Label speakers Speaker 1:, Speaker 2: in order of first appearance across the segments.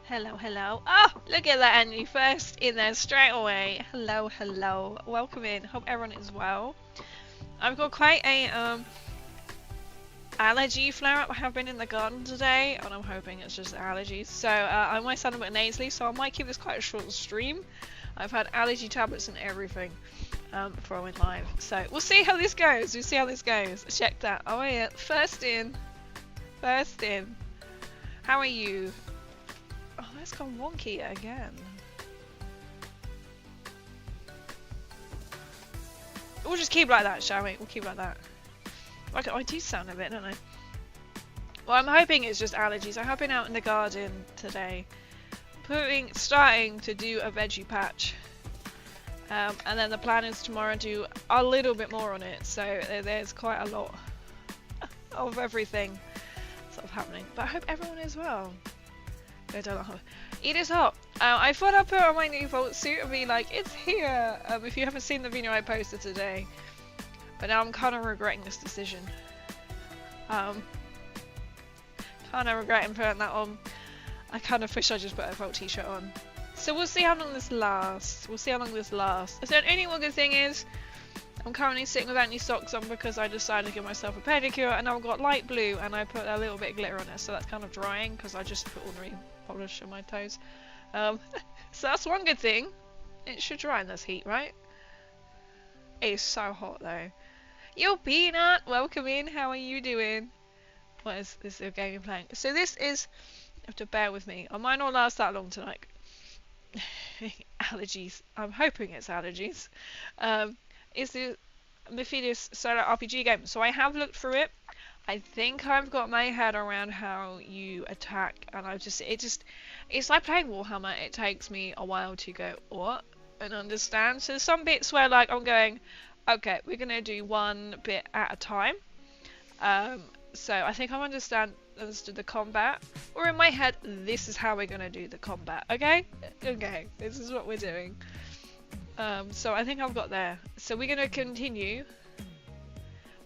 Speaker 1: Hello, hello. Oh, look at that, Andy. First in there straight away. Hello, hello. Welcome in. Hope everyone is well. I've got quite a allergy flare-up. I have been in the garden today, and I'm hoping it's just allergies. So I might sound a bit nasally, so I might keep this quite a short stream. I've had allergy tablets and everything before I went live. So we'll see how this goes. We'll see how this goes. Check that. Oh yeah, first in. First in. How are you? Oh, that's gone wonky again. We'll just keep like that, shall we? We'll keep like that. Like, I do sound a bit, don't I? Well, I'm hoping it's just allergies. I have been out in the garden today, starting to do a veggie patch. And then the plan is tomorrow to do a little bit more on it. So there's quite a lot of everything sort of happening. But I hope everyone is well. It is hot. I thought I'd put on my new Vault suit and be like, it's here! If you haven't seen the video I posted today. But now I'm kind of regretting this decision. Kind of regretting putting that on. I kind of wish I just put a Vault t-shirt on. So we'll see how long this lasts. We'll see how long this lasts. So the only one good thing is, I'm currently sitting without any socks on because I decided to give myself a pedicure, and I've got light blue and I put a little bit of glitter on it, so that's kind of drying because I just put ordinary polish on my toes. So that's one good thing. It should dry in this heat, right? It is so hot though. Yo, Peanut! Welcome in, how are you doing? What is this game you're playing? So this is, you have to bear with me. I might not last that long tonight. Allergies. I'm hoping it's allergies. Is the Mephidius solo RPG game. So I have looked through it. I think I've got my head around how you attack, and it's like playing Warhammer. It takes me a while to go, what? And understand. So some bits where like I'm going, okay, we're gonna do one bit at a time. So I think I've understood the combat, or in my head, this is how we're gonna do the combat. Okay, okay, this is what we're doing. So I think I've got there. So we're gonna continue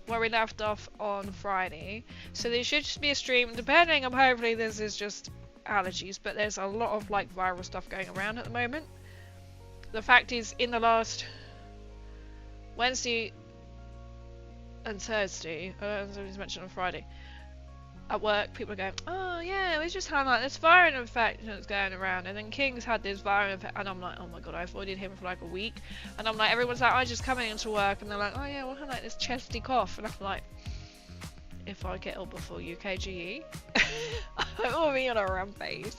Speaker 1: where we left off on Friday. So there should just be a stream, depending on, hopefully this is just allergies, but there's a lot of like viral stuff going around at the moment. The fact is, in the last Wednesday and Thursday, as I mentioned on Friday, at work, people are going, oh yeah, we just had like this viral infection that's going around, and then King's had this viral infection, and I'm like, oh my god, I avoided him for like a week, and I'm like, everyone's like, I just coming into work, and they're like, oh yeah, well I had like this chesty cough, and I'm like, if I get ill before UKGE, I will be on a rampage.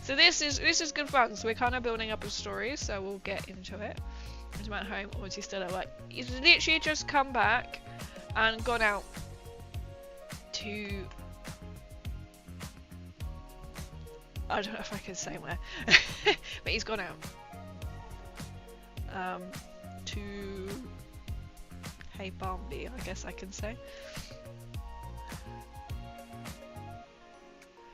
Speaker 1: So this is good fun. So we're kind of building up a story, so we'll get into it. He's at home, or is he still at work? He's literally just come back and gone out to, I don't know if I can say where, but he's gone out to Hey Barnby, I guess I can say.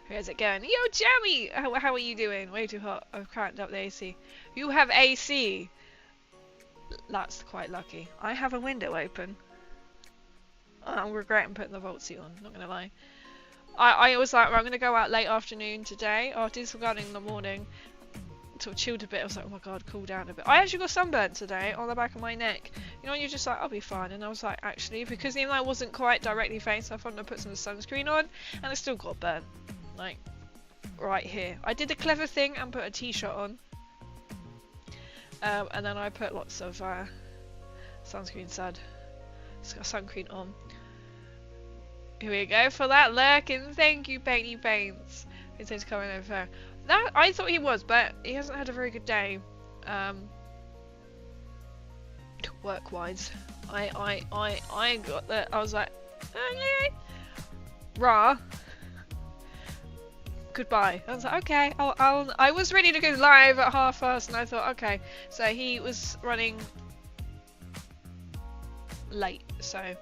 Speaker 1: How's it going? Yo, Jammy! How are you doing? Way too hot. I've cranked up the AC. You have AC! That's quite lucky. I have a window open. I'm regretting putting the Vault suit on, not gonna lie. I was like, I'm gonna go out late afternoon today. After this gardening in the morning. Sort of chilled a bit. I was like, oh my god, cool down a bit. I actually got sunburnt today on the back of my neck. You know, you're just like, I'll be fine. And I was like, actually, because even though I wasn't quite directly faced, I thought I'd put some sunscreen on, and I still got burnt. Like, right here. I did the clever thing and put a t-shirt on. And then I put lots of sunscreen sunscreen on. Here we go for that lurking. Thank you, Painty Paints. He says coming over. That I thought he was, but he hasn't had a very good day. Work-wise, I got that. I was like, okay, rah. Goodbye. I was like, okay, I was ready to go live at 1:30, and I thought, okay. So he was running late, so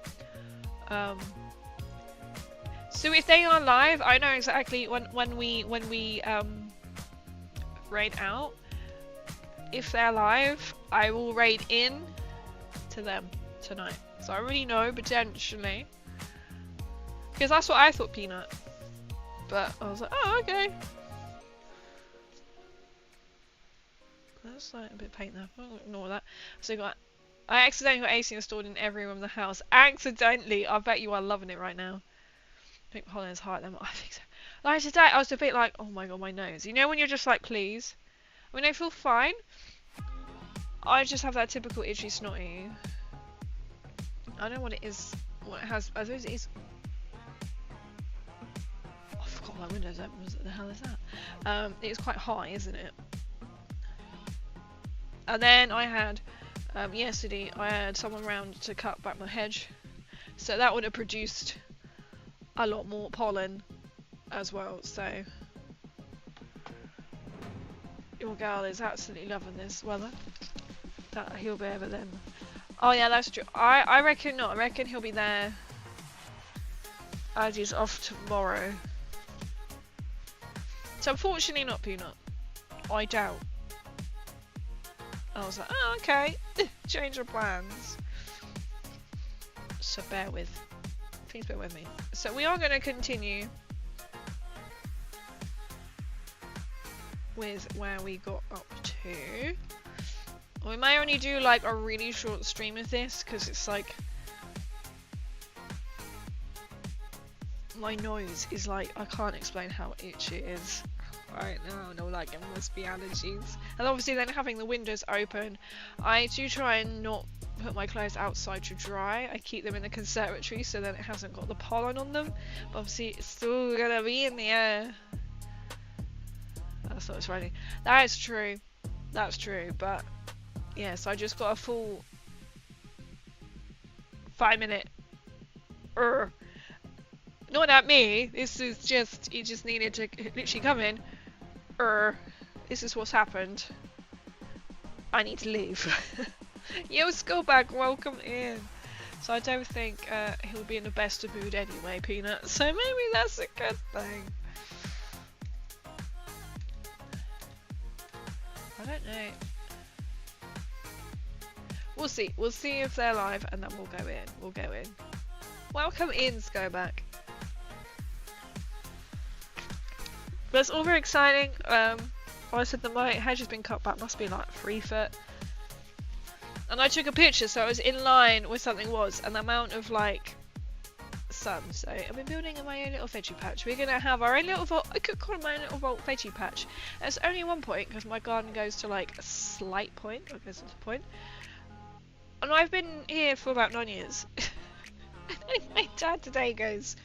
Speaker 1: so if they are live, I know exactly when we raid out. If they're live, I will raid in to them tonight. So I already know potentially, because that's what I thought, Peanut. But I was like, oh, okay. That's like a bit of paint there. I'll ignore that. So I accidentally got AC installed in every room in the house. Accidentally! I bet you are loving it right now. I think Holland's heart them. I think so. Like today, I was a bit like, oh my god, my nose. You know when you're just like, please? I mean, I feel fine. I just have that typical itchy snotty. I don't know what it is. What it has. I suppose it is. Oh, I forgot my window's open. What the hell is that? It's quite high, isn't it? And then I had yesterday. I had someone round to cut back my hedge, so that would have produced a lot more pollen as well. So your gal is absolutely loving this weather. That he'll be over then. Oh yeah, that's true. I reckon not. I reckon he'll be there as he's off tomorrow. So unfortunately not Peanut. I doubt. I was like, oh okay. Change of plans. So bear with. Please bear with me. So we are going to continue with where we got up to. We may only do like a really short stream of this because it's like my nose is like, I can't explain how itchy it is right now. No, like it must be allergies. And obviously then having the windows open, I do try and not put my clothes outside to dry. I keep them in the conservatory so then it hasn't got the pollen on them. But obviously it's still gonna be in the air. That's not what's raining. That is true. That's true, but yes, I just got a full 5-minute. Not at me. This is just, he just needed to literally come in. This is what's happened. I need to leave. Yo, Skullbag, welcome in. So I don't think he'll be in the best of mood anyway, Peanut. So maybe that's a good thing. I don't know. We'll see. We'll see if they're live and then we'll go in. We'll go in. Welcome in, Skullbag. But it's all very exciting. I said that my hedge has been cut back, must be like 3 foot. And I took a picture so it was in line with something was, and the amount of like sun. So I've been building my own little veggie patch. We're gonna have our own little vault. I could call it my own little vault veggie patch. And it's only 1 point because my garden goes to like a slight point. Or goes to a point. And I've been here for about 9 years. And my dad today goes,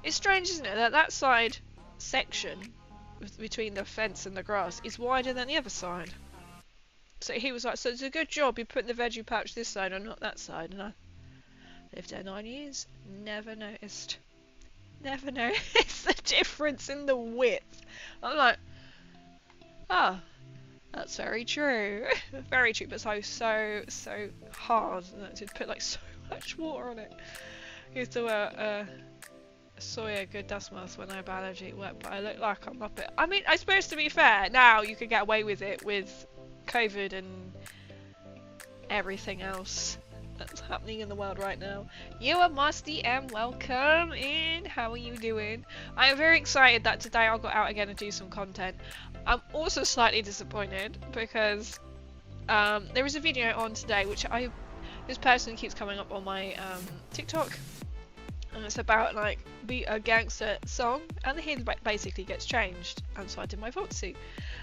Speaker 1: it's strange, isn't it, that that side section between the fence and the grass is wider than the other side. So he was like, so it's a good job you put the veggie patch this side and not that side. And I lived there 9 years, never noticed. Never noticed the difference in the width. I'm like, ah, that's very true. Very true, but so hard to put like so much water on it. I used to wear soya good dust mask when I have allergy at work, but I look like I'm up it. I mean, I suppose to be fair, now you could get away with it with COVID and everything else that's happening in the world right now. You are Musty and welcome in. How are you doing? I am very excited that today I'll go out again and do some content. I'm also slightly disappointed because there is a video on today which this person keeps coming up on my TikTok. And it's about like Be a Gangster song, and the hymn basically gets changed, and so I did my vault suit.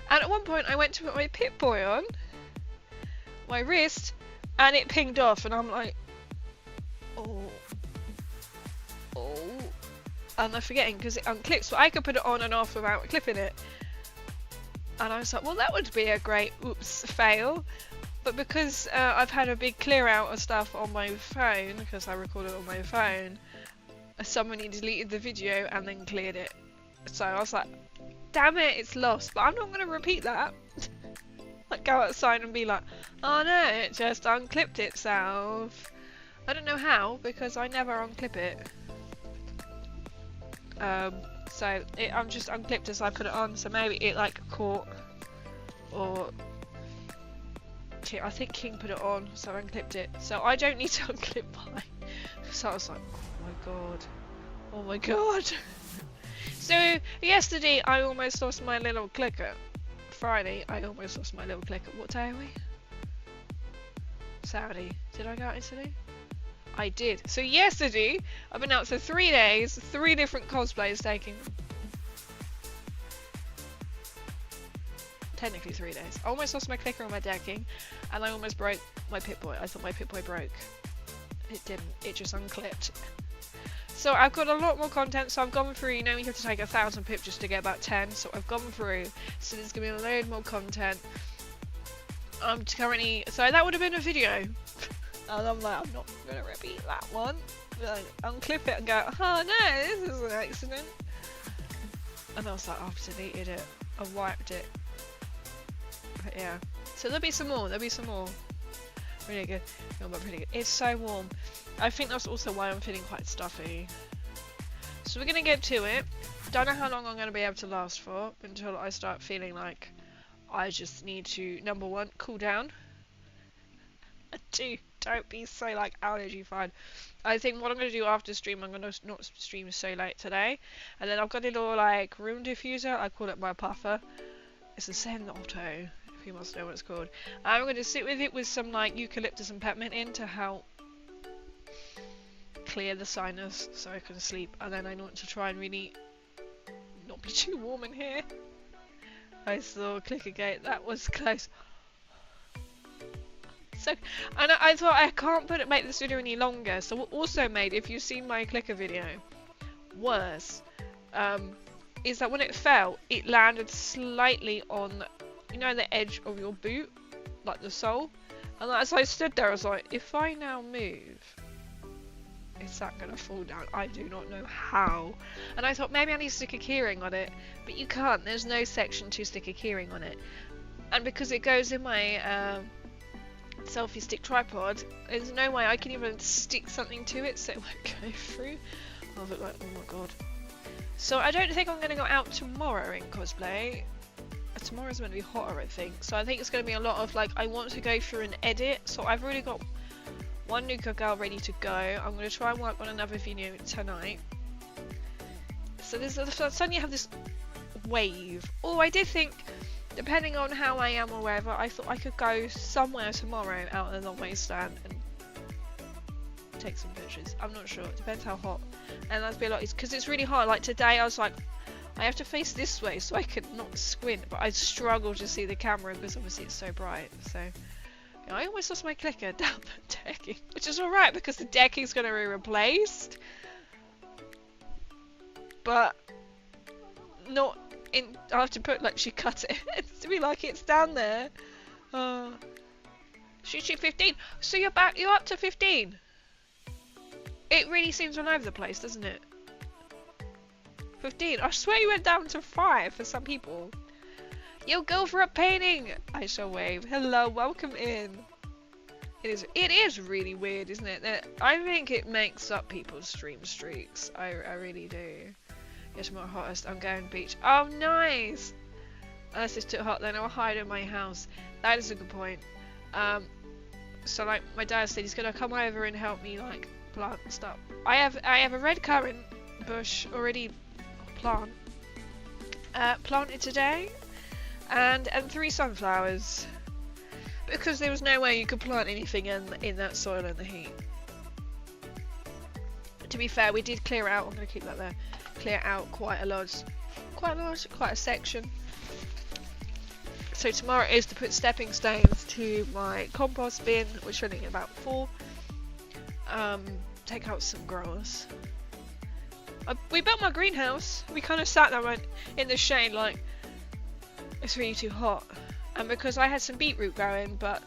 Speaker 1: And at one point I went to put my Pip-Boy on my wrist and it pinged off, and I'm like, oh, and I'm forgetting because it unclips, so I could put it on and off without clipping it. And I was like, well, that would be a great oops fail. But because I've had a big clear out of stuff on my phone, because I recorded on my phone, somebody deleted the video and then cleared it. So I was like, damn it, it's lost. But I'm not going to repeat that. Like go outside and be like, oh no, it just unclipped itself. I don't know how, because I never unclip it. So I'm just unclipped as I put it on, so maybe it like caught, or I think King put it on, so I unclipped it. So I don't need to unclip mine. So I was like, oh my god. So yesterday I almost lost my little clicker Friday, I almost lost my little clicker. What day are we? Saturday. Did I go out yesterday? I did. So yesterday, I've been out for 3 days, 3 different cosplays taking. Technically 3 days. I almost lost my clicker on my decking, and I almost broke my Pip-Boy. I thought my Pip-Boy broke. It didn't. It just unclipped. So I've got a lot more content, so I've gone through, you know, you have to take 1,000 pips just to get about 10, so I've gone through, so there's going to be a load more content. I'm currently, so that would have been a video, and I'm like, I'm not going to repeat that one, like, unclip it and go, oh no, this is an accident, and I was like, I've deleted it, I wiped it, but yeah, so there'll be some more, really good, pretty good, it's so warm. I think that's also why I'm feeling quite stuffy. So we're going to get to it. Don't know how long I'm going to be able to last for until I start feeling like I just need to, number 1, cool down. And 2, don't be so like allergy-fied. I think what I'm going to do after stream, I'm going to not stream so late today. And then I've got a little like room diffuser. I call it my puffer. It's a Zen Otto, if you must know what it's called. I'm going to sit with it with some like eucalyptus and peppermint in to help clear the sinus so I can sleep, and then I want to try and really not be too warm in here. I saw Clickergate, that was close. So, and I thought I can't make this video any longer, so what also made, if you've seen my Clicker video, worse, is that when it fell, it landed slightly on, you know, the edge of your boot, like the sole, and as I stood there I was like, if I now move, is that going to fall down? I do not know how. And I thought maybe I need to stick a keyring on it, but you can't. There's no section to stick a keyring on it. And because it goes in my selfie stick tripod, there's no way I can even stick something to it so it won't go through. I was like, oh my god. So I don't think I'm going to go out tomorrow in cosplay. Tomorrow's going to be hotter, I think. So I think it's going to be a lot of like, I want to go through and edit. So I've already got one Nuka Girl ready to go. I'm going to try and work on another video tonight. So suddenly you have this wave. Oh, I did think, depending on how I am or wherever, I thought I could go somewhere tomorrow out in the long way stand and take some pictures. I'm not sure. It depends how hot. And that'd be a lot, because it's really hard. Like today I was like, I have to face this way so I can not squint, but I struggle to see the camera because obviously it's so bright. So I almost lost my clicker down the decking, which is alright because the decking's going to be replaced, but not in. I have to put like she cut it to be like it's down there. Shoot 15. So you're back. You're up to 15. It really seems all over the place, doesn't it? 15. I swear you went down to 5 for some people. You'll go for a painting! I shall wave. Hello, welcome in. It is really weird, isn't it? That I think it makes up people's stream streaks. I really do. Yes, more hottest. I'm going beach. Oh, nice! Unless it's too hot, then I'll hide in my house. That is a good point. So like my dad said, he's gonna come over and help me like plant stuff. I have a red currant bush already planted today. And 3 sunflowers, because there was no way you could plant anything in that soil in the heat. To be fair, we did clear out. I'm going to keep that there. Clear out quite a section. So tomorrow is to put stepping stones to my compost bin, which we're only about 4. Take out some grass. We built my greenhouse. We kind of sat there in the shade like. It's really too hot, and because I had some beetroot growing, but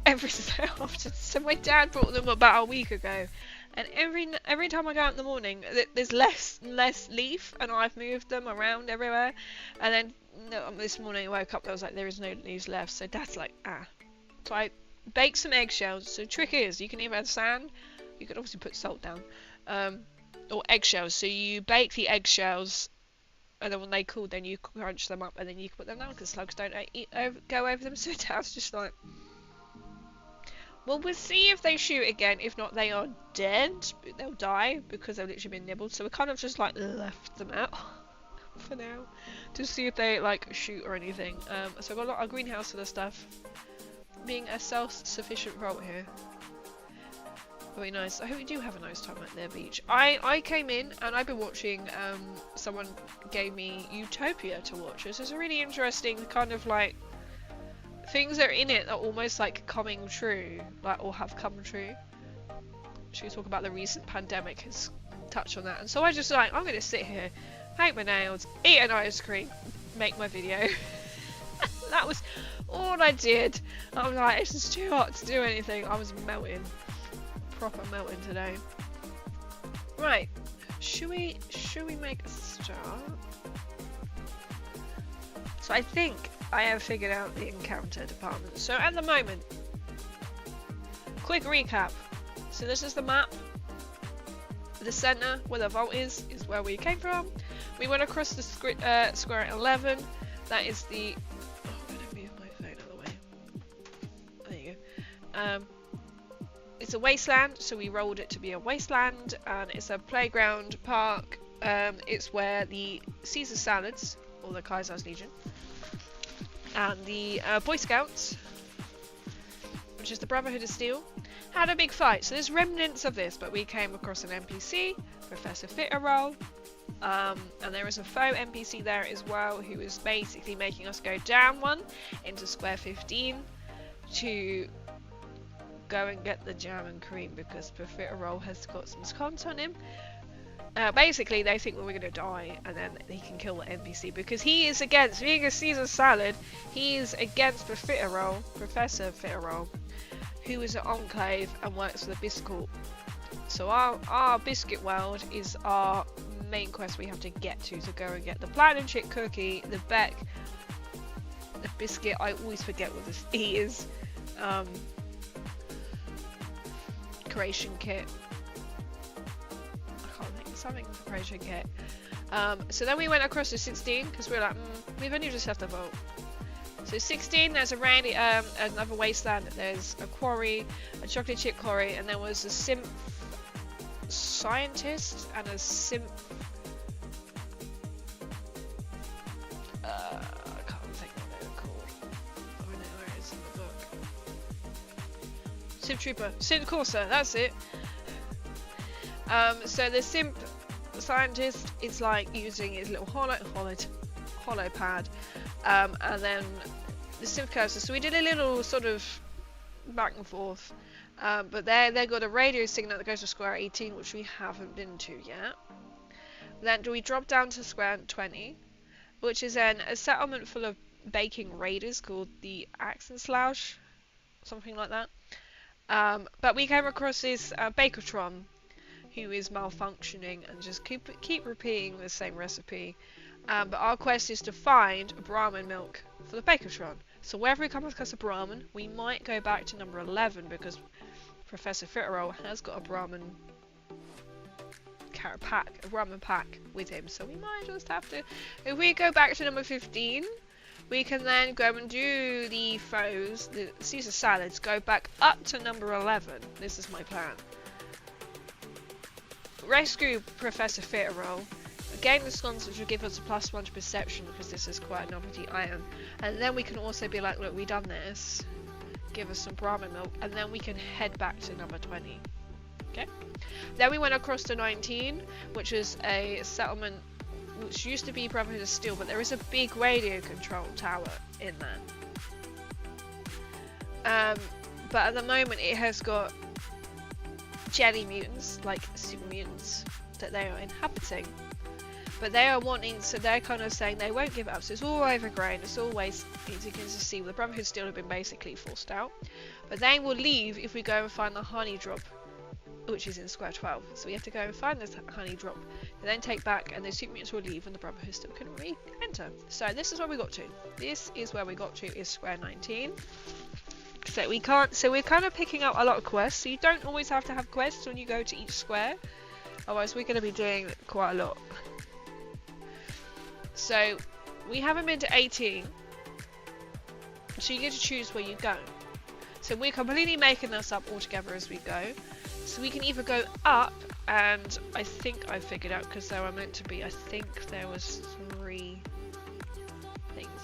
Speaker 1: every so often, so my dad brought them about a week ago, and every time I go out in the morning, there's less and less leaf, and I've moved them around everywhere, and then this morning I woke up, there was like there is no leaves left, so Dad's like so I baked some eggshells. So the trick is you can either add sand, you could obviously put salt down, or eggshells. So you bake the eggshells. And then when they cool, then you crunch them up, and then you can put them down because slugs don't go over them. So Dad's just like, well, we'll see if they shoot again. If not, they are dead. They'll die because they've literally been nibbled. So we kind of just like left them out. for now, to see if they like shoot or anything. So I've got a lot of greenhouse for the stuff. Being a self-sufficient vault here. Very nice. I hope you do have a nice time at their beach. I came in and I've been watching, someone gave me Utopia to watch. This is a really interesting kind of like, things that are in it are almost like coming true, like, or have come true. Should we talk about the recent pandemic? Has touched on that. And so I just like, I'm going to sit here, paint my nails, eat an ice cream, make my video. That was all I did. I was like, it's just too hot to do anything. I was melting. Proper melting today. Right. Should we make a start? So I think I have figured out the encounter department. So at the moment, quick recap. So this is the map. The center where the vault is where we came from. We went across the square 11. That is the. Oh, I'm gonna move my phone out of the way. There you go. It's a wasteland, so we rolled it to be a wasteland, and it's a playground park. It's where the Caesar Salads, or the Kaiser's Legion, and the Boy Scouts, which is the Brotherhood of Steel, had a big fight. So there's remnants of this, but we came across an NPC, Professor Fitterol, and there is a faux NPC there as well, who is basically making us go down one into Square 15 to go and get the jam and cream, because Profiterole has got some cons on him. Basically, they think we're going to die, and then he can kill the NPC, because he is against, being a Caesar Salad, he is against Profiterole, Professor Fitterole, who is an Enclave and works for the Biscuit. So our Biscuit World is our main quest we have to get to go and get the Platinum Chick Cookie, the Beck, the Biscuit, I always forget what this is, creation kit. I can't think of something for creation kit. So then we went across to 16 because we were like, we've only just left the vault. So 16, there's a randy, another wasteland. There's a quarry, a chocolate chip quarry, and there was a synth scientist and a synth. I can't think what they were called. Oh no, where is it in the book? Synth Trooper, Synth Corsair, that's it. So the Synth scientist is like using his little hollow pad, and then the Synth Cursor. So we did a little sort of back and forth, but they got a radio signal that goes to Square 18, which we haven't been to yet. Then we drop down to Square 20, which is then a settlement full of baking raiders called the Axe and Slouch, something like that. But we came across this Bakertron, who is malfunctioning and just keep repeating the same recipe. But our quest is to find a Brahmin milk for the Bakertron. So wherever we come across a Brahmin, we might go back to number 11 because Professor Fitterole has got a Brahmin pack with him. So we might just have to, if we go back to number 15, we can then go and do the foes, the Caesar Salads, go back up to number 11. This is my plan. Rescue Professor Fitterole, gain the sconce which will give us a +1 to perception because this is quite a novelty item, and then we can also be like, look, we done this, give us some Brahmin milk, and then we can head back to number 20. Okay, then we went across to 19, which is a settlement which used to be Brotherhood of Steel, but there is a big radio control tower in there, but at the moment it has got jelly mutants, like super mutants, that they are inhabiting. But they are wanting, so they're kind of saying they won't give up. So it's all overgrown, it's always, as you can see, the Brotherhood still have been basically forced out. But they will leave if we go and find the honey drop, which is in Square 12. So we have to go and find this honey drop, and then take back, and the super mutants will leave, and the Brotherhood still can re-enter. So this is where we got to. This is where we got to, is Square 19. So we can't, so we're kind of picking up a lot of quests, so you don't always have to have quests when you go to each square, otherwise we're going to be doing quite a lot. So we haven't been to 18, so you get to choose where you go. So we're completely making this up all together as we go. So we can either go up, and I think I figured out, because there were meant to be, I think there was 3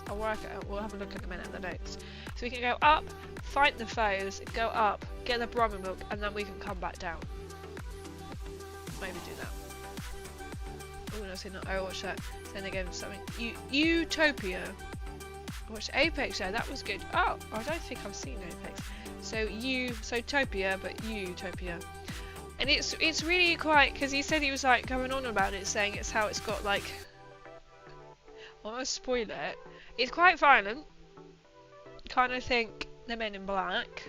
Speaker 1: I'll work it out. We'll have a look at a minute at the notes. So we can go up, fight the foes, go up, get the Brahmin milk, and then we can come back down. Maybe do that. Oh, no, no, I watched that. Then they gave him something. Utopia. I watched Apex there. That was good. Oh, I don't think I've seen Apex. So Topia, but Utopia. And it's really quite, because he said he was like going on about it, saying it's how it's got like, I won't spoil it. It's quite violent. Kind of think the Men in Black.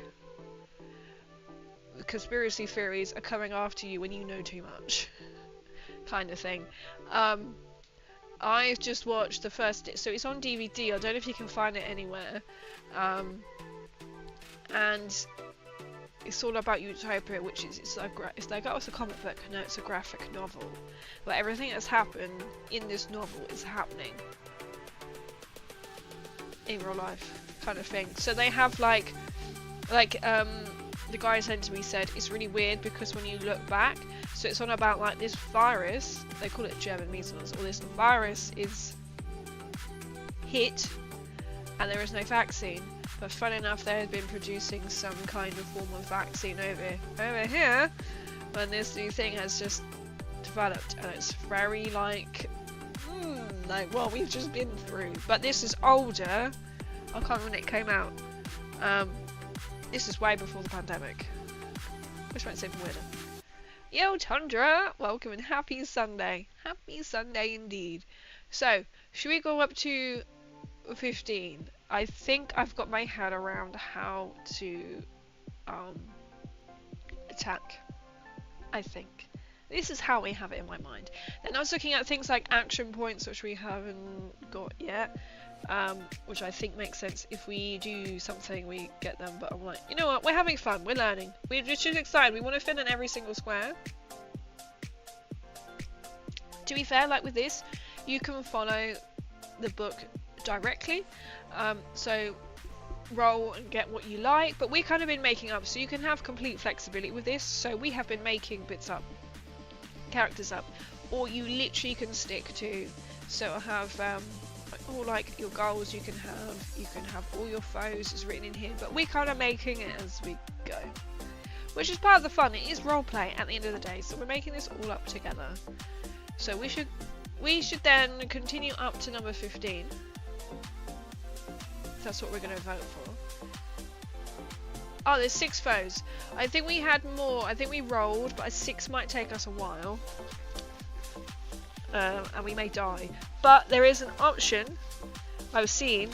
Speaker 1: The conspiracy theories are coming after you when you know too much. Kind of thing. I've just watched the first, so it's on DVD. I don't know if you can find it anywhere. And it's all about Utopia, which is it's like oh, it's a comic book. No, it's a graphic novel. But everything that's happened in this novel is happening in real life, kind of thing. So they have like the guy sent to me said it's really weird because when you look back, so it's on about like this virus. They call it German measles. Or this virus is hit, and there is no vaccine. But fun enough, they had been producing some kind of form of vaccine over here when this new thing has just developed, and it's very like what we've just been through. But this is older. I can't remember when it came out. This is way before the pandemic, which makes it even weirder. Yo Tundra, welcome and happy Sunday. Happy Sunday indeed. So, should we go up to 15? I think I've got my head around how to attack. I think. This is how we have it in my mind. Then I was looking at things like action points, which we haven't got yet. Which I think makes sense. If we do something, we get them. But I'm like, you know what? We're having fun. We're learning. We're just excited. We want to fit in every single square. To be fair, like with this, you can follow the book directly. So roll and get what you like. But we've kind of been making up, so you can have complete flexibility with this. So we have been making bits up, characters up, or you literally can stick to. So I have all like your goals you can have all your foes is written in here, but we're kind of making it as we go, which is part of the fun. It is roleplay at the end of the day, so we're making this all up together. So we should then continue up to number 15. That's what we're going to vote for. Oh, there's 6 foes. I think we had more. I think we rolled, but a 6 might take us a while. And we may die. But there is an option I've seen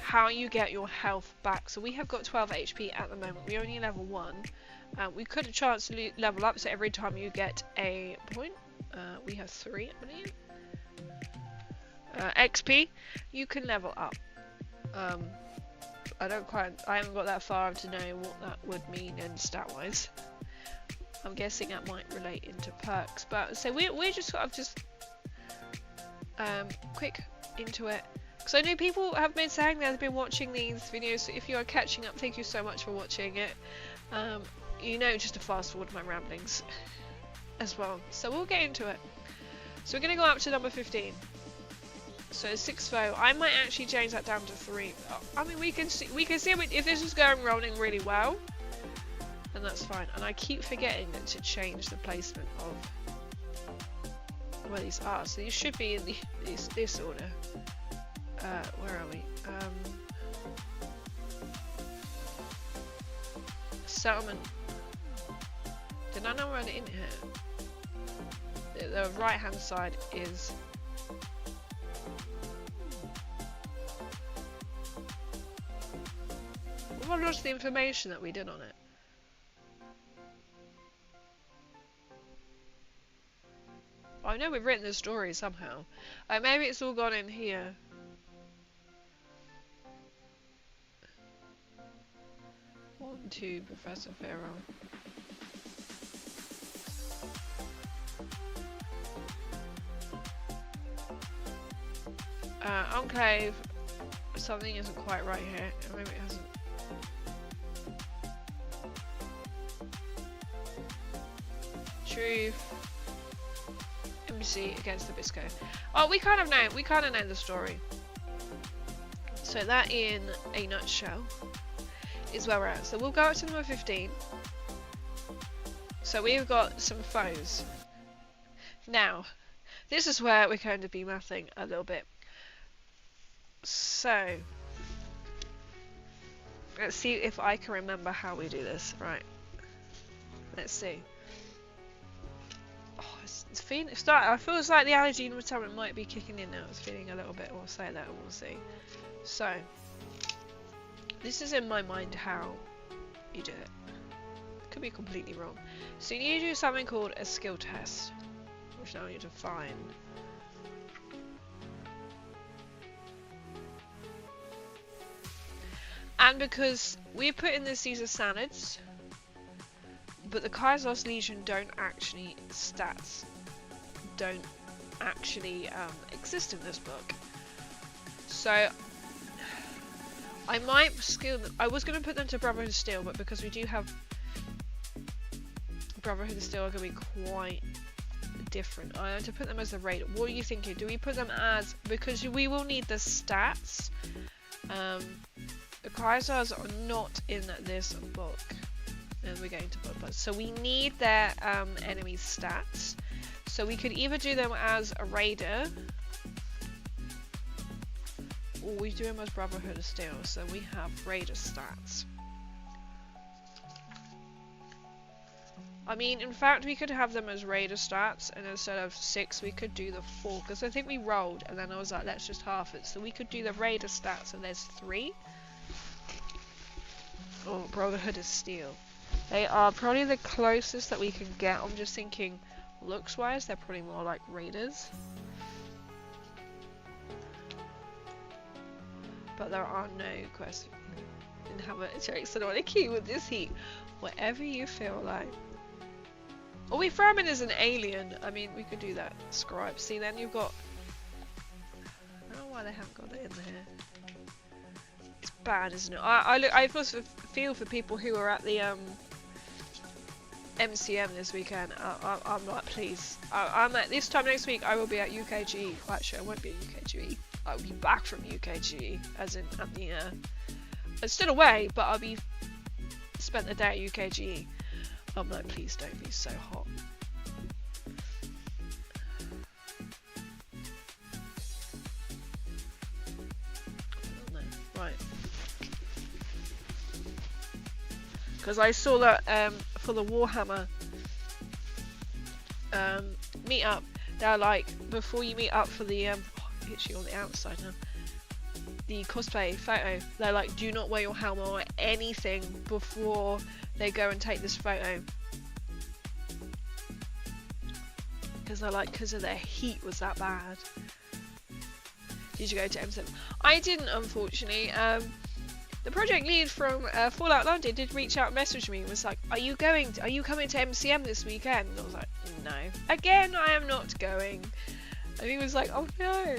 Speaker 1: how you get your health back. So we have got 12 HP at the moment. We're only level 1. We could have chance to level up, so every time you get a point, we have 3, I believe. XP, you can level up. I haven't got that far to know what that would mean in stat-wise. I'm guessing that might relate into perks, but so we're just sort of just quick into it, because I know people have been saying they've been watching these videos. So if you are catching up, thank you so much for watching it. You know, just to fast forward my ramblings as well. So we'll get into it. So we're gonna go up to number 15. So 6 foe. I might actually change that down to 3. I mean, we can see if this is rolling really well. And that's fine. And I keep forgetting to change the placement of where these are. So these should be in this order. Where are we? Settlement. Did I know run in here? The right hand side is. I've lost the information that we did on it. I know we've written the story somehow. Maybe it's all gone in here. One, two, Professor Pharaoh. Enclave. Something isn't quite right here. Maybe it hasn't. Truth. Embassy against the Bisco. Oh, we kind of know the story. So that, in a nutshell, is where we're at. So we'll go up to number 15. So we've got some foes. Now, this is where we're going to be mathing a little bit. So, let's see if I can remember how we do this. Right. Let's see. Oh, it's feeling. I feel like the allergy and retirement might be kicking in now. It's feeling a little bit. We'll say that. We'll see. So, this is in my mind how you do it. Could be completely wrong. So you need to do something called a skill test, which now you define. And because we put in the Caesar Standards, but the Kaiser's Legion don't actually exist in this book. So I might skill them. I was going to put them to Brotherhood of Steel, but because we do have Brotherhood of Steel, are going to be quite different. I have to put them as a raider. What are you thinking? Do we put them as, because we will need the stats. The Kaisers are not in this book, and we're going to put them. So we need their enemy stats. So we could either do them as a raider, or we do them as Brotherhood of Steel. So we have raider stats. I mean, in fact, we could have them as raider stats, and instead of 6, we could do the 4, because I think we rolled, and then I was like, let's just half it. So we could do the raider stats, and there's 3. Oh, Brotherhood of Steel. They are probably the closest that we can get. I'm just thinking, looks-wise, they're probably more like raiders. But there are no questions. Inhabit checks on a key with this heat. Whatever you feel like. Or we throw him in as an alien. I mean, we could do that. Scribe. See, then you've got... I don't know why they haven't got it in there. It's bad, isn't it? I feel for people who are at the MCM this weekend. I'm like, please. I'm at this time next week. I will be at UKGE. Well, actually, I won't be at UKGE. I'll be back from UKGE, as in at the. I'm still away, but I'll be spent the day at UKGE. I'm like, please don't be so hot. No, right. Because I saw that for the Warhammer meetup, they're like, before you meet up for the literally on the outside now, the cosplay photo, they're like, do not wear your helmet or anything before they go and take this photo, because they're like, because of their heat was that bad. Did you go to M7? I didn't, unfortunately. The project lead from Fallout London did reach out and message me and was like, are you coming to MCM this weekend? And I was like, no. Again, I am not going. And he was like, oh no.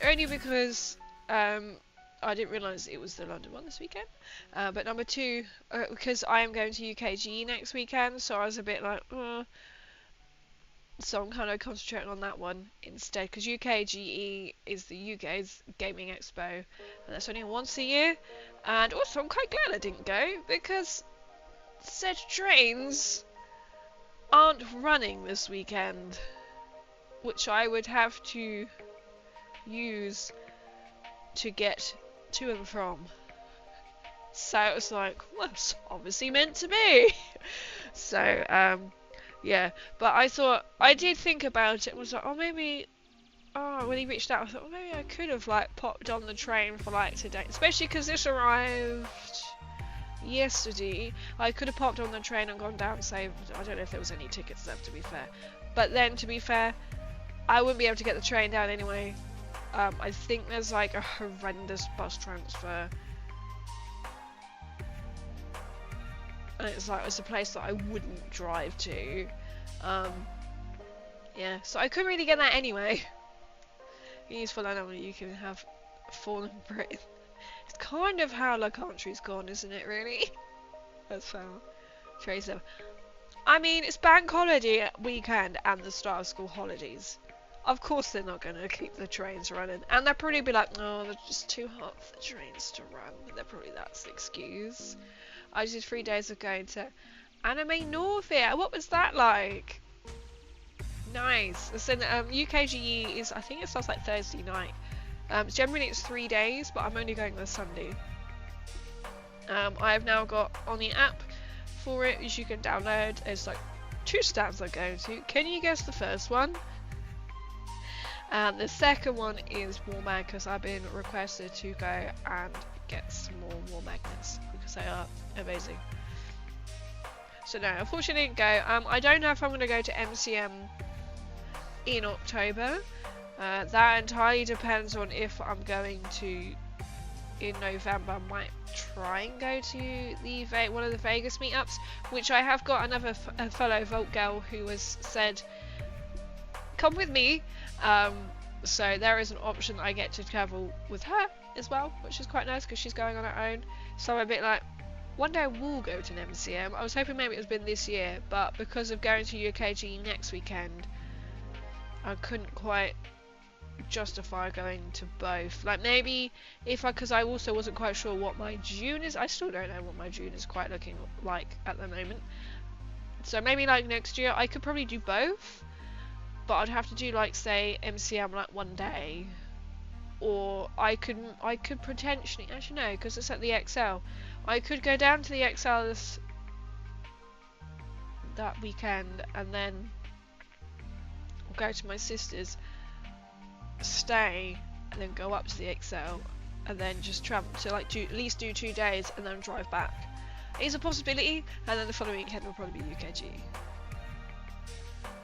Speaker 1: Only because I didn't realise it was the London one this weekend. But number 2, because I am going to UKGE next weekend, so I was a bit like, so I'm kind of concentrating on that one instead, because UKGE is the UK's gaming expo, and that's only once a year. And also, I'm quite glad I didn't go, because said trains aren't running this weekend, which I would have to use to get to and from. So it was like, well, it's obviously meant to be. So yeah, but I did think about it and was like, oh maybe, when he reached out I thought, oh, maybe I could have like popped on the train for like today, especially because this arrived yesterday. I could have popped on the train and gone down and saved, I don't know if there was any tickets left, to be fair, but then to be fair, I wouldn't be able to get the train down anyway. I think there's like a horrendous bus transfer, and it's a place that I wouldn't drive to. Yeah, so I couldn't really get that anyway. Useful, I know you can have Fallen Britain. It's kind of how La Country's gone, isn't it, really? That's how Tracer. I mean, it's bank holiday weekend and the start of school holidays. Of course they're not going to keep the trains running. And they'll probably be like, oh, they're just too hot for the trains to run. They're probably that's the excuse. I just did 3 days of going to Anime Northia. What was that like? Nice. So UKGE is, I think it starts like Thursday night. Generally it's 3 days, but I'm only going on Sunday. I have now got on the app for it, which you can download. There's like 2 stands I'm going to. Can you guess the first one? And the second one is War Mag, because I've been requested to go and get some more War Magnets because they are amazing. So no, unfortunately I didn't go. I don't know if I'm going to go to MCM in October. That entirely depends on if I'm going to, in November, I might try and go to the one of the Vegas meetups, which I have got another fellow Vault girl who has said, come with me. So there is an option that I get to travel with her as well, which is quite nice because she's going on her own. So I'm a bit like, one day I will go to an MCM. I was hoping maybe it was been this year, but because of going to UKG next weekend, I couldn't quite justify going to both. Like maybe if because I also wasn't quite sure what my June is. I still don't know what my June is quite looking like at the moment. So maybe like next year I could probably do both. But I'd have to do like say MCM like one day, or I could potentially, actually no, because it's at the XL. I could go down to the XL that weekend and then go to my sister's, stay, and then go up to the XL, and then just travel to like at least do 2 days and then drive back. It's a possibility, and then the following weekend will probably be UKG.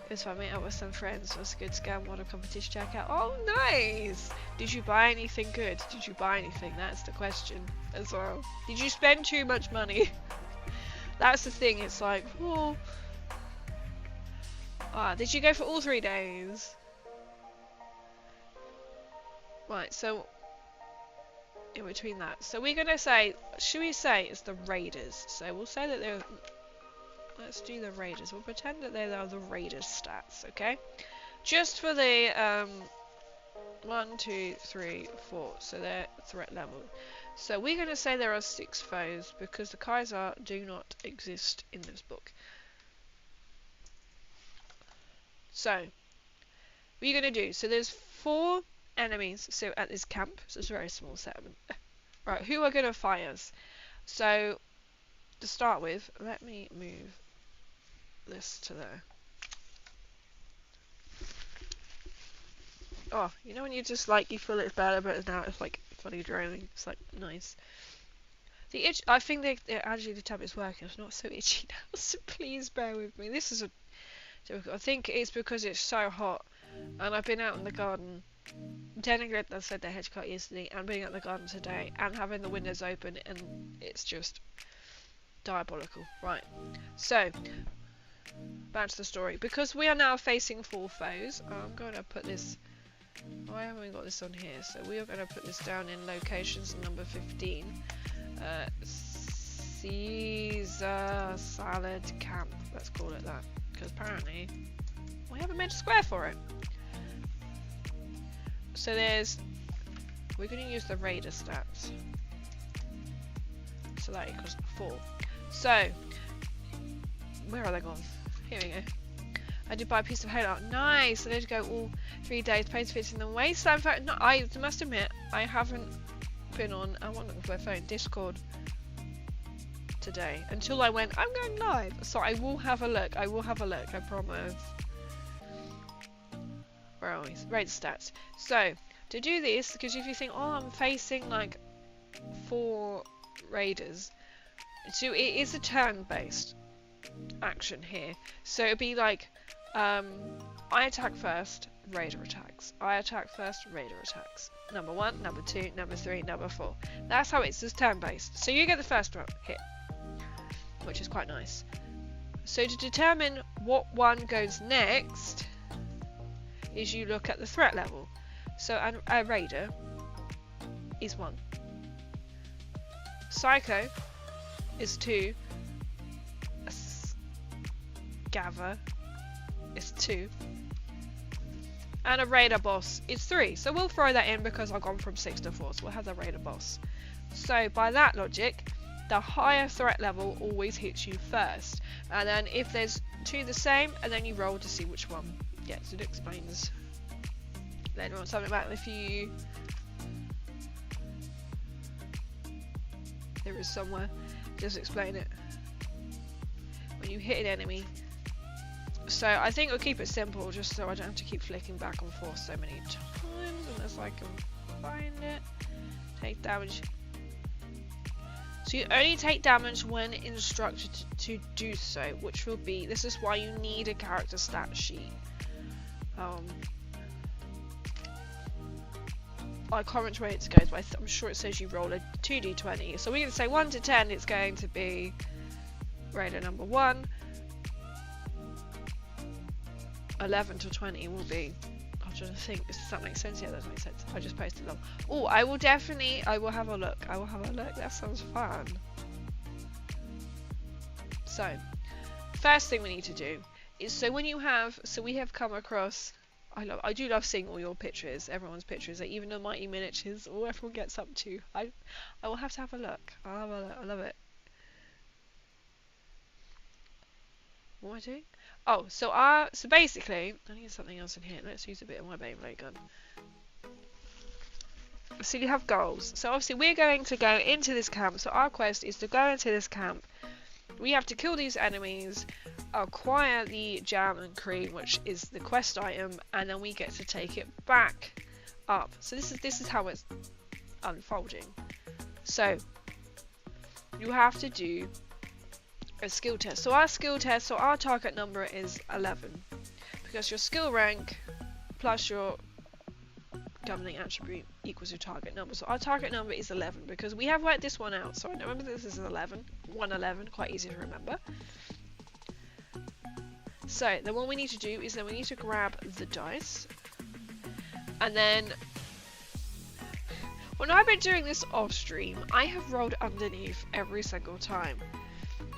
Speaker 1: If I meet up with some friends, that's a good scam model competition check out. Oh, nice! Did you buy anything good? Did you buy anything? That's the question as well. Did you spend too much money? That's the thing, it's like, whoa. Did you go for all 3 days? Right, so in between that. So we're gonna say, should we say it's the Raiders? So we'll say that they're, let's do the Raiders. We'll pretend that they are the Raiders stats, okay? Just for the 1, 2, 3, 4. So their threat level. So we're going to say there are 6 foes because the Kaiser do not exist in this book. So what are you going to do? So there's 4 enemies. So at this camp, so it's a very small settlement. Right, who are going to fire us? So to start with, let me move this to there. Oh, you know when you just like, you feel it's better, but now it's like funny droning. It's like nice. The itch, I think actually the tab is working. It's not so itchy now, so please bear with me. This is a difficult. I think it's because it's so hot, and I've been out in the garden. Technically, I said the hedge cut yesterday, and being out in the garden today, and having the windows open, and it's just diabolical. Right, so back to the story. Because we are now facing 4 foes, I'm going to put this. Why haven't we got this on here? So we are going to put this down in locations number 15. Caesar Salad Camp. Let's call it that, because apparently we haven't made a square for it. So we're going to use the Raider stats. So that equals 4. So where are they gone? Here we go. I did buy a piece of Halo. Nice! I did go all 3 days. Place fits in the wasteland. In fact, no, I must admit, I haven't been on, I wasn't looking for my phone, Discord today. Until I went, I'm going live. So I will have a look. I will have a look, I promise. Where are we? Raid stats. So, to do this, because if you think, oh, I'm facing like 4 raiders. So it is a turn-based action here. So it'd be like, I attack first, raider attacks. I attack first, raider attacks. Number 1, number 2, number 3, number 4. That's how it's just turn-based. So you get the first one hit, which is quite nice. So to determine what one goes next, is you look at the threat level. So a raider is 1. Psycho is 2. A Gather is 2. and a raider boss is 3. So we'll throw that in because I've gone from 6 to 4, so we'll have the raider boss. So by that logic, the higher threat level always hits you first, and then if there's 2 the same, and then you roll to see which one. Yes, it explains. Then something about if you... There is somewhere, just explain it. When you hit an enemy. So I think we'll keep it simple, just so I don't have to keep flicking back and forth so many times, unless I can find it. Take damage. So you only take damage when instructed to do so, which will be, this is why you need a character stat sheet. I can't remember where it goes, but I'm sure it says you roll a 2d20. So we can say 1 to 10, it's going to be raider number 1. 11 to 20 will be, I'm trying to think, does that make sense? Yeah, that makes sense. I just posted them. Oh, I will have a look. That sounds fun. So, first thing we need to do is, so when you have, so we have come across, I do love seeing all your pictures, everyone's pictures, like even the mighty miniatures, all everyone gets up to. I will have to have a look. I'll have a look. I love it. What am I doing? Oh, so basically, I need something else in here. Let's use a bit of my Beyblade gun. So you have goals. So obviously we're going to go into this camp. So our quest is to go into this camp. We have to kill these enemies, acquire the jam and cream, which is the quest item, and then we get to take it back up. So this is how it's unfolding. So you have to do a skill test. So our target number is 11, because your skill rank plus your governing attribute equals your target number. So our target number is 11 because we have worked this one out. So I remember this is 111, quite easy to remember. So then what we need to do is we need to grab the dice, and then when I've been doing this off stream, I have rolled underneath every single time.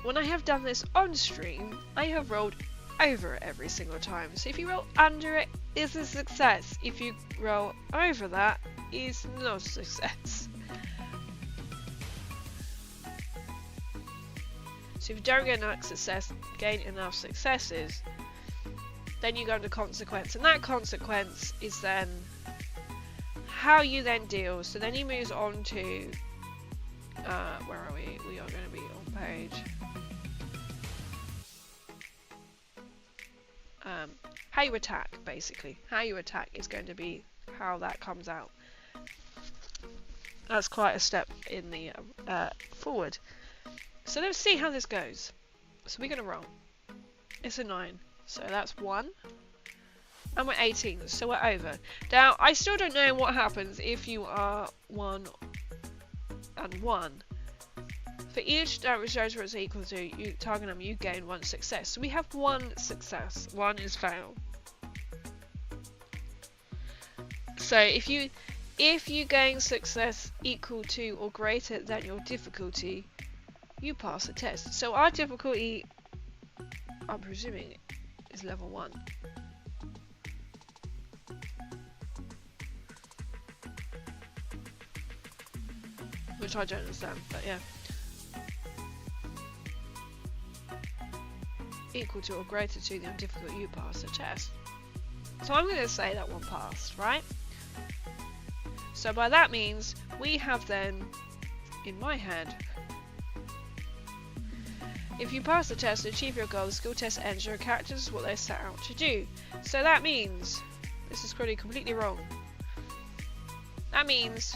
Speaker 1: When I have done this on stream, I have rolled over every single time. So if you roll under it, it's a success. If you roll over that, it's not a success. So if you don't get gain enough successes, then you go into consequence, and that consequence is then how you then deal. So then he moves on to where are we? We are going to be on page. How you attack, basically. How you attack is going to be how that comes out. That's quite a step in the forward. So let's see how this goes. So we're going to roll. It's a 9. So that's 1. And we're 18. So we're over. Now, I still don't know what happens if you are 1 and 1. For each damage where it's equal to target number, you gain 1 success. So we have 1 success. 1 is fail. So if you gain success equal to or greater than your difficulty, you pass the test. So our difficulty, I'm presuming, is level 1. Which I don't understand, but yeah. Equal to or greater to the difficulty, you pass the test. So I'm going to say that one passed, right? So by that means, we have then, in my head, if you pass the test and achieve your goal, the skill test ends, your characters what they set out to do. So that means, this is probably completely wrong. That means,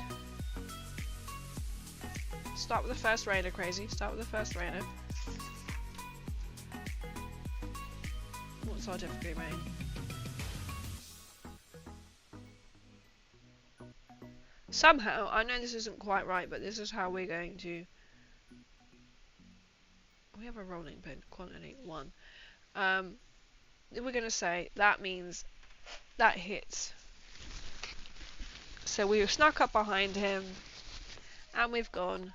Speaker 1: start with the first raider, crazy. Start with the first raider. What's our difficulty rating? Somehow, I know this isn't quite right, but this is how we're going to... We have a rolling pin, quantity 1. We're going to say that means that hits. So we've snuck up behind him, and we've gone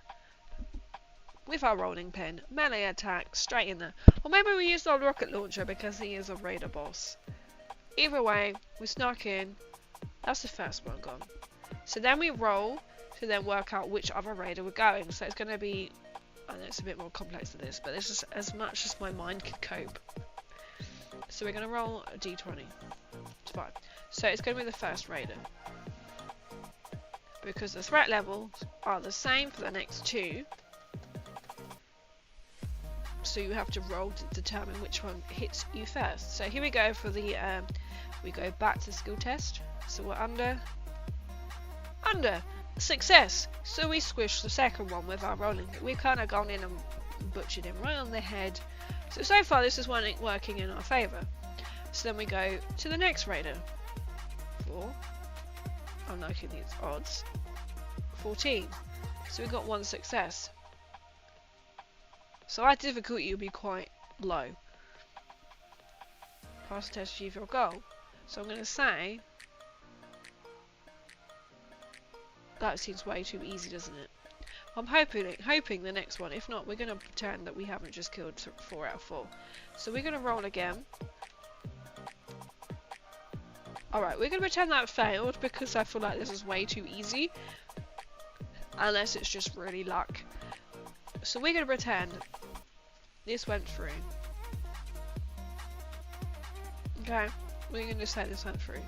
Speaker 1: with our rolling pin, melee attack, straight in there. Or maybe we used our rocket launcher because he is a raider boss. Either way, we snuck in. That's the first one gone. So then we roll to then work out which other raider we're going. So it's going to be, I know it's a bit more complex than this, but this is as much as my mind can cope. So we're going to roll a d20. It's fine. So it's going to be the first raider. Because the threat levels are the same for the next two. So you have to roll to determine which one hits you first. So here we go for the, we go back to skill test. So we're under, success. So we squish the second one with our rolling. We've kind of gone in and butchered him right on the head. So far this is working in our favour. So then we go to the next raider. 4. I'm liking these odds. 14. So we got 1 success. So our difficulty will be quite low. Pass the test, achieve your goal. So I'm going to say that seems way too easy, doesn't it? I'm hoping the next one. If not, we're going to pretend that we haven't just killed 4 out of 4. So we're going to roll again. Alright, we're going to pretend that failed because I feel like this is way too easy. Unless it's just really luck. So we're going to pretend this went through. Okay, we're going to say this went through.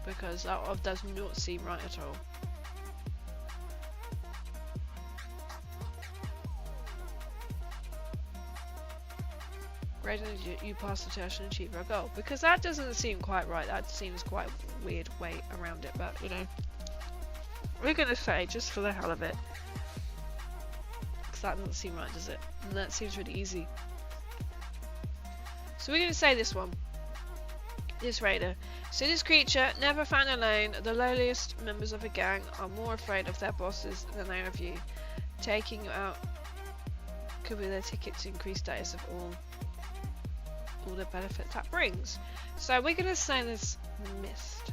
Speaker 1: Because that does not seem right at all. Great, you pass the test and achieve your goal. Because that doesn't seem quite right. That seems quite a weird way around it, but you know. We're going to say, just for the hell of it. Because that doesn't seem right, does it? And that seems really easy. So we're going to say this one. This raider. So this creature, never found alone, the lowliest members of a gang are more afraid of their bosses than they of you. Taking you out could be their ticket to increase status of all the benefits that brings. So we're going to say this missed.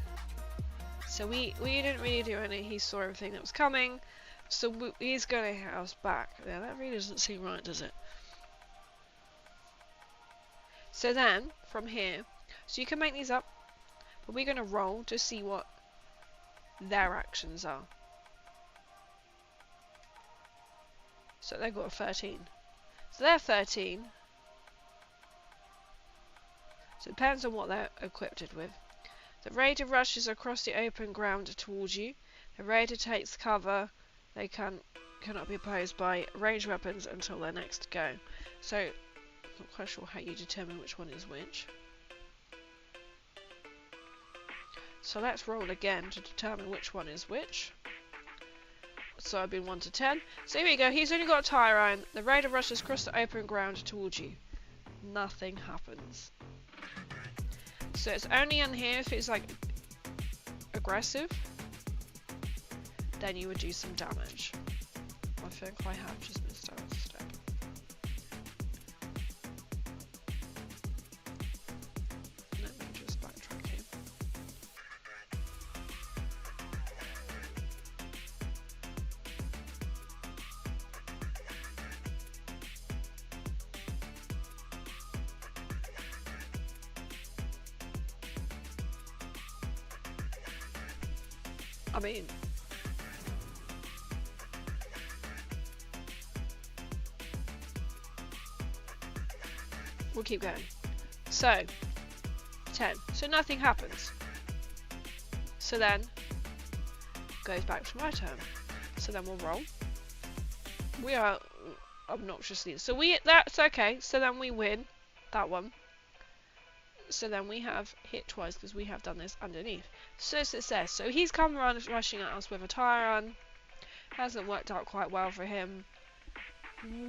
Speaker 1: So we didn't really do any, he saw everything that was coming, so he's going to hit us back. Yeah, that really doesn't seem right, does it? So then, from here, so you can make these up, but we're going to roll to see what their actions are. So they've got a 13. So they're 13. So it depends on what they're equipped with. The raider rushes across the open ground towards you. The raider takes cover. They cannot be opposed by ranged weapons until their next go. So, I'm not quite sure how you determine which one is which. So let's roll again to determine which one is which. So I've been 1 to 10. So here we go. He's only got a tire iron. The raider rushes across the open ground towards you. Nothing happens. So it's only in here if it's like aggressive, then you would do some damage. I think I have just missed out a step. Let me just backtrack here. I mean, we'll keep going. So, 10. So nothing happens. So then, goes back to my turn. So then we'll roll. We are obnoxiously. So that's okay. So then we win that one. So then we have hit twice because we have done this underneath. So success. So he's come around rushing at us with a tire iron. Hasn't worked out quite well for him.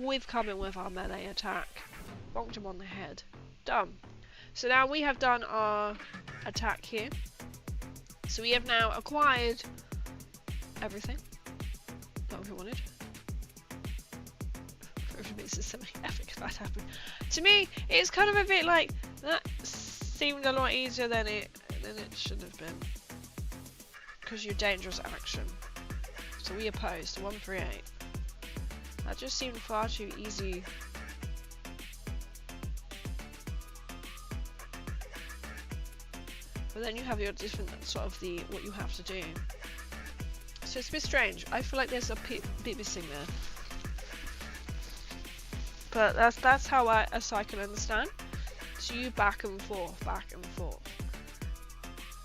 Speaker 1: We've come in with our melee attack. Bonked him on the head. Done. So now we have done our attack here. So we have now acquired everything that we wanted. For me, this is something epic if that happened. To me, it's kind of a bit like that. Seemed a lot easier than it should have been, because you're dangerous action. So we opposed 138. That just seemed far too easy. but then you have your different sort of what you have to do. So it's a bit strange. I feel like there's a bit missing there. But that's how I can understand. So you back and forth, back and forth.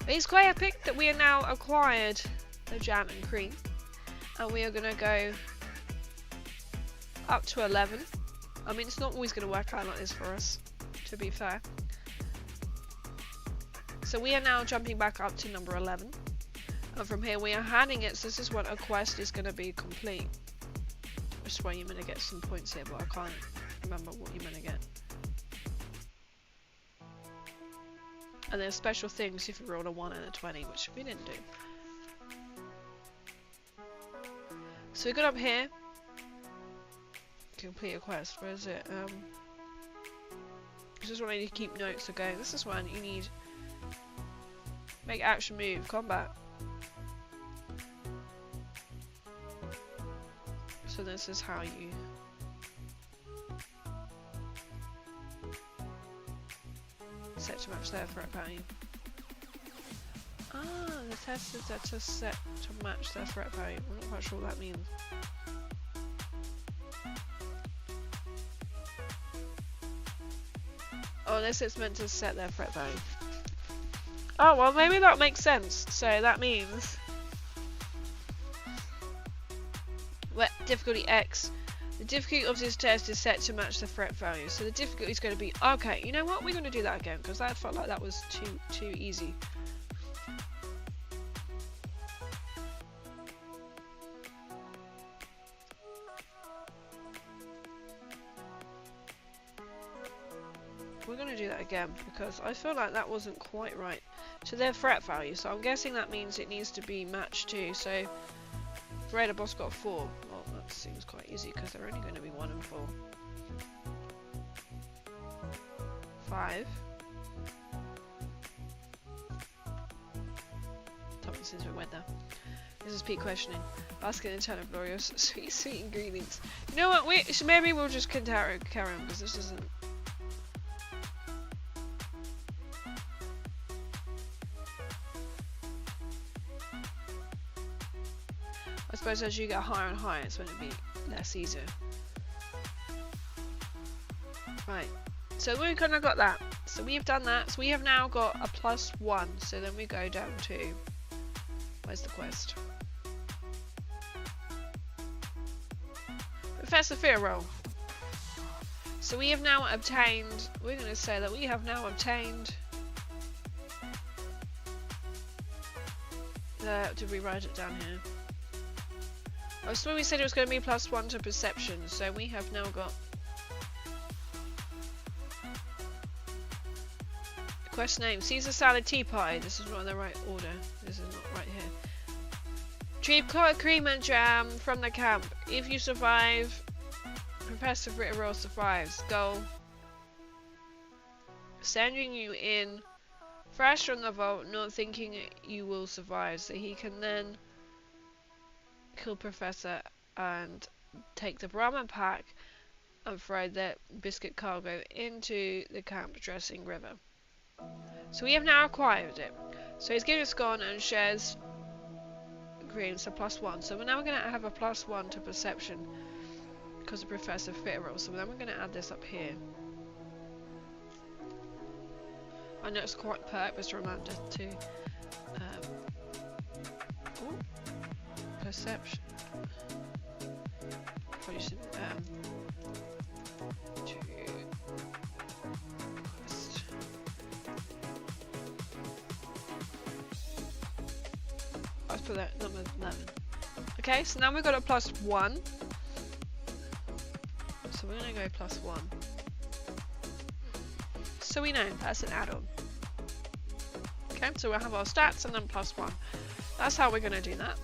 Speaker 1: But it's quite epic that we have now acquired the jam and cream, and we are gonna go up to 11. I mean, it's not always gonna work out like this for us, to be fair. So we are now jumping back up to number 11, and from here we are handing it. So this is when a quest is gonna be complete. Which is why you're gonna get some points here, but I can't remember what you're gonna get. And there's special things if you roll a 1 and a 20, which we didn't do. So we got up here. Complete a quest. Where is it? This is when I need to keep notes of going. This is when you need make action move, combat. So this is how you set to match their threat value. Ah, the test is that to set to match their threat value. I'm not quite sure what that means. Oh, unless it's meant to set their threat value. Oh, well, maybe that makes sense. So that means difficulty X. The difficulty of this test is set to match the threat value. So the difficulty is going to be, okay, you know what? We're going to do that again because that felt like that was too easy. We're going to do that again because I feel like that wasn't quite right to their threat value. So I'm guessing that means it needs to be matched too. So Raider boss got 4. Well, that seems quite easy because they're only going to be 1 and 4. 5. Topic since we went there. This is Pete questioning. Asking in turn of glorious sweet ingredients. You know what? So maybe we'll just carry on because this isn't. I suppose as you get higher and higher, it's going to be less easier. Right, so we've kind of got that. So we've done that. So we have now got a +1. So then we go down to, where's the quest? Professor Firo. So we have now obtained, we're going to say that we have now obtained, did we write it down here? I saw we said it was going to be +1 to perception, so we have now got quest name Caesar salad tea pie. This is not in the right order. This is not right here. Retrieve cream and jam from the camp. If you survive, Professor Ritterall survives. Goal: sending you in fresh from the vault, not thinking you will survive, so he can then kill Professor and take the Brahman pack and throw that biscuit cargo into the camp dressing river. So we have now acquired it. So he's given us gone and shares green, so +1. So we're now going to have a +1 to perception because of Professor Fitterell. So then we're going to add this up here. I know it's quite perk, but it's a reminder to perception. Probably should to quest. Let's put that number 11. Okay, so now we've got a +1. So we're gonna go +1. So we know that's an add-on. Okay, so we'll have our stats and then +1. That's how we're gonna do that.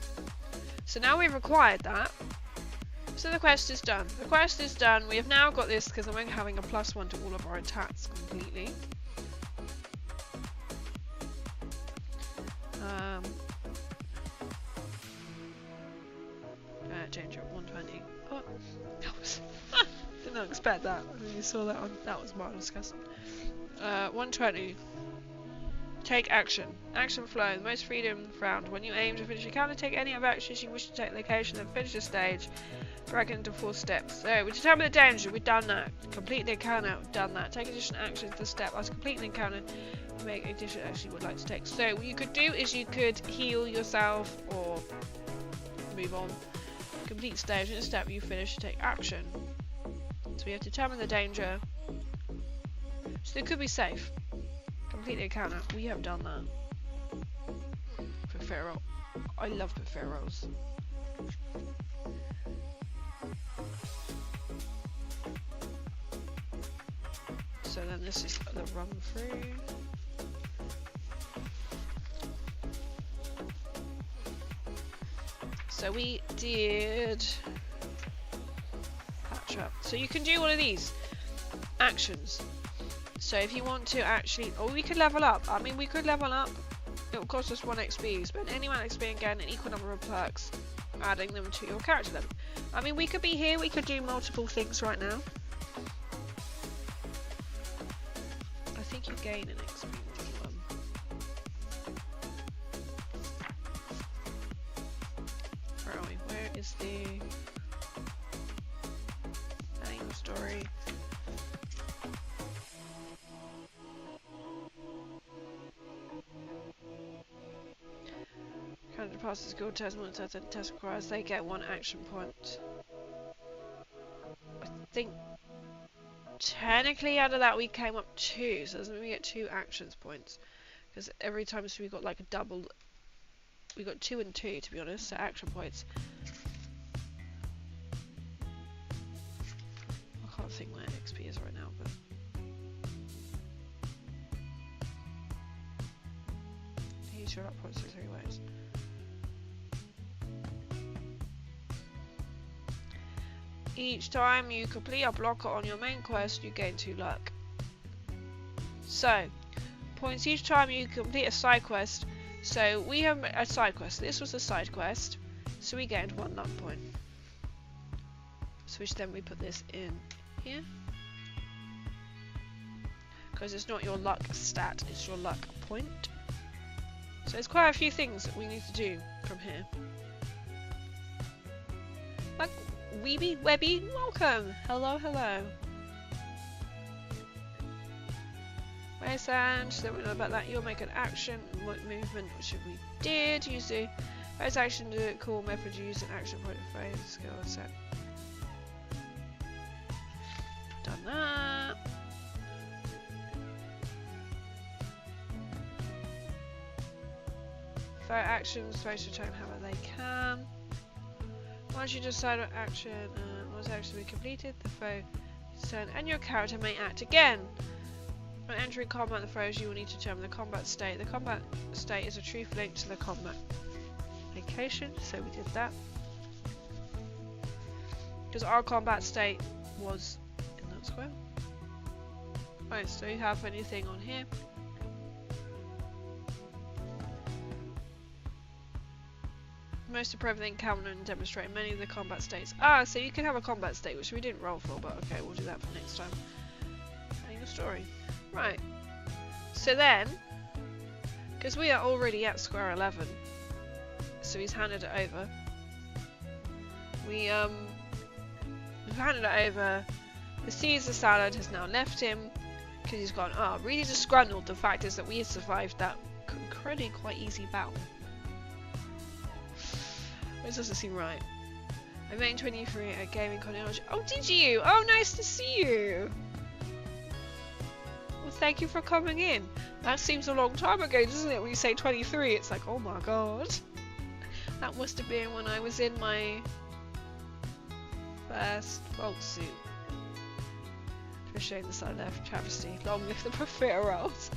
Speaker 1: So now we've acquired that. So the quest is done. The quest is done. We have now got this because I'm having a +1 to all of our attacks completely. Change it 120. Oh, that was did not expect that. I really saw that one. That was more disgusting. 120 Take action. Action flow. The most freedom round. When you aim to finish a counter, take any other actions you wish to take location, then finish the stage. Break into 4 steps. So, we determine the danger. We've done that. Complete the encounter. We've done that. Take additional actions for the step. After completing the encounter, you make additional action you would like to take. So, what you could do is you could heal yourself or move on. Complete stage. In the step you finish to take action. So, we have to determine the danger. So, it could be safe. Complete the encounter. We have done that. Profero. I love Proferos. So then this is the run through. So we did patch up. So you can do one of these actions. So if you want to actually, or we could level up. I mean, we could level up. It will cost us 1 XP. Spend any amount of XP and gain an equal number of perks, adding them to your character level. I mean, we could be here. We could do multiple things right now. I think you gain an XP. Where are we? Where is the annual story? To pass the skill test, once that test requires they get 1 action point. I think technically out of that we came up 2, so doesn't mean we get 2 actions points. Because every time so we got like a double, we got 2 and 2 to be honest, so action points. I can't think where XP is right now, but use your luck points in 3 ways. Each time you complete a blocker on your main quest, you gain 2 luck. So, points each time you complete a side quest. So, we have a side quest. This was a side quest. So, we gained 1 luck point. So, which then we put this in here. Because it's not your luck stat, it's your luck point. So, there's quite a few things that we need to do from here. Like, Weeby Webby, welcome! Hello, hello. Where's and so we know about that. You'll make an action movement, which we did. Use the first action to call method. Use an action point of phrase skill set. Done that. Foe actions, face return however they can. Once you decide what action was actually completed, the foe turn and your character may act again. When entering combat the foes, you will need to determine the combat state. The combat state is a truth link to the combat location, so we did that. Because our combat state was in that square. Right, so you have anything on here? Most appropriate encounter and demonstrate many of the combat states. Ah, so you can have a combat state, which we didn't roll for, but okay, we'll do that for next time. Telling the story. Right. So then, because we are already at square 11, so he's handed it over. We've handed it over. The Caesar salad has now left him because he's gone. Ah, really disgruntled. The fact is that we had survived that incredibly quite easy battle. This doesn't seem right. I made 23 at Gaming Chronology. Oh, did you? Oh, nice to see you. Well, thank you for coming in. That seems a long time ago, doesn't it? When you say 23, it's like, oh my god. That must have been when I was in my first vault suit. For shame the sun left. Travesty. Long live the Proferos.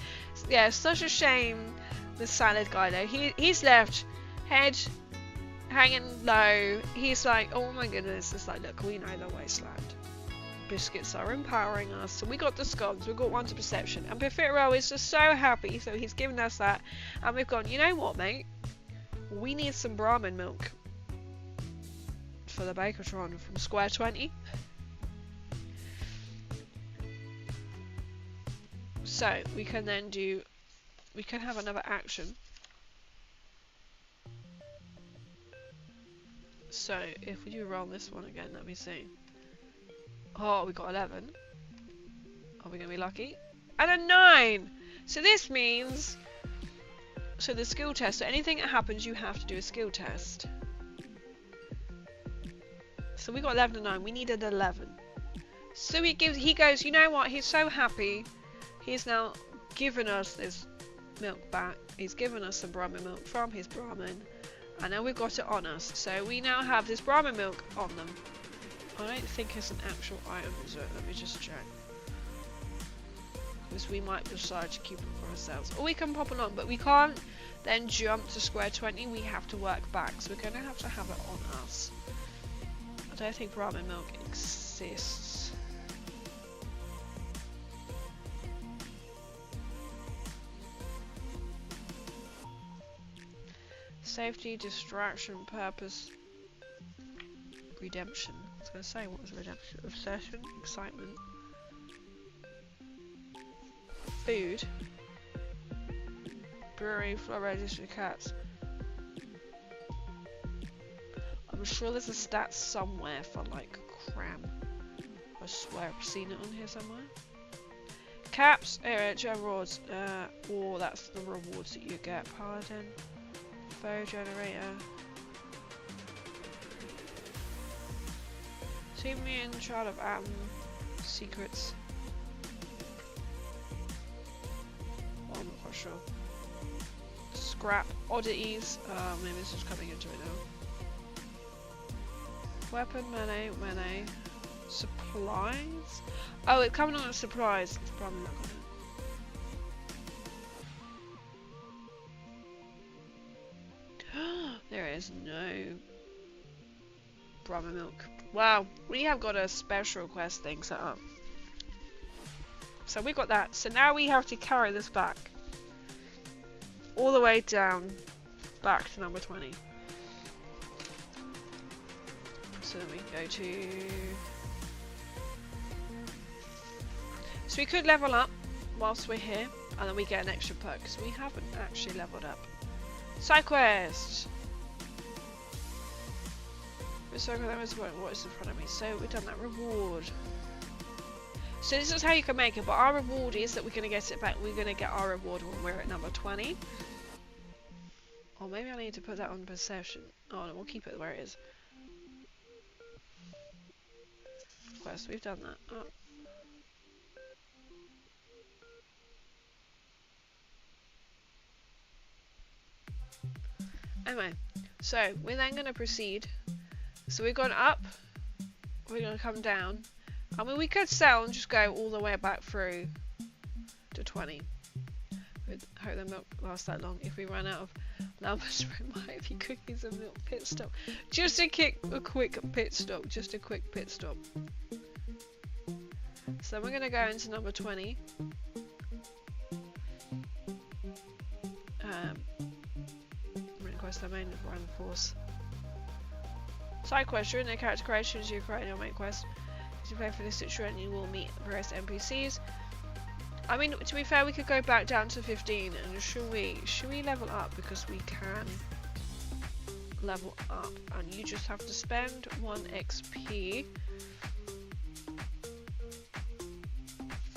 Speaker 1: Yeah, such a shame. The salad guy though. He's left. Head hanging low. He's like, oh my goodness. It's like, look, we know the wasteland. Biscuits are empowering us. So we got the scones. We got one to perception. And Profero is just so happy. So he's given us that. And we've gone, you know what, mate? We need some Brahmin milk for the Bakertron from Square 20. So we can then do we can have another action. So if we do roll this one again, let me see. Oh, we got 11. Are we gonna be lucky? And a 9! So this means, so the skill test, so anything that happens you have to do a skill test. So we got 11 and 9, we needed 11. So he goes, you know what, he's so happy. He's now given us this milk back. He's given us some Brahmin milk from his Brahmin. And now we've got it on us. So we now have this Brahmin milk on them. I don't think it's an actual item, is it? Let me just check. Because we might decide to keep it for ourselves. Or we can pop it on, but we can't then jump to square 20. We have to work back. So we're going to have it on us. I don't think Brahmin milk exists. Safety, distraction, purpose, redemption. I was going to say, what was redemption? Obsession, excitement. Food. Brewery, Florida District Cats. I'm sure there's a stat somewhere for like cram. I swear I've seen it on here somewhere. Caps, rewards. Oh, that's the rewards that you get. Paladin. Bow generator. Team me in Child of Atom. Secrets. Well, I'm not quite sure. Scrap. Oddities. Maybe this is coming into it now. Weapon, melee. Supplies? Oh, it's coming on as supplies. It's probably not coming. There is no Brahmin milk. Wow, we have got a special quest thing set up. So we got that. So now we have to carry this back. All the way down. Back to number 20. So then we can go to... So we could level up whilst we're here. And then we get an extra perk. Because we haven't actually leveled up. Side quest! What is in front of me? So we've done that reward. So this is how you can make it, but our reward is that we're going to get it back. We're going to get our reward when we're at number 20. Or maybe I need to put that on possession. Oh no, we'll keep it where it is. Quest, we've done that. Oh. Anyway, so we're then going to proceed. So we've gone up, we're going to come down. I mean, we could sell and just go all the way back through to 20. I hope the milk lasts that long. If we run out of numbers, we might be cookies and milk pit stop. Just a quick pit stop. Just a quick pit stop. So we're going to go into number 20. Request domain of Random Force. Side quest, during the character creation, as you create your main quest. If you play for this situation, you will meet various NPCs. I mean, to be fair, we could go back down to 15, and should we level up, because we can level up, and you just have to spend 1 XP.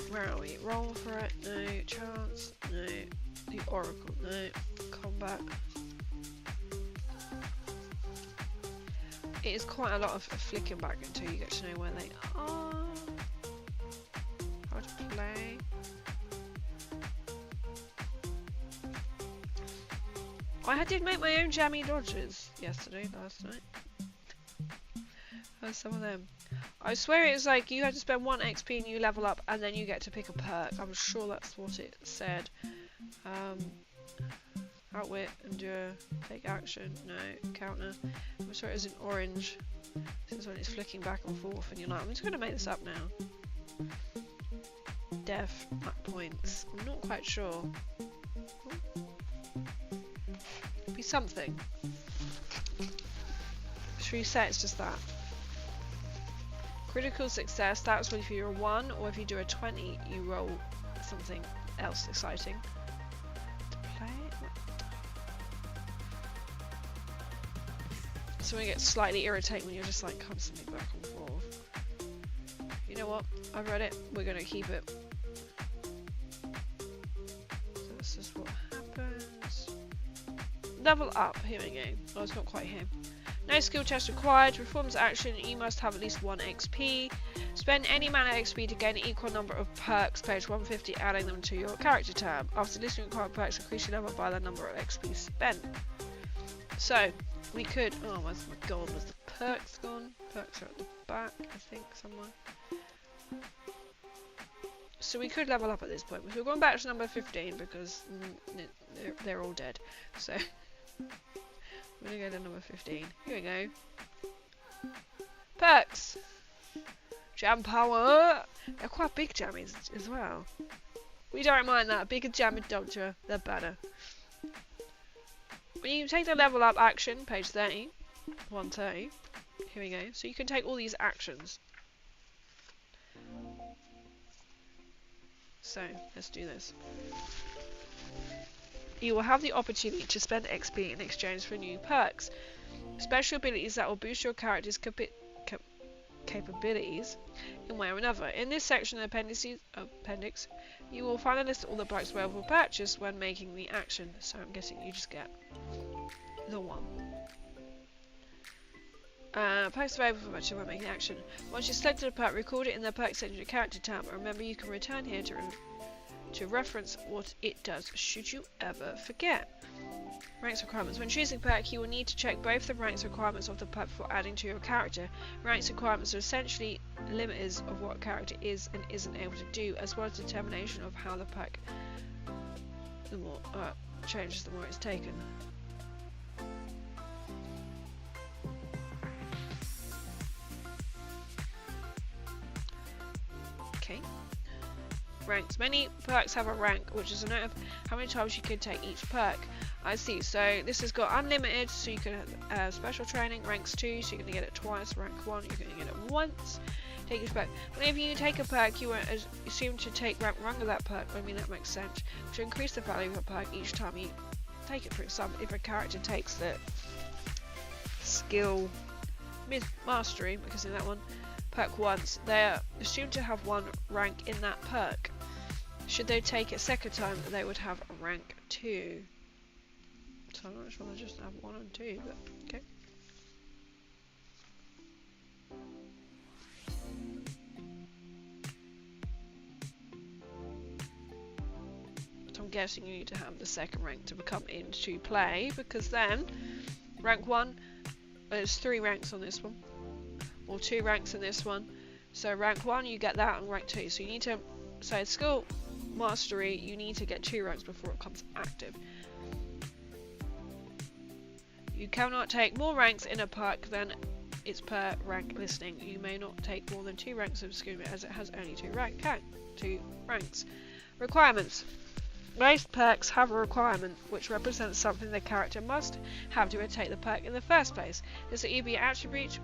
Speaker 1: Where are we? Roll for it? No. Chance? No. The Oracle? No. Combat? It is quite a lot of flicking back until you get to know where they are. How to play. I did make my own jammy dodges last night. There's some of them. I swear it's like you have to spend 1 XP and you level up and then you get to pick a perk. I'm sure that's what it said. Outwit, endure, take action, no, counter. I'm sure it was in orange. This is when it's flicking back and forth and you're like, I'm just going to make this up now. Dev, map points. I'm not quite sure. Be something. Should we say it's just that? Critical success, that's when if you're a 1 or if you do a 20 you roll something else exciting. So we get slightly irritated when you're just like constantly back and forth. You know what? I've read it. We're gonna keep it. So this is what happens. Level up. Here we go. Oh, it's not quite here. No skill test required. Performs action. You must have at least 1 XP. Spend any amount of XP to gain an equal number of perks. Page 150, adding them to your character tab. After listing required perks, increase your level by the number of XP spent. So we could. Oh, where's my god? Was the perks gone? Perks are at the back, I think, somewhere. So we could level up at this point. We're going back to number 15 because they're all dead. So we're gonna go to number 15. Here we go. Perks. Jam power. They're quite big jammies as well. We don't mind that. Bigger jammy dodger, the better. When you take the level up action, page 30, 130. Here we go. So you can take all these actions. So let's do this. You will have the opportunity to spend XP in exchange for new perks. Special abilities that will boost your character's capabilities in one way or another. In this section of the appendix, you will find a list of all the perks available for purchase when making the action. So I'm guessing you just get the one. Perks available for purchase when making the action. Once you've selected a perk, record it in the perk section of your character tab. Remember, you can return here to reference what it does should you ever forget. Ranks requirements. When choosing perk, you will need to check both the ranks requirements of the perk before adding to your character. Ranks requirements are essentially limiters of what a character is and isn't able to do, as well as determination of how the perk changes the more it's taken. Okay. Ranks. Many perks have a rank, which is a note of how many times you can take each perk. I see. So this has got unlimited, so you can have special training. Ranks 2, so you're going to get it twice. Rank 1, you're going to get it once. Take each perk. Whenever you take a perk, you are assumed to take rank 1 of that perk. I mean, that makes sense. To increase the value of a perk each time you take it. For example, if a character takes the skill mastery, because in that one, perk once, they are assumed to have 1 rank in that perk. Should they take it second time, they would have a rank 2. So I'm not sure they just have 1 and 2, but okay. So I'm guessing you need to have the second rank to come into play, because then rank 1, there's 3 ranks on this one, or 2 ranks in this one. So rank 1 you get that, and rank 2. So you need to, so skill mastery, you need to get 2 ranks before it becomes active. You cannot take more ranks in a perk than its per rank listing. You may not take more than 2 ranks of skill as it has only 2 ranks. Requirements. Most perks have a requirement which represents something the character must have to take the perk in the first place. This will either be an attribute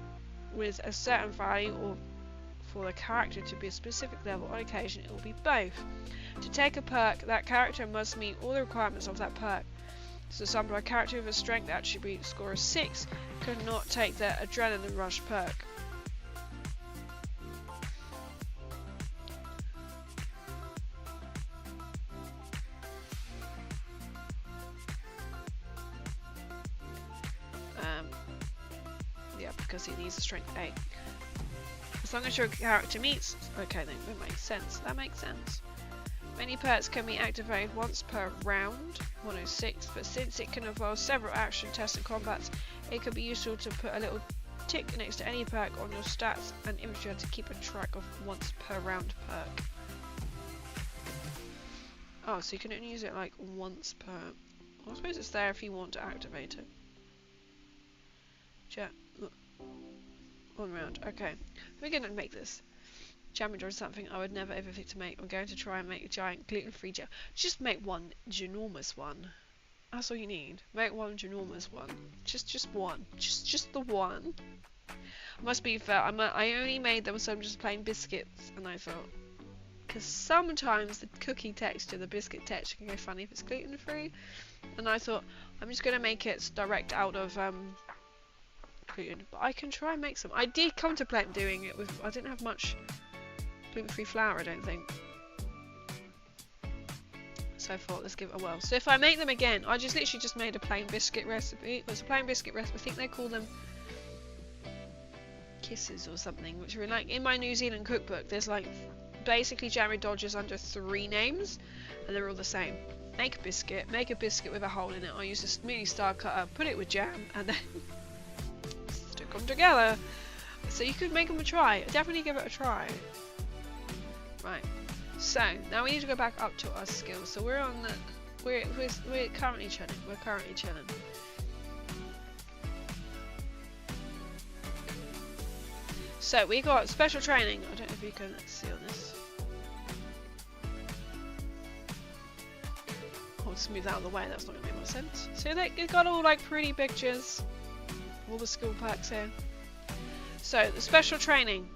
Speaker 1: with a certain value, or for the character to be a specific level. On occasion it will be both. To take a perk, that character must meet all the requirements of that perk. So example, a character with a strength attribute score of 6 could not take the adrenaline rush perk. Yeah, because he needs a strength 8. As long as your character meets, okay, then that makes sense. That makes sense. Many perks can be activated once per round, 106, but since it can involve several action tests and combats, it could be useful to put a little tick next to any perk on your stats and inventory to keep a track of once per round perk. Oh, so you can only use it like once per... I suppose it's there if you want to activate it. Chat. Look. 1 round. Okay. We're gonna make this. Jammer or something I would never ever think to make. I'm going to try and make a giant gluten-free gel. Just make one ginormous one. That's all you need. Make one ginormous one. Just one. Just the one. I must be fair. I only made them so I'm just plain biscuits, and I thought, because sometimes the cookie texture, the biscuit texture, can go funny if it's gluten-free. And I thought, I'm just going to make it direct out of gluten. But I can try and make some. I did contemplate doing it with, I didn't have much gluten-free flour, I don't think. So I thought, let's give it a whirl. So if I make them again, I just literally just made a plain biscuit recipe. It was a plain biscuit recipe. I think they call them kisses or something, which are like in my New Zealand cookbook. There's like basically Jammy Dodgers under 3 names, and they're all the same. Make a biscuit with a hole in it. I use a mini star cutter, put it with jam, and then stick them together. So you could make them a try. Definitely give it a try. Right. So now we need to go back up to our skills. So we're on the, we're currently chilling. We're currently chilling. So we got special training. I don't know if you can see on this. I'll just move that out of the way. That's not gonna make much sense. So they got all like pretty pictures. All the skill perks here. So the special training.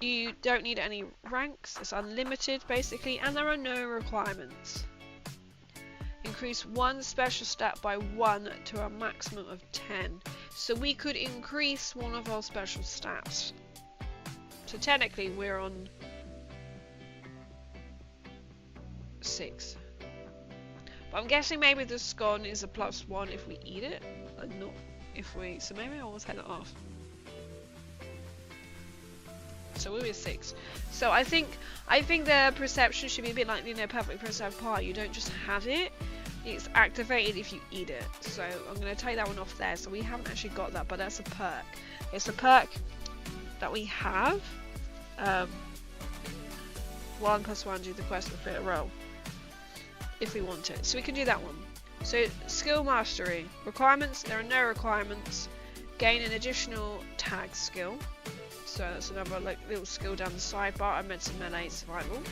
Speaker 1: You don't need any ranks, it's unlimited basically, and there are no requirements. Increase 1 special stat by 1 to a maximum of 10. So we could increase one of our special stats. So technically we're on 6. But I'm guessing maybe the scone is a +1 if we eat it, and not if we, so maybe I'll take it off. So we're at 6. So I think the perception should be a bit like, you know, perfectly preserved pie. You don't just have it; it's activated if you eat it. So I'm going to take that one off there. So we haven't actually got that, but that's a perk. It's a perk that we have. 1 + 1 do the quest with a roll if we want it. So we can do that one. So skill mastery requirements. There are no requirements. Gain an additional tag skill. So that's another like little skill down the sidebar. I meant some melee survival.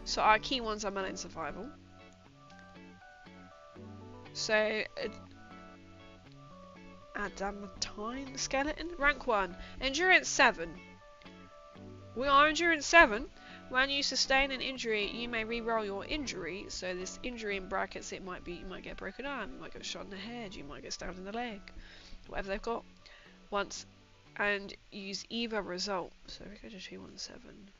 Speaker 1: So our key ones are melee and survival. So adamantine skeleton, rank 1, endurance 7. We are endurance 7. When you sustain an injury, you may re-roll your injury. So this injury in brackets, it might be you might get a broken arm, you might get shot in the head, you might get stabbed in the leg, whatever they've got. Once. And use either result. So we go to 217.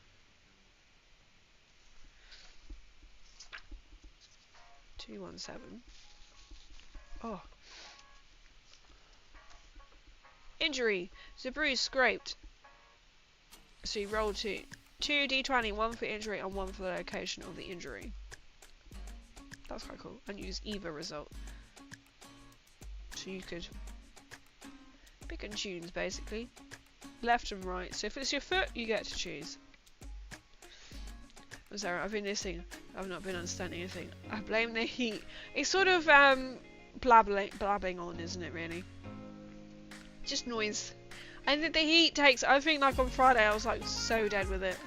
Speaker 1: Oh. Injury. So bruise scraped. So you roll 2 d20, 1 for injury and 1 for the location of the injury. That's quite cool. And use either result. So you could pick and choose basically, left and right. So if it's your foot, you get to choose. I'm sorry, I've been listening. I've not been understanding anything. I blame the heat. It's sort of blabbing on, isn't it? Really, just noise. And the heat takes. I think like on Friday, I was like so dead with it.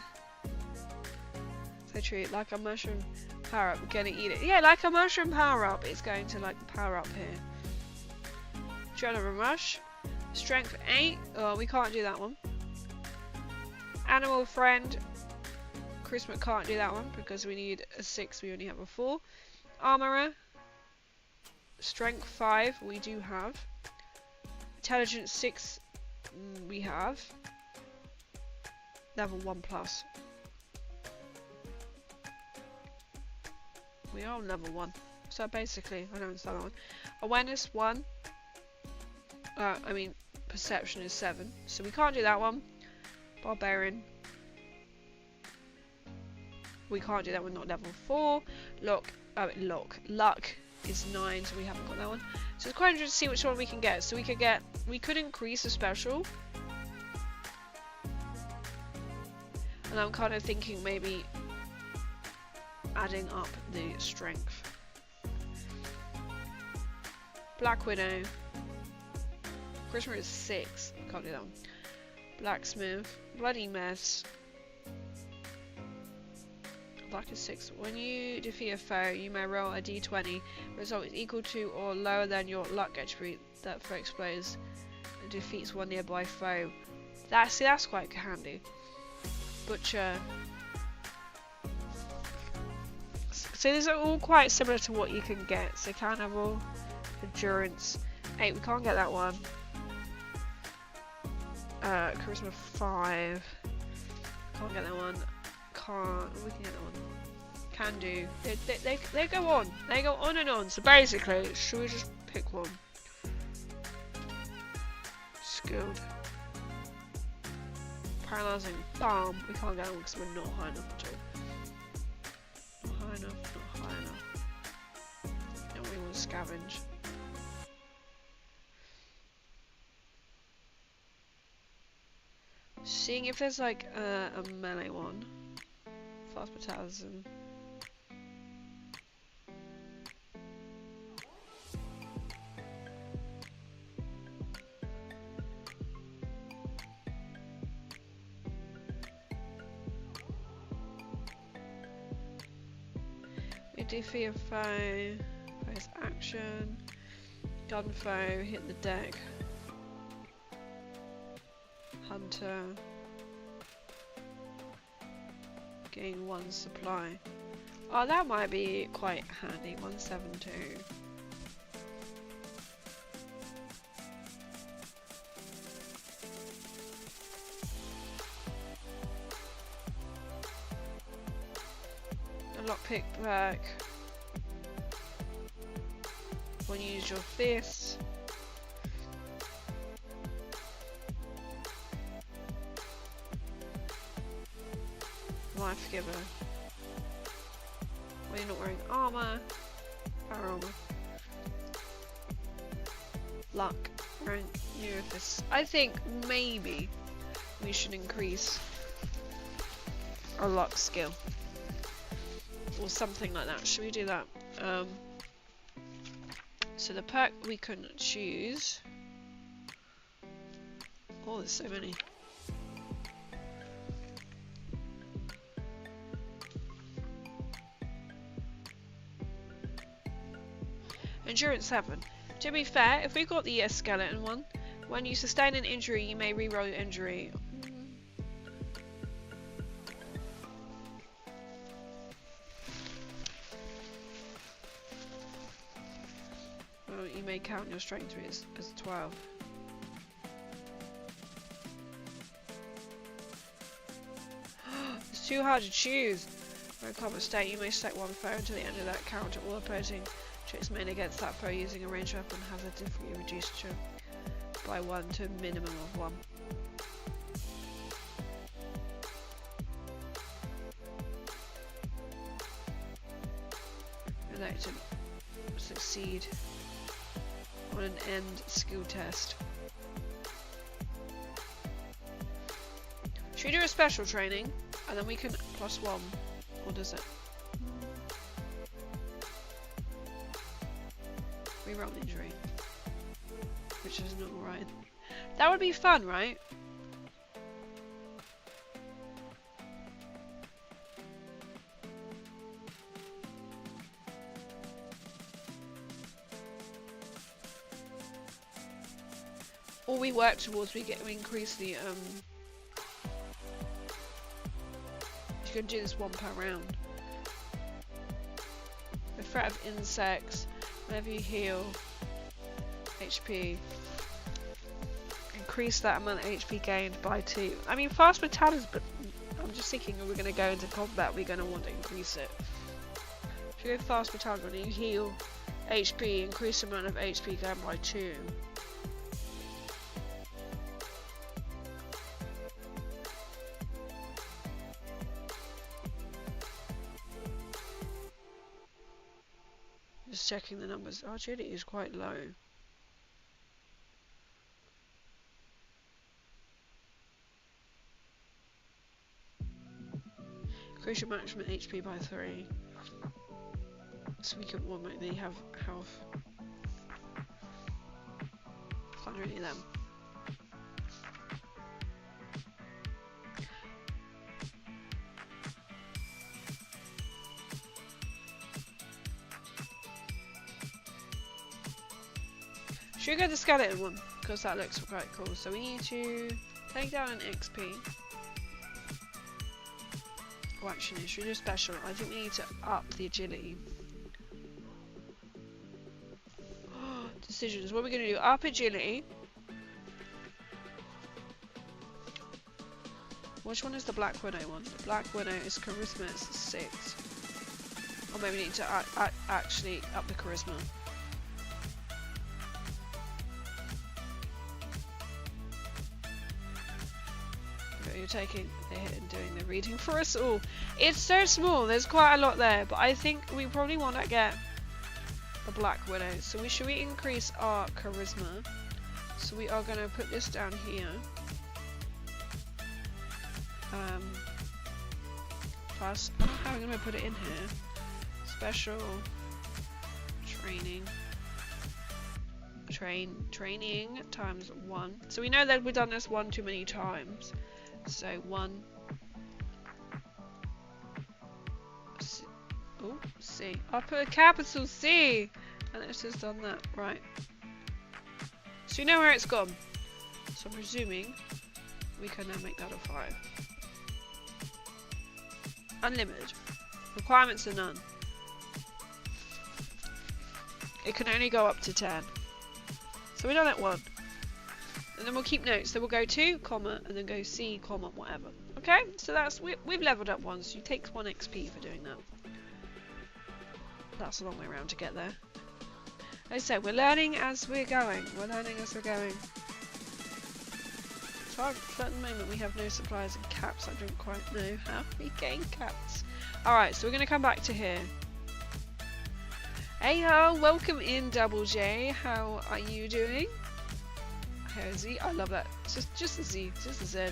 Speaker 1: So true. Like a mushroom power up, we're gonna eat it. Yeah, like a mushroom power up. It's going to like power up here. Adrenaline rush. Strength 8. Oh, we can't do that one. Animal friend. Christmas can't do that one because we need a 6. We only have a 4. Armorer. Strength 5. We do have. Intelligence 6. We have. Level 1+. We are on level 1. So basically, I don't understand that one. Awareness 1. I mean, perception is 7, so we can't do that one. Barbarian. We can't do that one, not level 4. Luck is 9, so we haven't got that one. So it's quite interesting to see which one we can get. So we could increase the special. And I'm kind of thinking maybe adding up the strength. Black Widow. Christmas is 6. Can't do that one. Blacksmith. Bloody mess. Black is 6. When you defeat a foe, you may roll a d20. Result is equal to or lower than your luck attribute. That foe explodes and defeats one nearby foe. That's quite handy. Butcher. So these are all quite similar to what you can get. So carnival, endurance, 8. We can't get that one. Charisma 5. Can't get that one. We can get that one. Can do. They go on. They go on and on. So basically, should we just pick one? Skilled. Paralyzing bomb. We can't get that one because we're not high enough to. Not high enough. Not high enough. And we want to scavenge. Seeing if there's like a melee one. Fast metabolism. We defeat a foe. Post action. Gun foe. Hit the deck. Hunter. Gain 1 supply. Oh, that might be quite handy. 172. A lockpick back. When you use your fist. Life giver. Well, you're not wearing armor. Power armor. Luck. Rank. New office. I think maybe we should increase our luck skill. Or something like that. Should we do that? So the perk we can choose. Oh, there's so many. Endurance 7. To be fair, if we got the skeleton one, when you sustain an injury, you may reroll your injury. Well, you may count your strength as 12. It's too hard to choose. For a common state, you may select one foe until the end of that count. All opposing tricks made against that foe using a ranged weapon have the difficulty reduced by 1 to a minimum of 1. Elect to succeed on an end skill test. Should we do a special training and then we can +1, or does it? Reroll injury, which is not right. That would be fun, right? Or we work towards we increase the you can do this 1 per round. The threat of insects. Whenever you heal HP, increase that amount of HP gained by 2. I mean, fast metabolism, but I'm just thinking if we're going to go into combat, we're going to want to increase it. If you go fast metabolism and you heal HP, increase the amount of HP gained by 2. Just checking the numbers. Our agility is quite low. Increase your maximum HP by 3. So we can maybe have health. Can't do any of them. Should we go the skeleton one? Because that looks quite cool. So we need to take down an XP. Oh, actually, should we do special? I think we need to up the agility. Decisions. What are we going to do? Up agility. Which one is the Black Widow one? The Black Widow is charisma, it's 6. Or maybe we need to actually up the charisma. You're taking the hit and doing the reading for us all. It's so small, there's quite a lot there, but I think we probably want to get the Black Widow. So should we increase our charisma? So we are going to put this down here. Plus, how am I going to put it in here? Special training. Training times 1. So we know that we've done this one too many times. So 1. C. I'll put a capital C. And it's just done that. Right. So you know where it's gone. So I'm presuming we can now make that a 5. Unlimited. Requirements are none. It can only go up to 10. So we've done it 1. And then we'll keep notes. So we'll go 2, comma, and then go C, comma, whatever. Okay? So that's we've leveled up once. You take 1 XP for doing that. That's a long way around to get there. Like I said, we're learning as we're going. We're learning as we're going. So at the moment we have no supplies and caps. I don't quite know how we gain caps. Alright, so we're going to come back to here. Hey ho, welcome in Double J. How are you doing? Hey Z, I love that. It's just a Z, just a Z.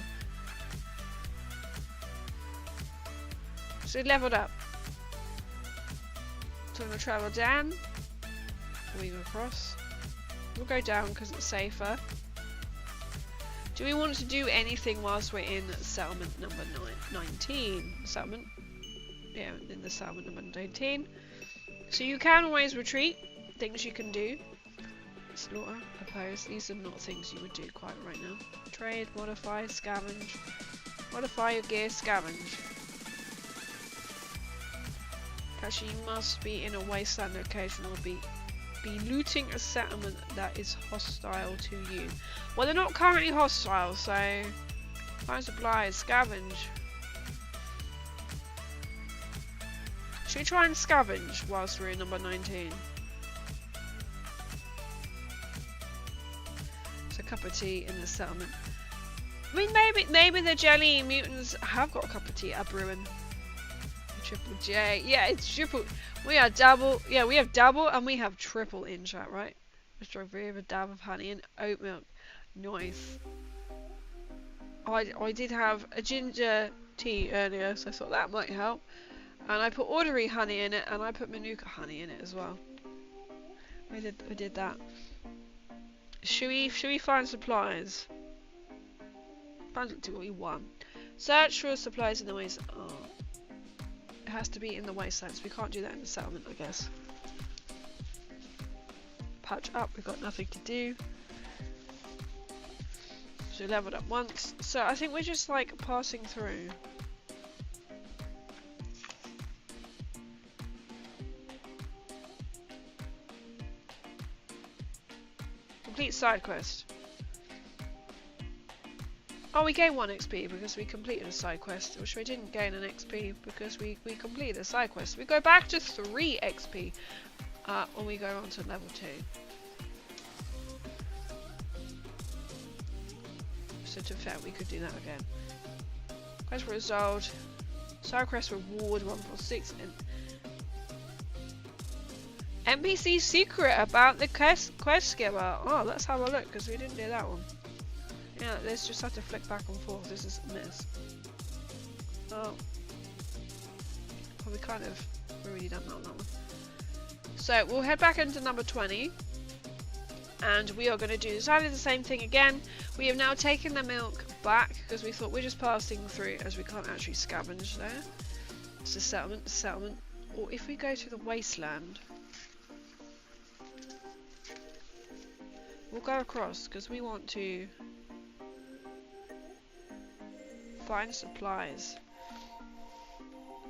Speaker 1: So we leveled up. So we're going to travel down. We go across. We'll go down because it's safer. Do we want to do anything whilst we're in settlement number 19? Settlement? Yeah, in the settlement number 19. So you can always retreat. Things you can do. Slaughter, oppose. These are not things you would do quite right now. Trade, modify, scavenge. Modify your gear, scavenge. Actually, you must be in a wasteland location or be looting a settlement that is hostile to you. Well, they're not currently hostile, so find supplies, scavenge. Should we try and scavenge whilst we're in number 19? It's a cup of tea in the settlement. I mean, maybe the jelly mutants have got a cup of tea at brewing. Triple J. Yeah, it's triple. We are double. Yeah, we have double and we have triple in chat, right? Strawberry with a dab of honey and oat milk. Nice. I did have a ginger tea earlier, so I thought that might help. And I put ordery honey in it, and I put manuka honey in it as well. We did that. Should we find supplies? Find what we want. Search for supplies in the ways. Oh. It has to be in the wastelands. We can't do that in the settlement, I guess. Patch up. We've got nothing to do. So we leveled up once. So I think we're just like passing through. Complete side quest. Oh, we gained 1 XP because we completed a side quest, which we didn't gain an XP because we completed a side quest. We go back to 3 XP when we go on to level 2. So to be fair, we could do that again. Quest result. Side quest reward 146 and NPC secret about the quest giver. Oh, let's have a look because we didn't do that one. Yeah, let's just have to flick back and forth. This is a miss. Oh. Well, we kind of already done that on that one. So we'll head back into number 20. And we are going to do exactly the same thing again. We have now taken the milk back because we thought we're just passing through as we can't actually scavenge there. It's a settlement. Or if we go to the wasteland, we'll go across because we want to find supplies.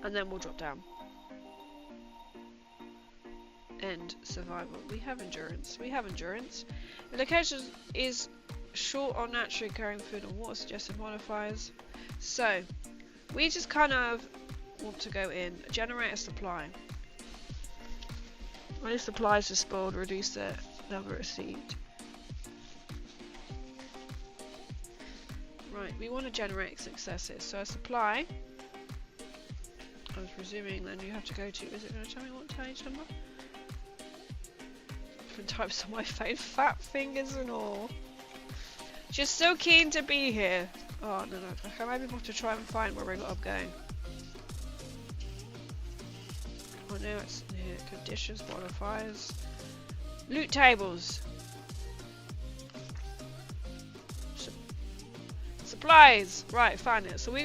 Speaker 1: and then we'll drop down. End survival. We have endurance. We have endurance. The location is short on naturally occurring food and water suggested modifiers. So we just kind of want to go in, generate a supply. When the supplies are spoiled, reduce the number received. Right, we want to generate successes. So a supply, I was presuming then you have to go to, is it going to tell me what page number? Different types on my phone, fat fingers and all. Just so keen to be here. Oh no, okay, maybe I have to try and find where I'm going. Oh no, it's here. Conditions, modifiers, loot tables, supplies. Right, found it. So we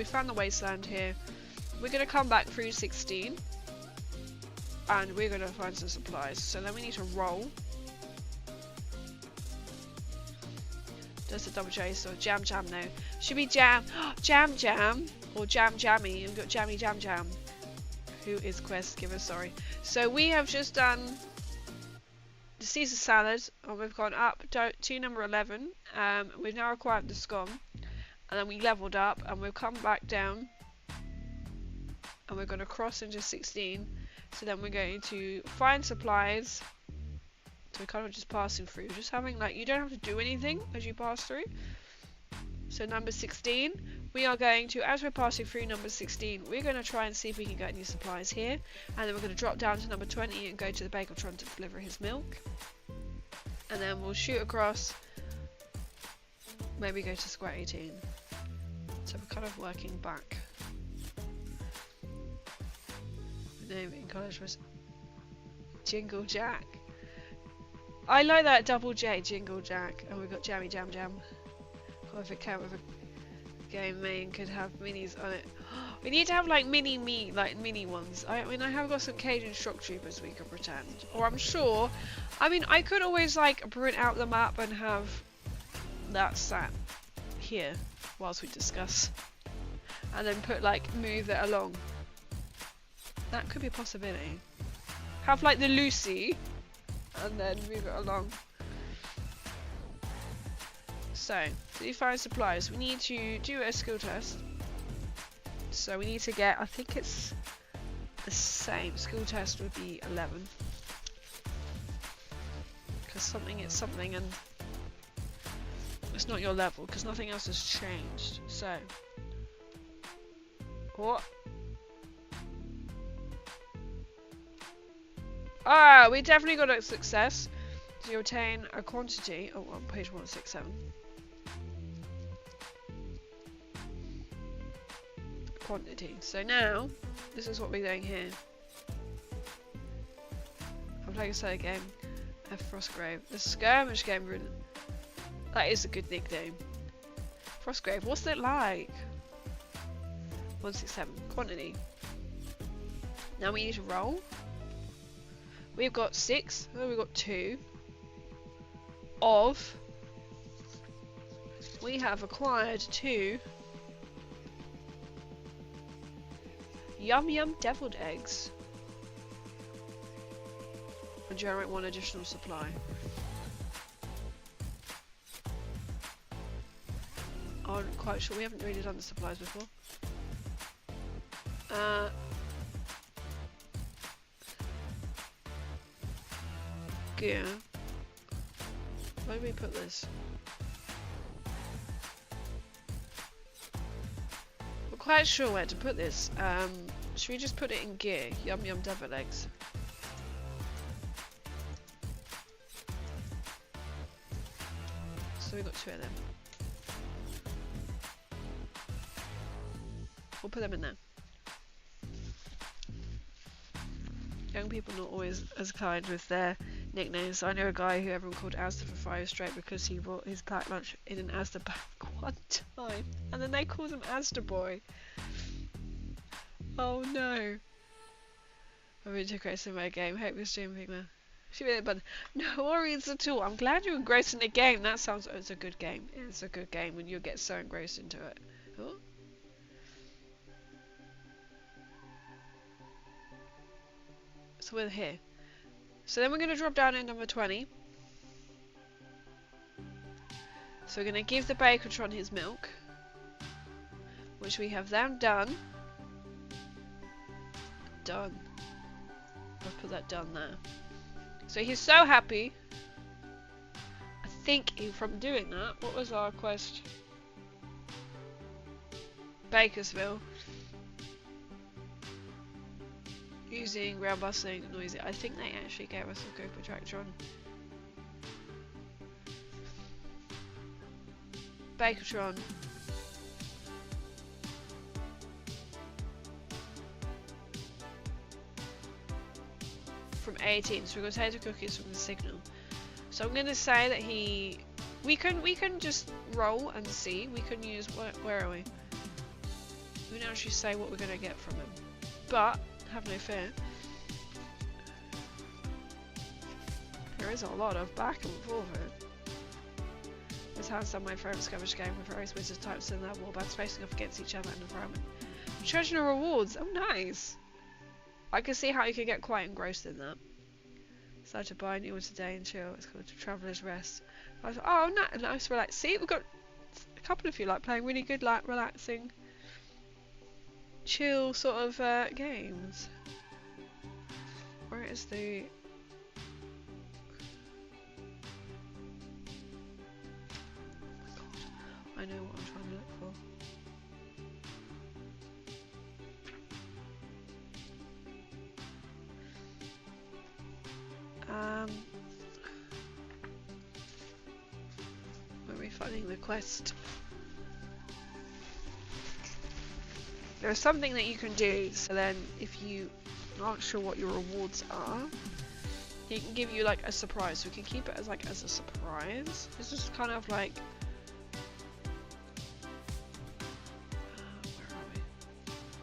Speaker 1: found the wasteland here. We're gonna come back through 16, and we're gonna find some supplies. So then we need to roll. Does the double J, so jam now. Should be jam or jammy. We've got jammy jam. Who is quest giver? Sorry. So we have just done the Caesar salad, and we've gone up to number 11. We've now acquired the scum, and then we leveled up, and we've come back down, and we're going to cross into 16. So then we're going to find supplies. So we're kind of just passing through, just having like, you don't have to do anything as you pass through. So number 16, we are going to, as we're passing through number 16, we're going to try and see if we can get any supplies here. And then we're going to drop down to number 20 and go to the Bageltron to deliver his milk. And then we'll shoot across, maybe go to square 18. So we're kind of working back. The name in college was Jingle Jack. I like that double J, Jingle Jack. And we've got Jammy Jam. If it came with a game main could have minis on it. We need to have like mini ones. I mean, I have got some Cajun shock troopers we could pretend. Or I'm sure, I mean, I could always like print out the map and have that sat here whilst we discuss. And then put like, move it along. That could be a possibility. Have like the Lucy and then move it along. So, to find supplies, we need to do a skill test. So we need to get, I think it's the same. Skill test would be 11. Because something is something and it's not your level, because nothing else has changed. So, what? Ah, we definitely got a success. So you obtain a quantity, oh, on page 167. Quantity. So now, this is what we're doing here. I'm playing a solo game. Frostgrave. The skirmish game. That is a good nickname. Frostgrave. What's it like? 167. Quantity. Now we need to roll. We've got 6. Oh, we've got 2. Of. We have acquired 2. Yum deviled eggs. And generate 1 additional supply. I'm not quite sure, we haven't really done the supplies before. Gear. Where do we put this? We're quite sure where to put this. Should we just put it in gear? Yum devil eggs. So we got 2 of them. We'll put them in there. Young people not always as kind with their nicknames. I know a guy who everyone called Asda for 5 straight because he brought his packed lunch in an Asda bag one time. And then they called him Asda Boy. Oh no. I'm engrossed in my game. Hope you're streaming, man. But no worries at all. I'm glad you're engrossed in the game. That sounds, it's a good game. It's a good game when you get so engrossed into it. Oh. So we're here. So then we're going to drop down at number 20. So we're going to give the Bakertron his milk, which we have then done. Done. I'll put that done there. So he's so happy. I think from doing that, what was our quest? Bakersville. Using rail bustling noisy. I think they actually gave us a Koopa Tractron. Bakertron. From 18, so we've got potato cookies from the signal. So I'm going to say that we can just roll and see. We can use, where are we? We don't actually say what we're going to get from him, but have no fear. There is a lot of back and forth here. This has done my favourite skirmish game with various wizard types in that warbands facing off against each other in the environment. Treasure and rewards, oh nice! I can see how you can get quite engrossed in that. Decided to buy a new one today and chill. It's called Traveller's Rest. I was like, oh, nice, relax. See, we've got a couple of you like playing really good, like relaxing, chill sort of games. Where is the? Oh God, I know what I'm trying to look for. Where are we finding the quest? There's something that you can do, so then if you aren't sure what your rewards are, he can give you like a surprise. So we can keep it as like as a surprise. This is kind of like where are we?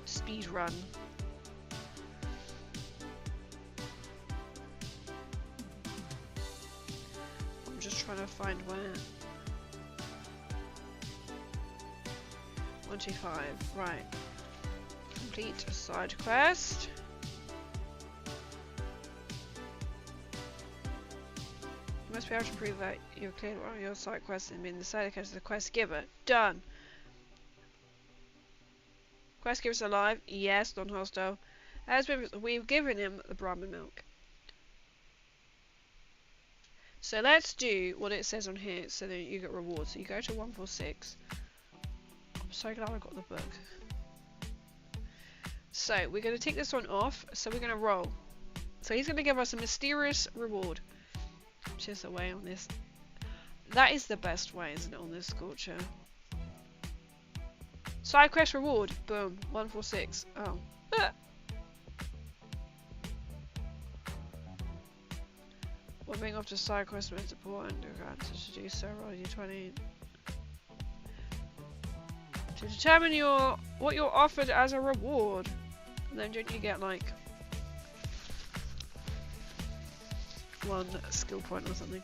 Speaker 1: Speed run. I'm just trying to find where. 125, right. Complete a side quest. You must be able to prove that you're cleared on your side quest and been the side quest of the quest giver. Done. Quest giver's alive. Yes, non-hostile. We've given him the Brahmin milk. So let's do what it says on here so that you get rewards. So you go to 146. I'm so glad I got the book. So we're going to take this one off. So we're going to roll. So he's going to give us a mysterious reward. Which is the way on this. That is the best way, isn't it, on this Scorcher? Side quest reward. Boom. 146. Oh. Well, being off to side quest is important. To do so, roll your 20. To determine what you're offered as a reward. And then don't you get like 1 skill point or something.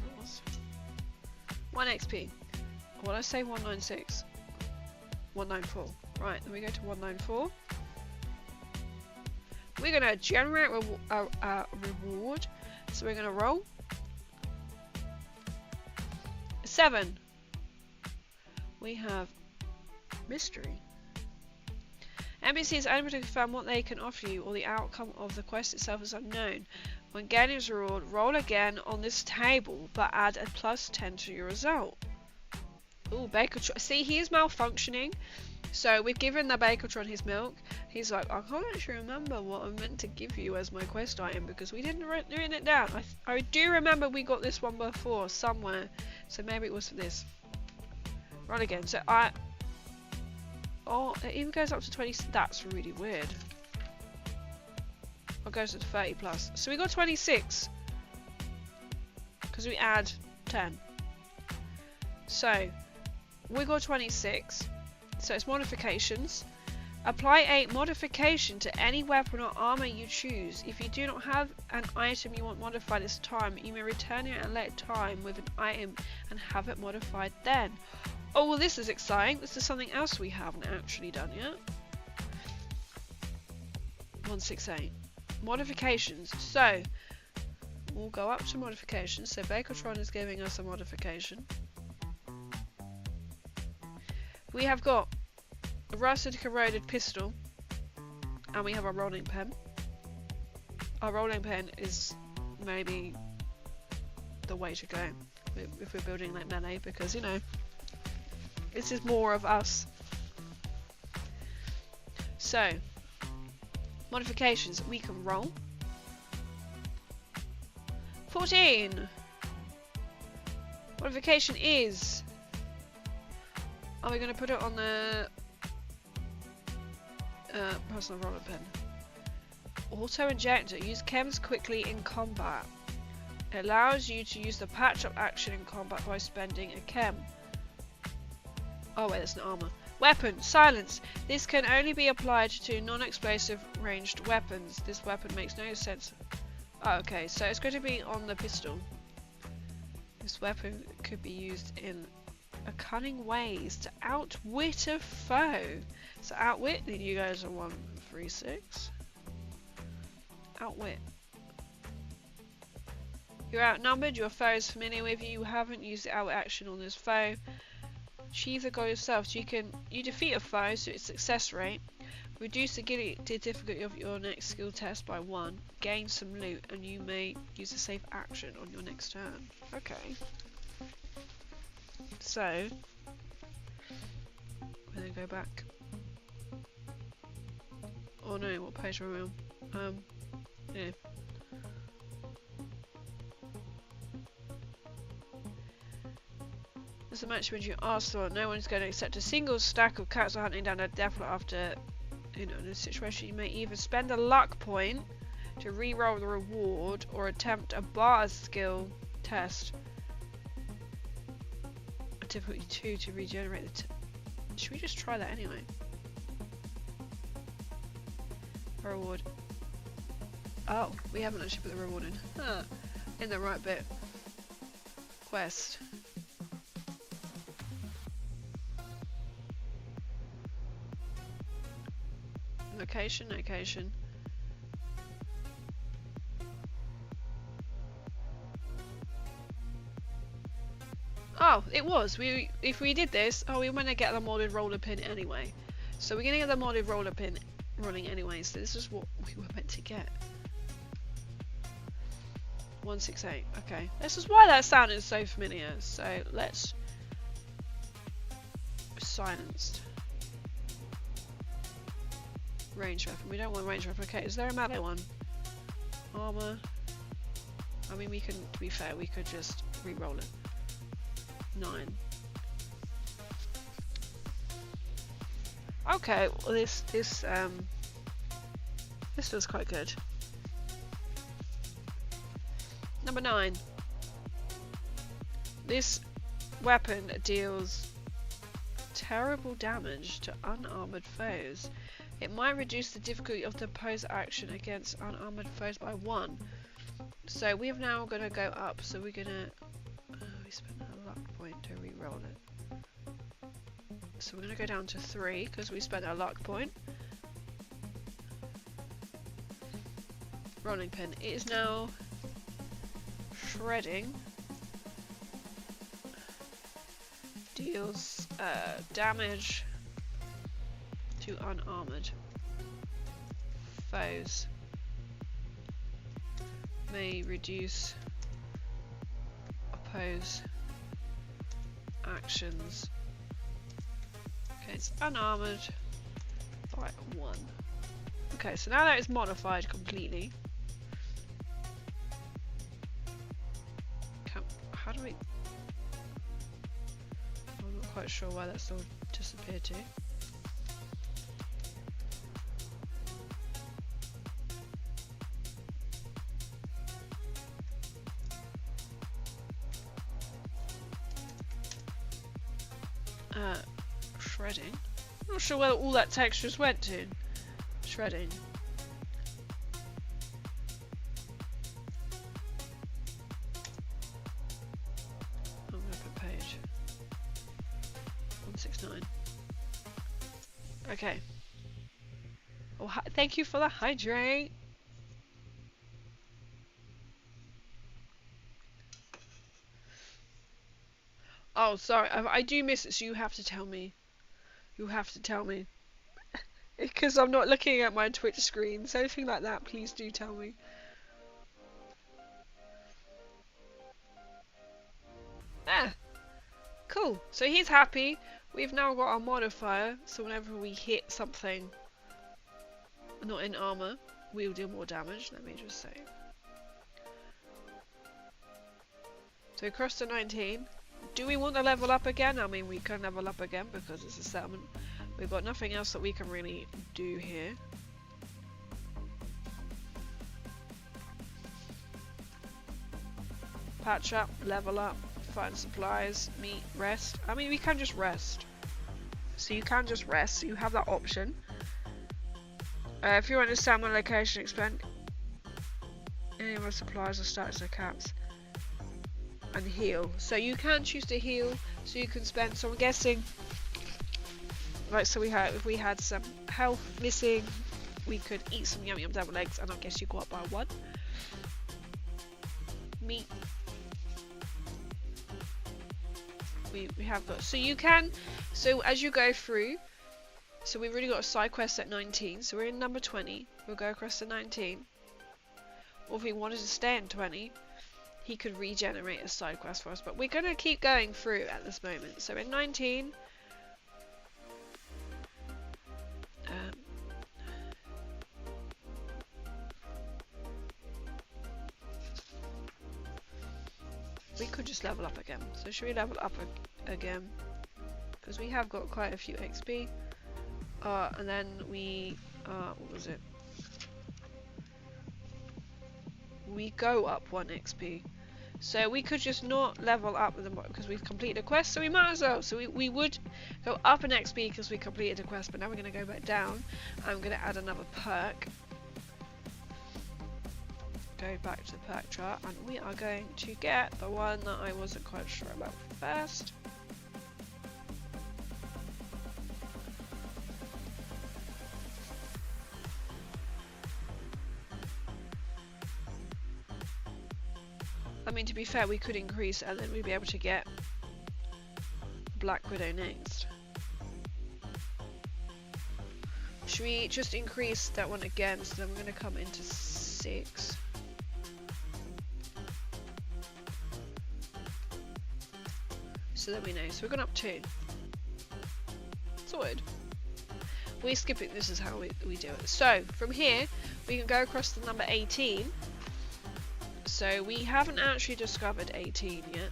Speaker 1: What was 1 XP. What did I say? 196. 194. Right, then we go to 194. We're gonna generate a reward. So we're gonna roll. 7. We have mystery. NPCs unable to confirm what they can offer you, or the outcome of the quest itself is unknown. When gaining this reward, roll again on this table, but add a +10 to your result. Ooh, Bakertron. See, he's malfunctioning. So we've given the Bakertron his milk. He's like, I can't actually remember what I'm meant to give you as my quest item because we didn't write it down. I do remember we got this one before somewhere. So maybe it was for this. Run again. So oh, it even goes up to 20. That's really weird. It goes to 30 plus. So we got 26. Because we add 10. So we got 26. So it's modifications. Apply a modification to any weapon or armor you choose. If you do not have an item you want modified this time, you may return it at a later time with an item and have it modified then. Oh, well, this is exciting. This is something else we haven't actually done yet. 168. Modifications. So, we'll go up to modifications. So, Bakertron is giving us a modification. We have got a rusted corroded pistol, and we have a rolling pin. Our rolling pin is maybe the way to go if we're building like melee, because you know this is more of us. So modifications, we can roll 14. Modification is, are we going to put it on the personal roller pin? Auto injector. Use chems quickly in combat. It allows you to use the patch up action in combat by spending a chem. Oh wait, that's an armor. Weapon. Silence. This can only be applied to non-explosive ranged weapons. This weapon makes no sense. Oh, okay, so it's going to be on the pistol. This weapon could be used in a cunning ways to outwit a foe. So outwit, you guys are 136. Outwit. You're outnumbered, your foe is familiar with you, you haven't used the outwit action on this foe. Achieve the goal yourself. So you defeat a foe, so it's success rate. Reduce the difficulty of your next skill test by 1. Gain some loot, and you may use a safe action on your next turn. Okay. So, we're gonna go back. Oh no, what page are we on? Yeah. As a match when you ask for, no one's going to accept a single stack of cats or hunting down a devil after, you know, in a situation. You may either spend a luck point to re-roll the reward or attempt a bar skill test. A difficulty 2 to regenerate the should we just try that anyway? Reward. Oh, we haven't actually put the reward in. Huh. In the right bit. Quest. Location, location. Oh, it was. If we did this, we want to get the modded roller pin anyway. So we're gonna get the modded roller pin running anyway. So this is what we were meant to get. 168. Okay, this is why that sounded so familiar. So let's silenced. Range weapon. We don't want range weapon. Okay, is there a melee one? Armor. I mean, we can. To be fair, we could just re-roll it. 9. Okay, well this feels quite good. Number 9. This weapon deals terrible damage to unarmored foes. It might reduce the difficulty of the pose action against unarmored foes by 1. So we're now going to go up. So we're going to we spent a luck point to re-roll it. So we're going to go down to 3 because we spent a luck point. Rolling pin. It is now shredding. Deals damage to unarmored foes. May reduce oppose actions. Okay, it's unarmored by 1. Okay, so now that is modified completely. How do we... I'm not quite sure why that's all disappeared to. Shredding. I'm not sure where all that text just went to. Shredding. I'm gonna put page 169. Okay. Oh, thank you for the hydrate. Oh, sorry. I do miss it, so you have to tell me. You have to tell me. Because I'm not looking at my Twitch screen. So anything like that, please do tell me. Ah, cool. So he's happy. We've now got our modifier. So whenever we hit something not in armor, we'll do more damage. Let me just say. So across to 19. Do we want to level up again? I mean, we can level up again because it's a settlement. We've got nothing else that we can really do here. Patch up, level up, find supplies, meet, rest. I mean, we can just rest. So you can just rest. So you have that option. If you want to stand one location, expend any of my supplies or stats or caps. And heal. So you can choose to heal. So you can spend. So I'm guessing. Right, so if we had some health missing, we could eat some yum yum devil eggs, and I guess you go up by 1. Meat. We have got. So you can. So as you go through, so we've already got a side quest at 19. So we're in number 20. We'll go across to 19. Or if we wanted to stay in 20, he could regenerate a side quest for us. But we're going to keep going through at this moment. So in 19. We could just level up again. So should we level up again? Because we have got quite a few XP. And then we... what was it? We go up 1 XP. So we could just not level up with them because we've completed a quest. So we might as well. So we would go up an XP because we completed a quest. But now we're going to go back down. I'm going to add another perk. Go back to the perk chart, and we are going to get the one that I wasn't quite sure about first. I mean, to be fair, we could increase and then we'd be able to get Black Widow next. Should we just increase that one again? So then we're going to come into 6. So that we know. So we're going up 2. Sorted. We skip it. This is how we do it. So from here, we can go across to number 18. So we haven't actually discovered 18 yet.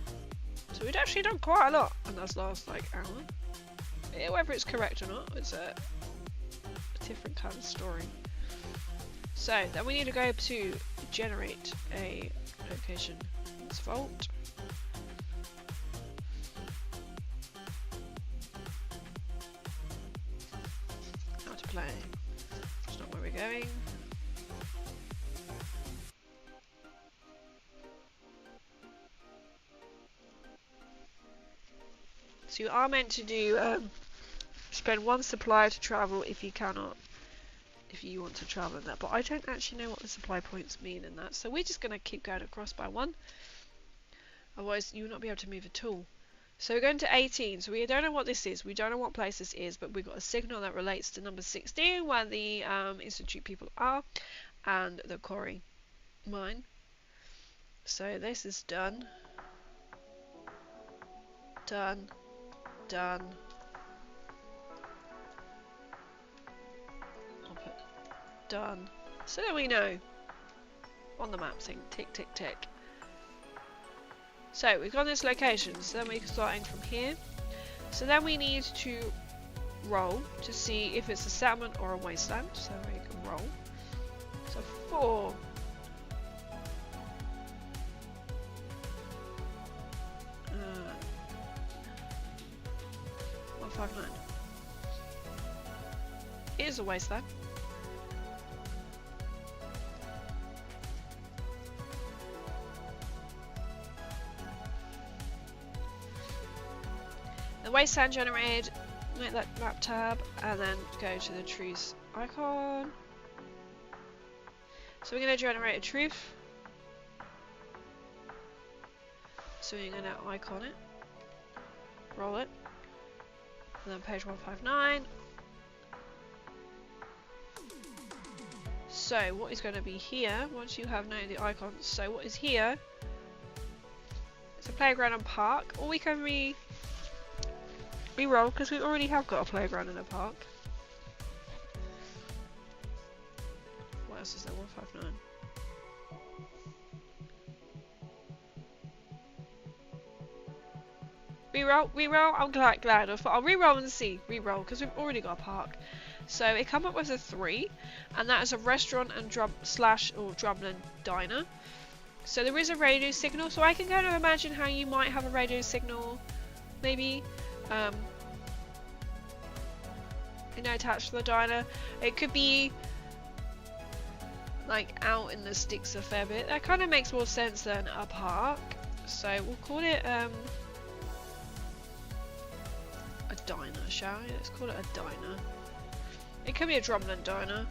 Speaker 1: So we'd actually done quite a lot in this last like hour. Yeah, whether it's correct or not, it's a different kind of story. So then we need to go to generate a location. It's vault. How to play. It's not where we're going. So you are meant to do spend 1 supply to travel if you cannot, if you want to travel in that. But I don't actually know what the supply points mean in that. So we're just going to keep going across by 1. Otherwise you will not be able to move at all. So we're going to 18. So we don't know what this is. We don't know what place this is. But we've got a signal that relates to number 16 where the Institute people are. And the quarry mine. So this is done. Done. Done. I'll put done. So then we know on the map saying tick tick tick. So we've got this location, so then we're starting from here. So then we need to roll to see if it's a settlement or a wasteland. So we can roll. So 4. 159. is a wasteland. The wasteland generated, make that map tab, and then go to the truth icon. So we're going to generate a truth. So we're going to icon it, roll it, and then page 159. So what is going to be here, once you have known the icons, so what is here, it's a playground and park, or we can re-roll, because we already have got a playground and a park. What else is there? 159. Reroll. I'm glad. I thought I'll reroll and see. Reroll, because we've already got a park. So it come up with a 3, and that is a restaurant and drumlin diner. So there is a radio signal. So I can kind of imagine how you might have a radio signal, maybe. You know, attached to the diner. It could be like out in the sticks a fair bit. That kind of makes more sense than a park. So we'll call it a diner, shall we? Let's call it a diner. It could be a drumlin diner.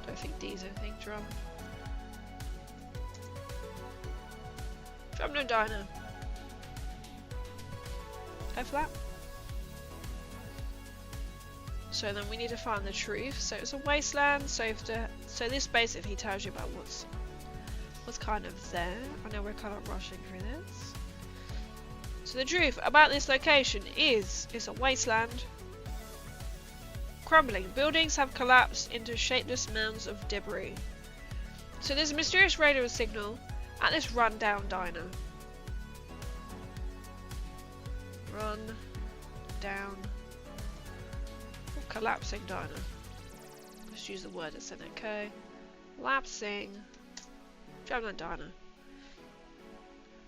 Speaker 1: Don't think D's anything. Drumlin diner. Go for that. So then we need to find the truth. So it's a wasteland. So this basically tells you about what's kind of there. I know we're kind of rushing through this. So the truth about this location is it's a wasteland. Crumbling. Buildings have collapsed into shapeless mounds of debris. So there's a mysterious radio signal at this rundown diner. Run down. Collapsing diner. Just use the word that's in okay. Collapsing drumlin diner.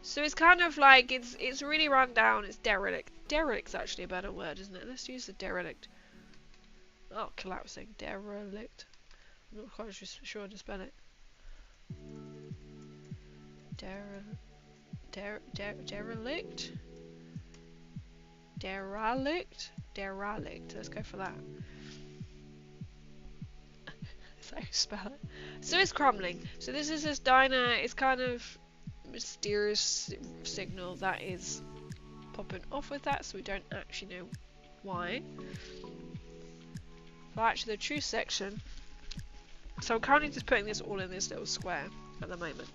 Speaker 1: So it's kind of like it's really run down. It's derelict. Derelict's actually a better word, isn't it? Let's use the derelict. Oh, collapsing derelict. I'm not quite sure how to spell it. Derelict. Derelict. Let's go for that. That's how you spell it. So it's crumbling. So this is this diner. It's kind of mysterious signal that is popping off with that, so we don't actually know why. But actually, the true section. So I'm currently just putting this all in this little square at the moment.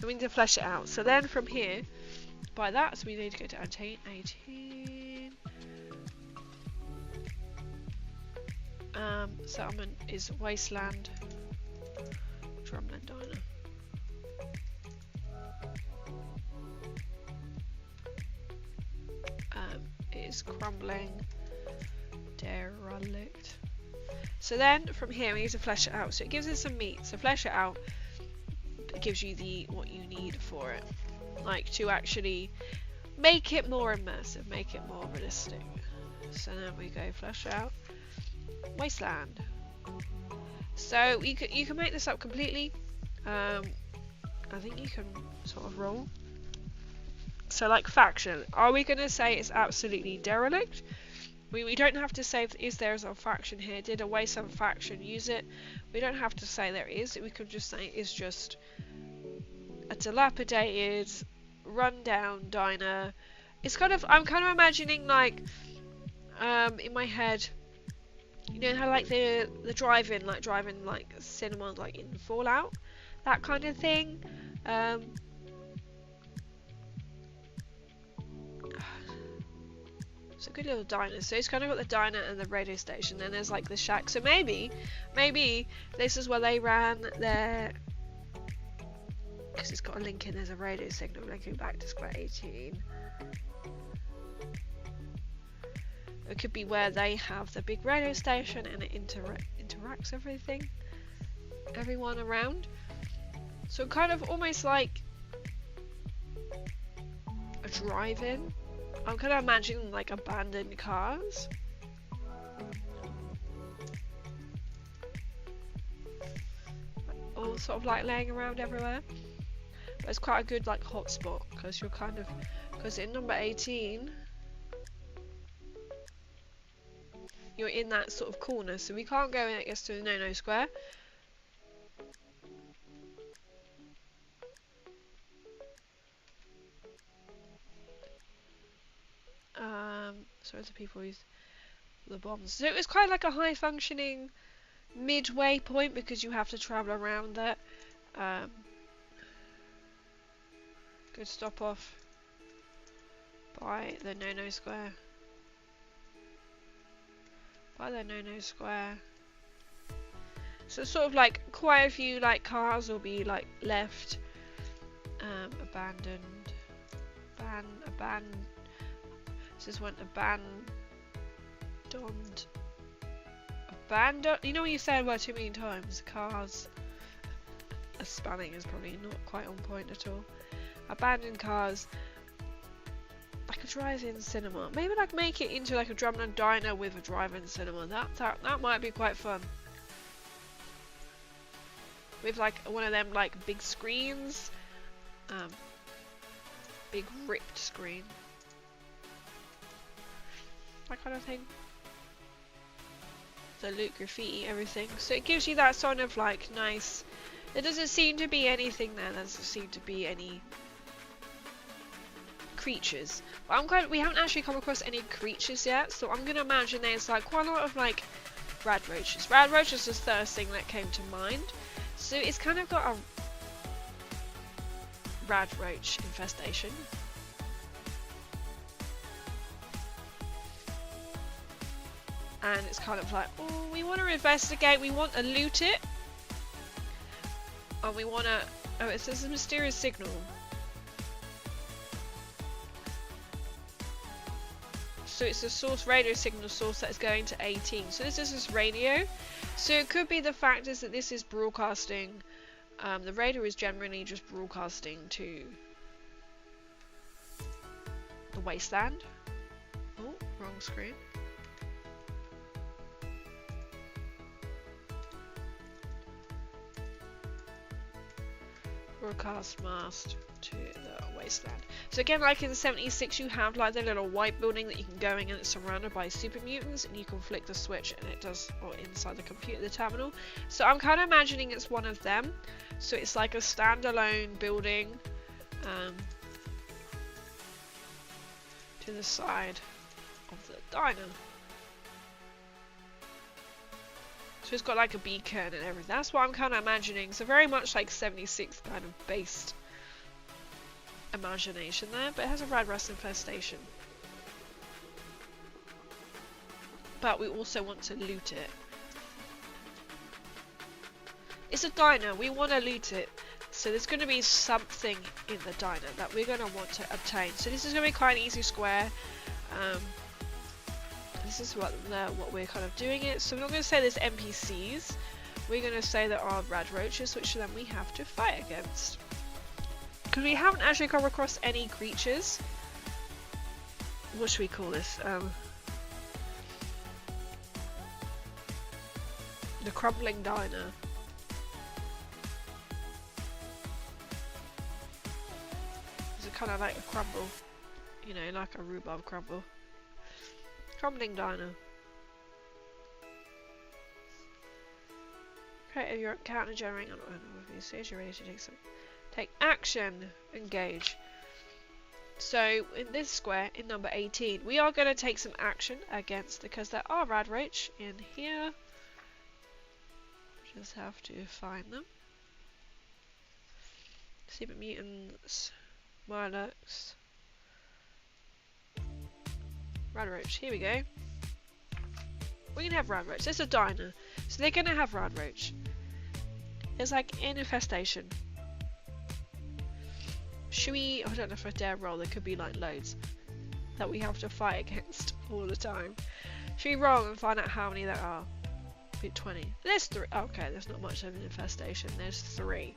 Speaker 1: So we need to flesh it out. So then from here, by that, so we need to go to 18. Settlement is wasteland. Drumlin diner. It is crumbling. Derelict. So then from here we need to flesh it out. So it gives us some meat. So flesh it out. It gives you what you need for it. Like to actually make it more immersive, make it more realistic. So now we go flesh out wasteland. So you can make this up completely. I think you can sort of roll. So like faction, are we going to say it's absolutely derelict? We don't have to say is there a faction here. Did a wasteland faction use it? We don't have to say there is. We could just say it's just a dilapidated, rundown diner. It's kind of, I'm kind of imagining like in my head, you know how like the drive-in like cinema like in Fallout, that kind of thing. It's a good little diner. So it's kind of got the diner and the radio station. Then there's like the shack. So maybe this is where they ran their, because it's got a link in. There's a radio signal linking back to Square 18. It could be where they have the big radio station and it interacts everyone around. So kind of almost like a drive-in. I'm kind of imagining like abandoned cars. all sort of like laying around everywhere. But it's quite a good like hotspot because you're kind of, because in number 18 you're in that sort of corner, so we can't go in, it gets to the no-no square. So the people use the bombs. So it was quite like a high functioning midway point because you have to travel around that. Good stop off by the no-no square. By the no-no square. So sort of like quite a few like cars will be like left, abandoned, abandoned. This is when abandoned. You know when you say a word too many times, cars. Spelling is probably not quite on point at all. Abandoned cars. Like a drive-in cinema. Maybe like make it into like a Drumland diner with a drive-in cinema. That might be quite fun. With like one of them like big screens. Big ripped screen. That kind of thing. The loot, graffiti, everything. So it gives you that sort of like nice. There doesn't seem to be anything there. There doesn't seem to be any creatures. But I'm glad we haven't actually come across any creatures yet. So I'm gonna imagine there's like quite a lot of like radroaches. Radroaches is the first thing that came to mind. So it's kind of got a radroach infestation. And it's kind of like, oh, we want to investigate, we want to loot it. And we want to, oh, it says a mysterious signal. So it's a source, radio signal source that is going to 18. So this is radio. So it could be the fact is that this is broadcasting. The radio is generally just broadcasting to the wasteland. Oh, wrong screen. Broadcast mast to the wasteland. So again, like in 76, you have like the little white building that you can go in and it's surrounded by super mutants, and you can flick the switch and it does, or inside the computer, the terminal. So I'm kind of imagining it's one of them. So it's like a standalone building to the side of the diner. So it's got like a beacon and everything. That's what I'm kind of imagining. So very much like 76 kind of based imagination there. But it has a rad rust infestation. But we also want to loot it. It's a diner. We want to loot it. So there's going to be something in the diner that we're going to want to obtain. So this is going to be quite an easy square. This is what we're kind of doing it. So we're not going to say there's NPCs. We're going to say there are radroaches, which then we have to fight against. Because we haven't actually come across any creatures. What should we call this? The crumbling diner. Is it kind of like a crumble? You know, like a rhubarb crumble. Crumbling diner. Create your counter generating on the stage. You're ready to take action. Engage. So in this square, in number 18, we are going to take some action against, because there are radroach in here. Just have to find them. Super mutants, Mirelurks. Radroach, here we go. We're gonna have radroach. It's a diner, so they're gonna have radroach. It's like an infestation. Should we? I don't know if I dare roll. There could be like loads that we have to fight against all the time. Should we roll and find out how many there are? Be 20. There's 3. Okay, there's not much of an infestation. There's 3.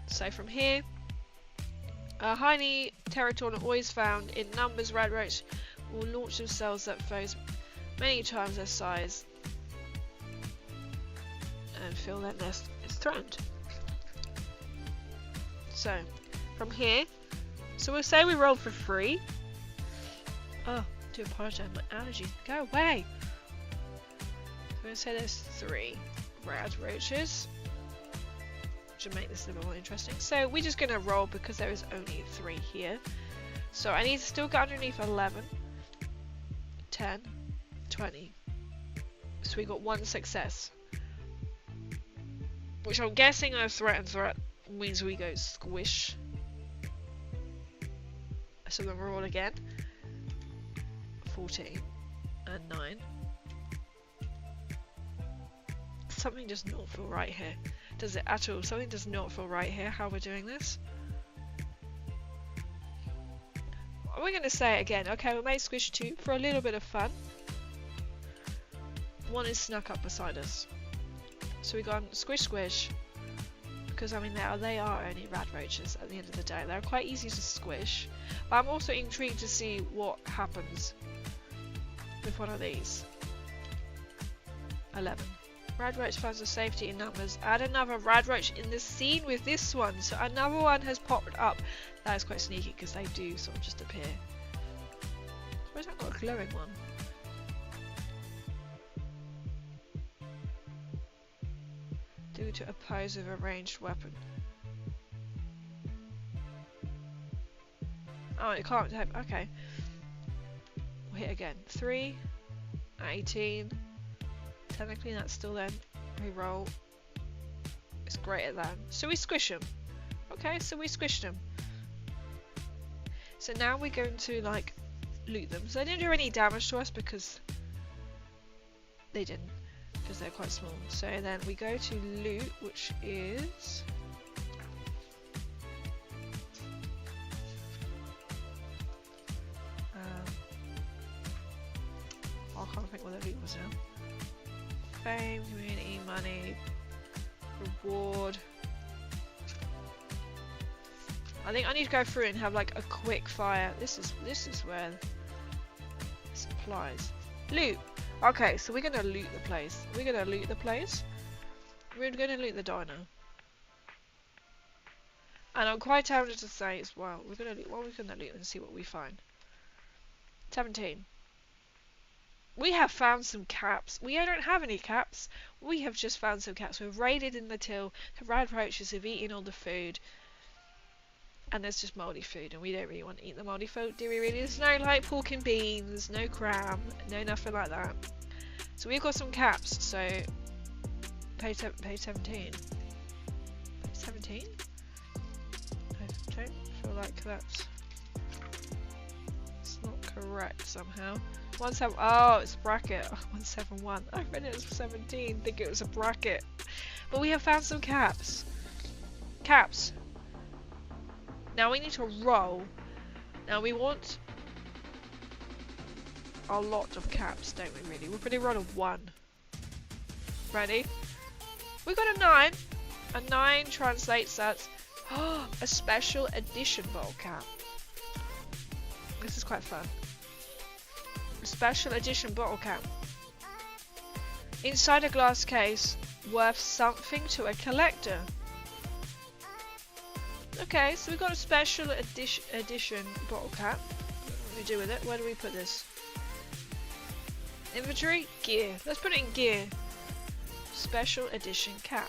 Speaker 1: So from here. Highly territorial, always found in numbers, radroach will launch themselves at foes many times their size. and feel their nest is threatened. So, from here, so we'll say we rolled for 3. Oh, I do apologise, my allergies. Go away! So we're going to say there's 3 rad roaches, which will make this a little more interesting. So we're just going to roll because there is only 3 here. So I need to still get underneath 11, 10, 20. So we got 1 success. Which I'm guessing a threat means we go squish. So then we'll roll again. 14 and 9. Something does not feel right here. Does it at all? Something does not feel right here how we're doing this. We're going to say it again. Okay, we'll make squish 2 for a little bit of fun. 1 is snuck up beside us. So we go on squish squish. Because I mean they are only rad roaches at the end of the day. They're quite easy to squish. But I'm also intrigued to see what happens with one of these. 11. Rad roach finds a safety in numbers. Add another rad roach in the scene with this one. So another one has popped up. That is quite sneaky because they do sort of just appear. Where's that got a glowing one? Do to oppose with a ranged weapon. Oh, it can't type. Okay. We'll hit again. 3, 18. Technically, that's still then. Reroll. It's greater than. So we squish them. Okay, so we squished them. So now we're going to like loot them. So they didn't do any damage to us because they didn't. Because they're quite small. So then we go to loot, which is I can't think what the loot was now. Fame, community, money, reward. I think I need to go through and have like a quick fire. This is where this applies. Loot. Okay, so we're gonna loot the place. We're gonna loot the place. We're gonna loot the diner. And I'm quite tempted to say as well, we're gonna loot and see what we find. 17. We have found some caps. We don't have any caps. We have just found some caps. We've raided in the till. The rad roaches have eaten all the food. And there's just mouldy food, and we don't really want to eat the mouldy food, do we really? There's no like pork and beans, no cram, no nothing like that. So we've got some caps, so page 17. 17? I don't feel like that's not correct somehow. 17, oh, it's a bracket. Oh, 171. I read it as 17, think it was a bracket. But we have found some caps. Caps. Now we need to roll. Now we want a lot of caps, don't we really? We're pretty roll a 1. Ready? We got a 9. A 9 translates as a special edition bottle cap. This is quite fun. A special edition bottle cap. Inside a glass case, worth something to a collector. Okay, so we've got a special edition bottle cap. What do we do with it? Where do we put this? Inventory? Gear. Let's put it in gear. Special edition cap.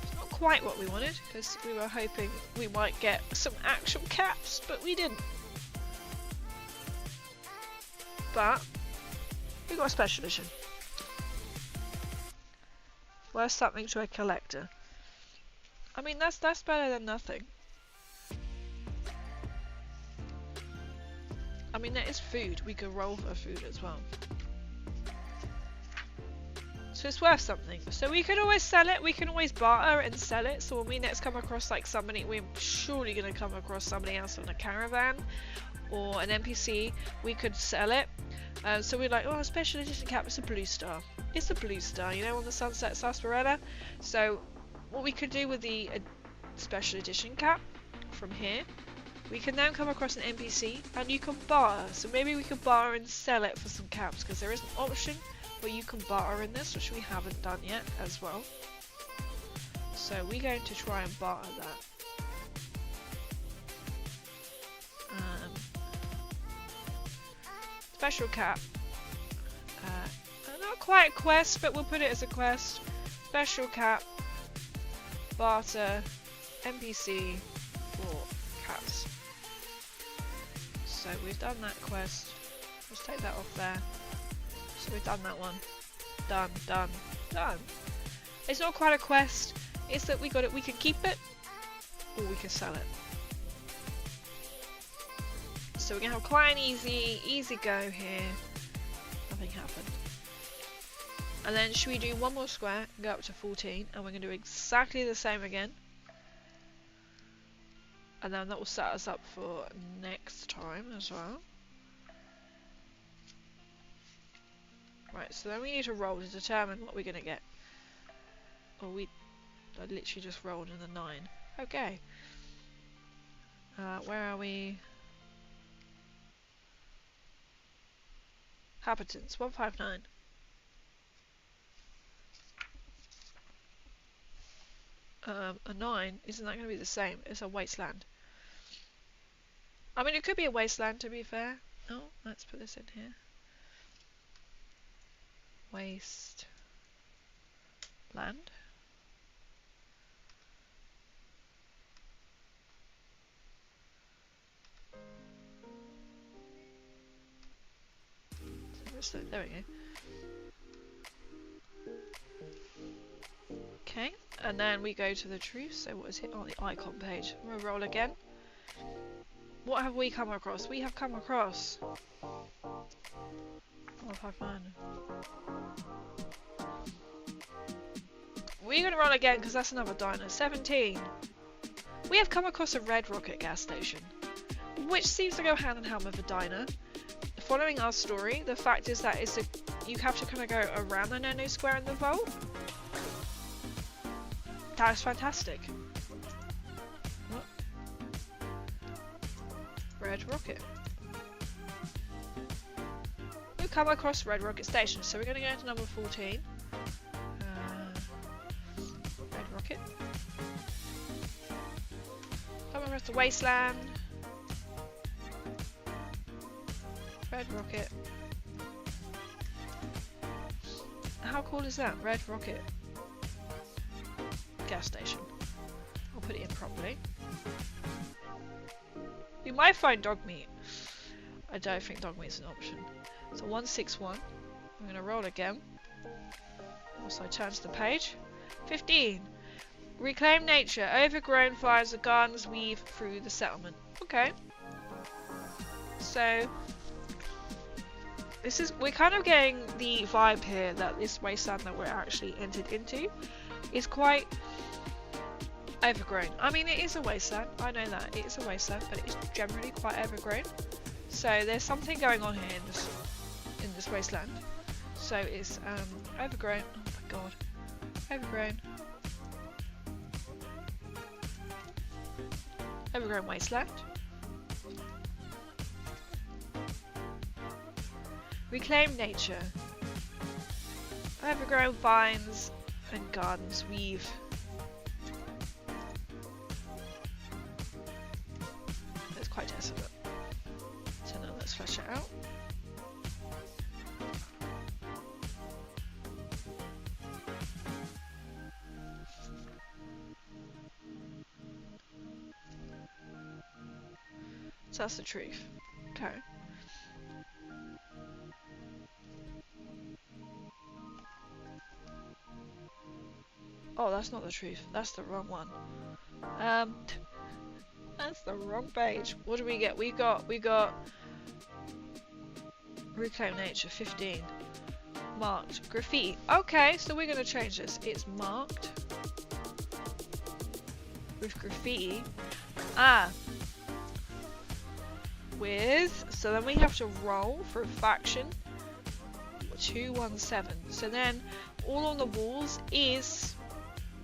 Speaker 1: It's not quite what we wanted, because we were hoping we might get some actual caps, but we didn't. But we got a special edition. Worth something to a collector. I mean, that's better than nothing. I mean, there is food. We could roll for food as well. So it's worth something. So we could always sell it. We can always barter and sell it. So when we next come across like somebody, we're surely going to come across somebody else on a caravan or an NPC. We could sell it. So we're like, oh, special edition cap. It's a blue star. It's a blue star, you know, on the Sunset Sarsaparilla. So what we could do with the special edition cap from here We can then come across an NPC and you can barter. So maybe we could barter and sell it for some caps, because there is an option where you can barter in this, which we haven't done yet as well. So we're going to try and barter that. Special cap. Not quite a quest, but we'll put it as a quest. Special cap. Barter. NPC for caps. So we've done that quest. Let's take that off there. So we've done that one. Done, done, done. It's not quite a quest. It's that we got it. We can keep it, or we can sell it. So we're gonna have quite an easy go here. Nothing happened. And then should we do one more square and go up to 14, and we're gonna do exactly the same again. And then that will set us up for next time as well. Right, so then we need to roll to determine what we're gonna get. Or I literally just rolled in the 9. Okay. Where are we? Inhabitants, 159. A 9, isn't that going to be the same? It's a wasteland. I mean, it could be a wasteland, to be fair. Oh, let's put this in here. Waste land. So there we go. Okay, and then we go to the truth. So what is it on the icon page? I'm gonna roll again. What have we come across? We have come across 159. We're gonna roll again because that's another diner. 17. We have come across a Red Rocket gas station, which seems to go hand in hand with a diner. Following our story, the fact is that you have to kind of go around the no square in the vault. That is fantastic. What? Red Rocket. We've come across Red Rocket Station, so we're going to go into number 14. Red Rocket. Come across the wasteland. Red Rocket. How cool is that? Red Rocket gas station. I'll put it in properly. We might find dog meat. I don't think dog meat's an option. So 161. I'm going to roll again. Also turn to the page. 15. Reclaim nature. Overgrown fires of gardens weave through the settlement. Okay. So we're kind of getting the vibe here that this wasteland that we're actually entered into is quite overgrown. I mean, it is a wasteland, I know that, it's a wasteland, but it's generally quite overgrown. So there's something going on here in this wasteland. So it's overgrown, oh my god, overgrown. Overgrown wasteland. Reclaim nature. Overgrown vines and gardens weave. It's quite desolate. So now let's flesh it out. So that's the truth. Okay. Oh, that's not the truth. That's the wrong one. That's the wrong page. What do we get? We got Reclaim Nature 15. Marked. Graffiti. Okay, so we're gonna change this. It's marked with graffiti. So then we have to roll for a faction 217. So then all on the walls is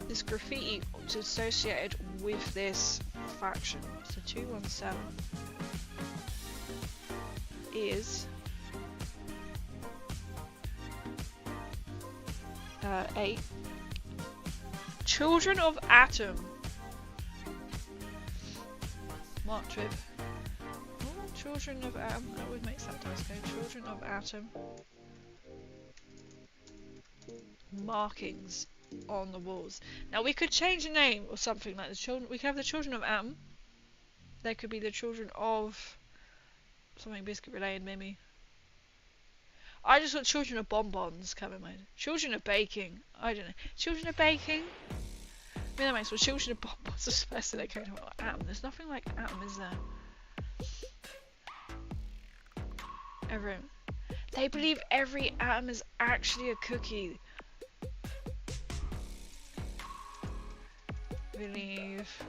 Speaker 1: this graffiti associated with this faction. So 217 is 8. Children of Atom. Mark Trip. Oh, Children of Atom. That would make sometimes go. Children of Atom. Markings on the walls. Now we could change the name or something like the children. We could have the Children of Atom. They could be the Children of something biscuit related, maybe. I just want Children of Bonbons come in mind. Children of Baking. I don't know. Children of Baking. I mean, that makes sense. Children of Bonbons is the first thing that came to mind. Atom. There's nothing like Atom, is there? Everyone. They believe every atom is actually a cookie. Believe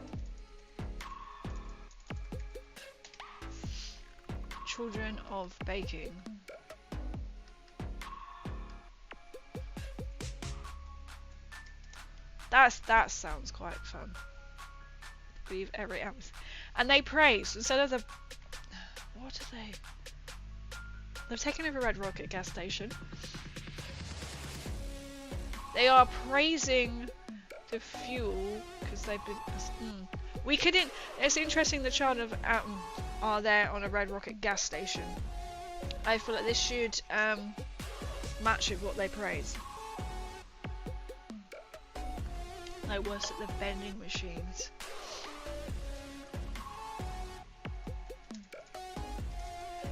Speaker 1: Children of Baking. That sounds quite fun. Believe every atom. And they praise instead of the. What are they? They've taken over Red Rocket gas station. They are praising the fuel because they've been. We couldn't. It's interesting. The Children of Atom are there on a Red Rocket gas station. I feel like this should match with what they praise. I worse at the vending machines.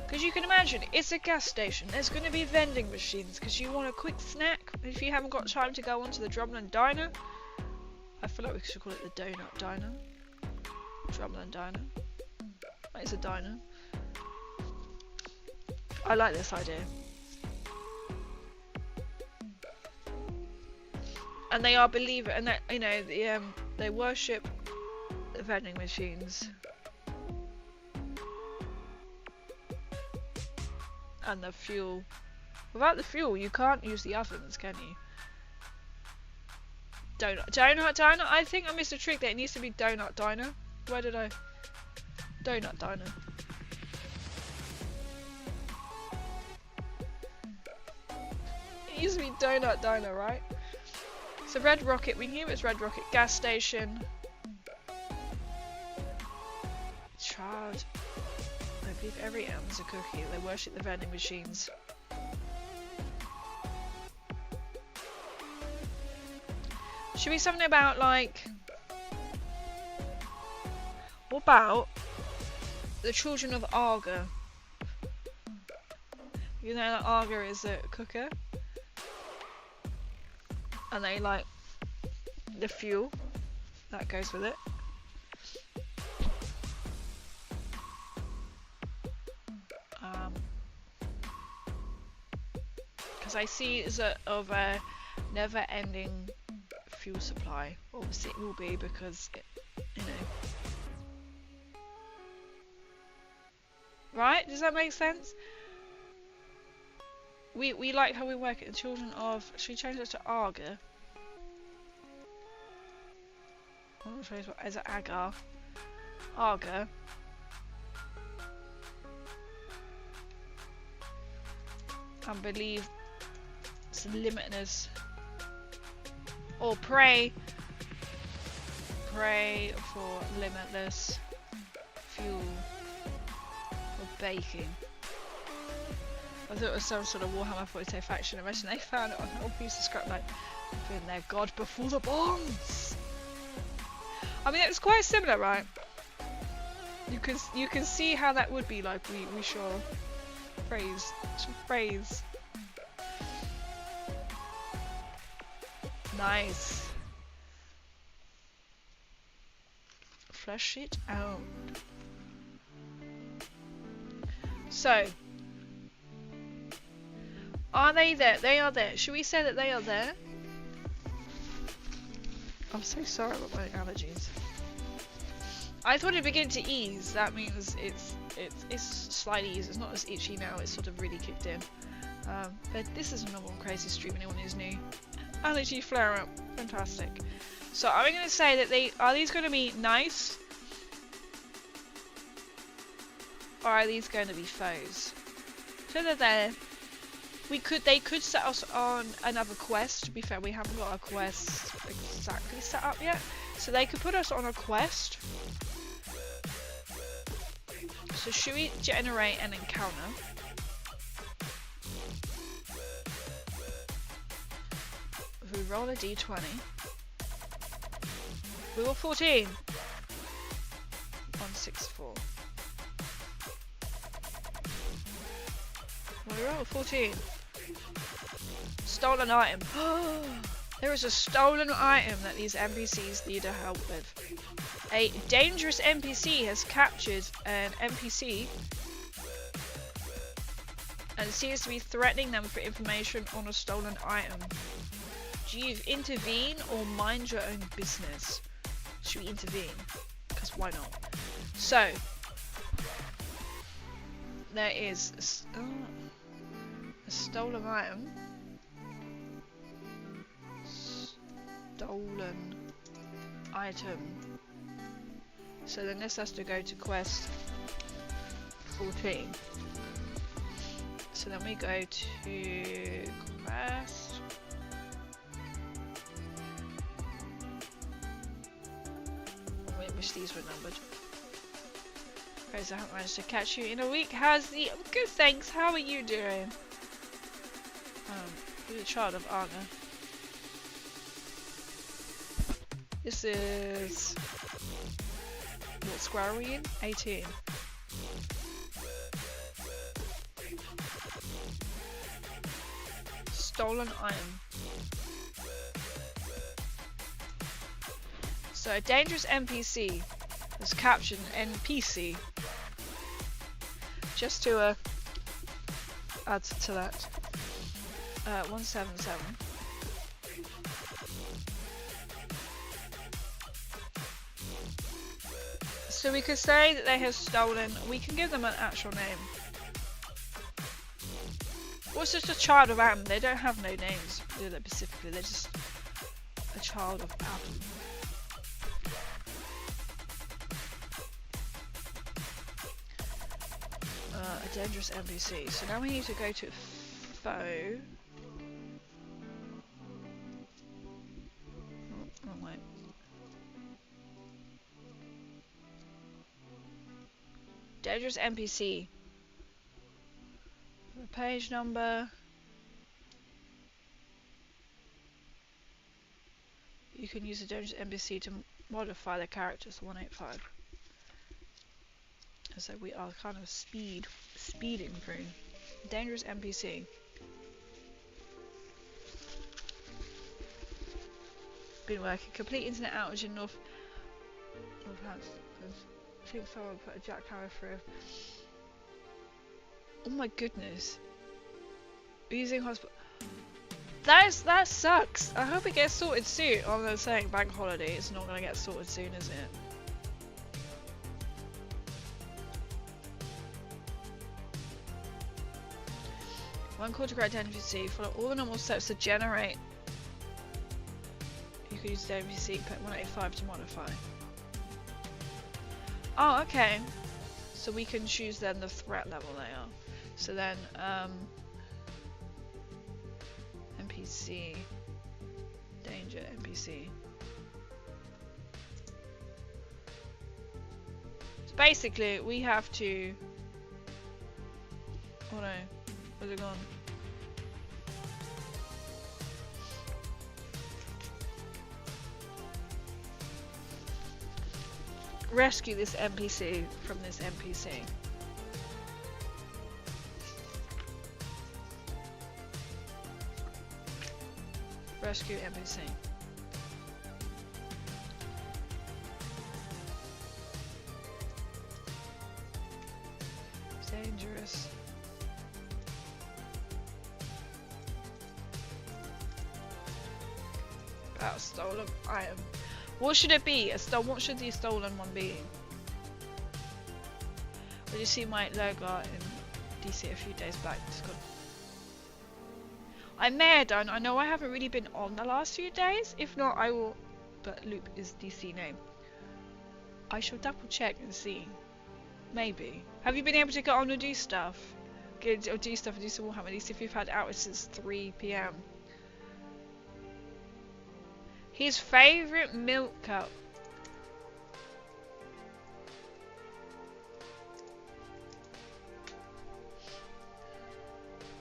Speaker 1: Because you can imagine, it's a gas station. There's going to be vending machines because you want a quick snack. If you haven't got time to go onto the Drumland Diner, I feel like we should call it the Donut Diner. Drumland Diner. It's a diner. I like this idea. And they are believer, and that, you know, they worship the vending machines and the fuel. Without the fuel, you can't use the ovens, can you? Donut Diner. I think I missed a trick there. It needs to be Donut Diner. Where did I? Donut Diner. It used to be Donut Diner, right? So Red Rocket, we knew it was Red Rocket gas station. Child. I believe every atom is a cookie. They worship the vending machines. Should be something about like... What about the Children of Arga? You know that Arga is a cooker? And they like the fuel that goes with it. Because I see it's of a never-ending fuel supply. Obviously, it will be because you know. Right? Does that make sense? We like how we work at the Children of... Should we change it to Arga? I'm not sure what is it. Agar. Arga. And believe it's limitless. Or pray. Pray for limitless fuel for baking. I thought it was some sort of Warhammer 40k faction. Imagine they found it on an old piece of scrap like, been their god before the bombs. I mean, it's quite similar, right? You can see how that would be like. We sure phrase. Nice. Flush it out. So. Are they there? They are there. Should we say that they are there? I'm so sorry about my allergies. I thought it'd begin to ease. That means it's slightly eased. It's not as itchy now. It's sort of really kicked in. But this is a normal crazy stream. Anyone who's new, allergy flare up. Fantastic. So I'm going to say that these going to be nice or are these going to be foes? So they're there. They could set us on another quest. To be fair, we haven't got a quest exactly set up yet. So they could put us on a quest. So should we generate an encounter? If we roll a d20. We roll 14. 164. We roll 14. Stolen item. There is a stolen item that these NPCs need help with. A dangerous NPC has captured an NPC and seems to be threatening them for information on a stolen item. Do you intervene or mind your own business? Should we intervene? Because why not? So, there is a stolen item. Stolen item. So then this has to go to quest 14. So then we go to quest. I wish these were numbered. Guys, I haven't managed to catch you in a week. How's the... Good, thanks. How are you doing? You're a child of Arna. This is... What square are we in? 18. Stolen item. So a dangerous NPC has captured an NPC. Just to add to that. 177. So we could say that they have stolen. We can give them an actual name. What's just a child of Adam? They don't have no names, do they specifically? They're just a child of Adam. A dangerous NPC. So now we need to go to foe. Oh, wrong way. Dangerous NPC. The page number. You can use a dangerous NPC to modify the characters 185. So we are kind of speeding through. Dangerous NPC. Been working. Complete internet outage in Northampton. I think someone put a jackhammer through. Oh my goodness. Using hospital. That sucks. I hope it gets sorted soon. Oh, they're saying bank holiday. It's not gonna get sorted soon, is it? One call to create NPC. Follow all the normal steps to generate. You could use the NPC. Put 185 to modify. Oh, okay. So we can choose then the threat level they are. So then, NPC, danger, NPC. So basically, we have to. Oh no, where's it gone? Rescue this NPC from this NPC. Rescue NPC. Dangerous. About stolen item. What should it be? What should the stolen one be? Did you see my logo in DC a few days back? Discord. I may have done. I know I haven't really been on the last few days. If not, I will. But Loop is DC name. I shall double check and see. Maybe. Have you been able to get on and do stuff? Or do stuff and do some Warhammer, at least if you've had hours since 3 PM. His favourite milk cup.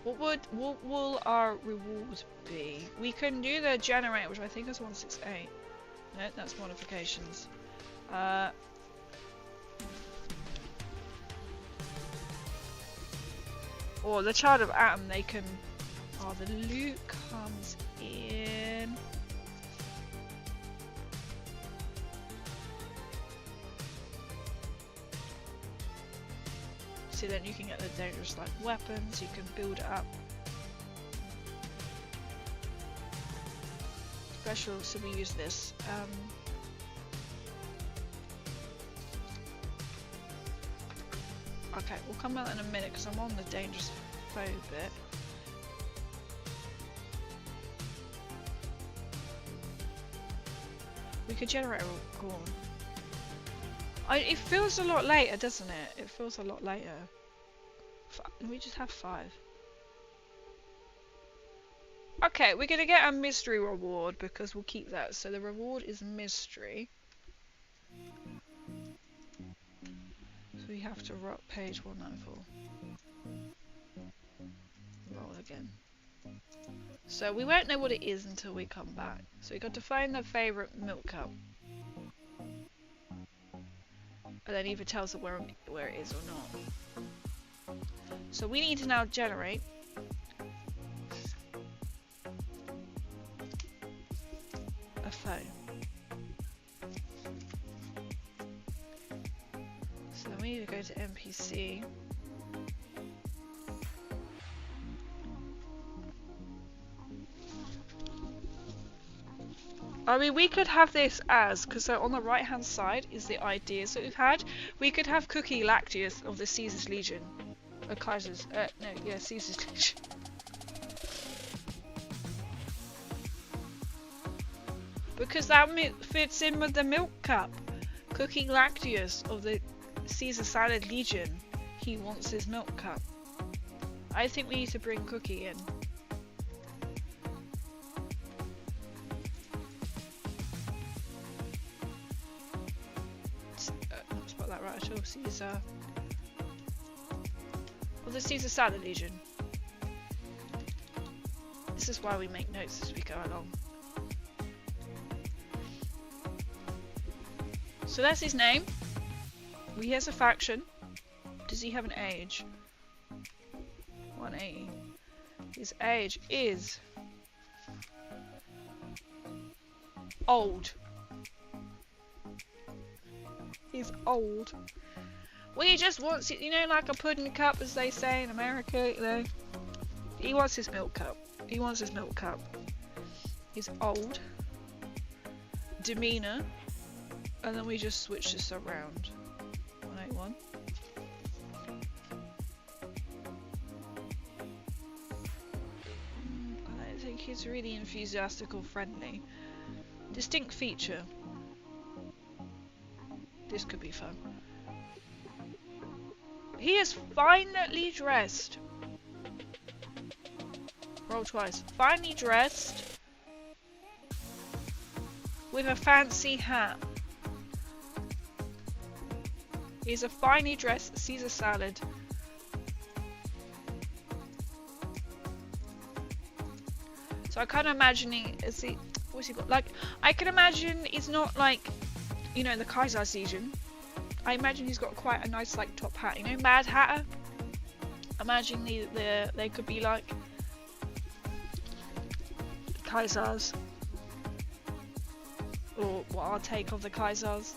Speaker 1: What will our reward be? We can do the generator, which I think is 168. No, that's modifications. Or the Child of Atom, they can... Oh, the loot comes in... So then you can get the dangerous like weapons, you can build it up. Special, so we use this. Okay, we'll come back in a minute because I'm on the dangerous foe bit. We could generate a corn. It feels a lot later, doesn't it? It feels a lot later. We just have 5. Okay, we're gonna get a mystery reward because we'll keep that. So the reward is mystery. So we have to rock page 194. Roll again. So we won't know what it is until we come back. So we got to find the favourite milk cup. And then either tells us where it is or not. So we need to now generate a foe. So we need to go to NPC. I mean, we could have this as, because so on the right hand side is the ideas that we've had. We could have Cookie Lacteus of the Caesar's Legion. Caesar's, Caesar's Legion. Because that fits in with the milk cup. Cookie Lacteus of the Caesar Salad Legion. He wants his milk cup. I think we need to bring Cookie in. Not spot that right at all. Caesar. Well, the Caesar Salad Legion. This is why we make notes as we go along. So that's his name. He has a faction. Does he have an age? 180. His age is old. He's old. Well, he just wants it, you know, like a pudding cup, as they say in America, you know. He wants his milk cup. He wants his milk cup. He's old. Demeanor. And then we just switch this around. 181. I don't think he's really enthusiastic or friendly. Distinct feature. This could be fun. He is finely dressed. Roll twice. Finely dressed. With a fancy hat. He's a finely dressed Caesar salad. So I kind of imagining, what's he got? Like, I can imagine he's not like, you know, the Kaiser's Legion. I imagine he's got quite a nice like top hat. You know, Mad Hatter. Imagine they could be like Kaisers, or what our take of the Kaisers.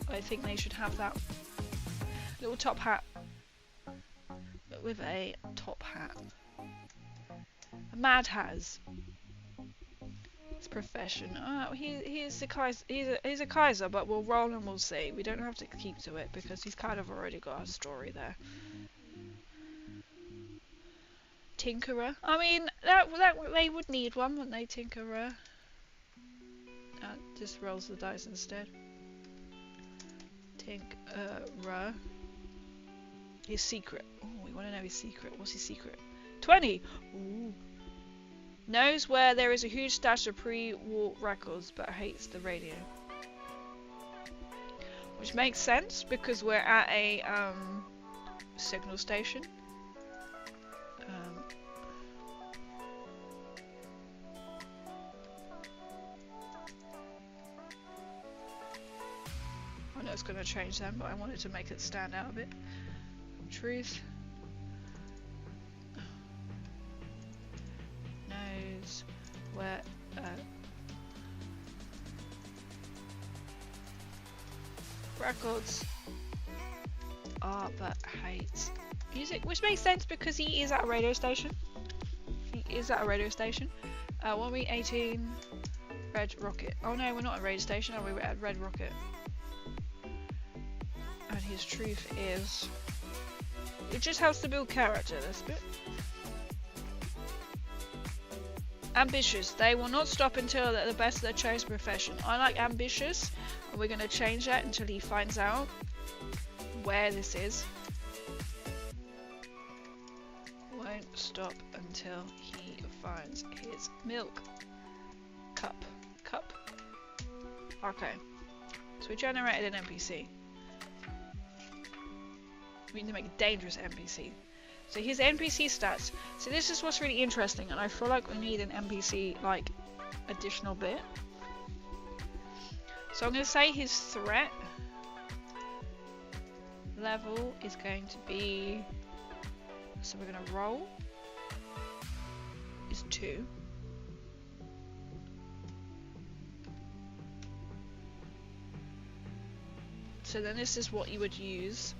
Speaker 1: I think they should have that little top hat, but with a top hat. A Mad Hatters. His profession. Oh, he's a Kaiser. He's a Kaiser, but we'll roll and we'll see. We don't have to keep to it because he's kind of already got a story there. Tinkerer. I mean, that they would need one, wouldn't they, Tinkerer? Just rolls the dice instead. Tinkerer. His secret. Oh, we want to know his secret. What's his secret? 20! Ooh. Knows where there is a huge stash of pre-war records, but hates the radio. Which makes sense, because we're at a signal station. I know it's going to change them, but I wanted to make it stand out a bit. Truth. Knows where records are, but hates music, which makes sense because he is at a radio station. When we 18 Red Rocket. Oh no, we're not at a radio station, we were at Red Rocket. And his truth is, it just helps to build character this bit. Ambitious. They will not stop until they're the best of their chosen profession. I like ambitious, and we're going to change that until he finds out where this is. Won't stop until he finds his milk. Cup. Okay. So we generated an NPC. We need to make a dangerous NPC. So here's NPC stats. So this is what's really interesting, and I feel like we need an NPC like additional bit. So I'm going to say his threat level is going to be, so we're going to roll, is 2. So then this is what you would use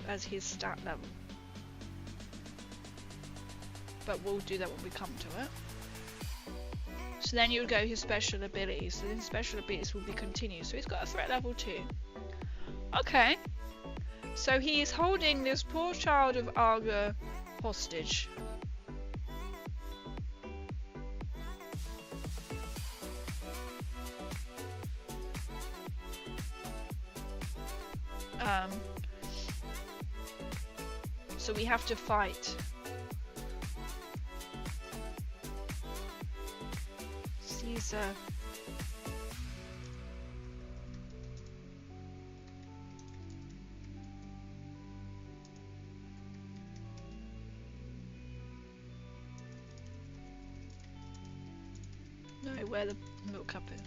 Speaker 1: as his stat level. But we'll do that when we come to it. So then you would go his special abilities. So then special abilities will be continued. So he's got a threat level 2. Okay. So he is holding this poor child of Arga hostage. So we have to fight. Caesar. No, where the milk cup is.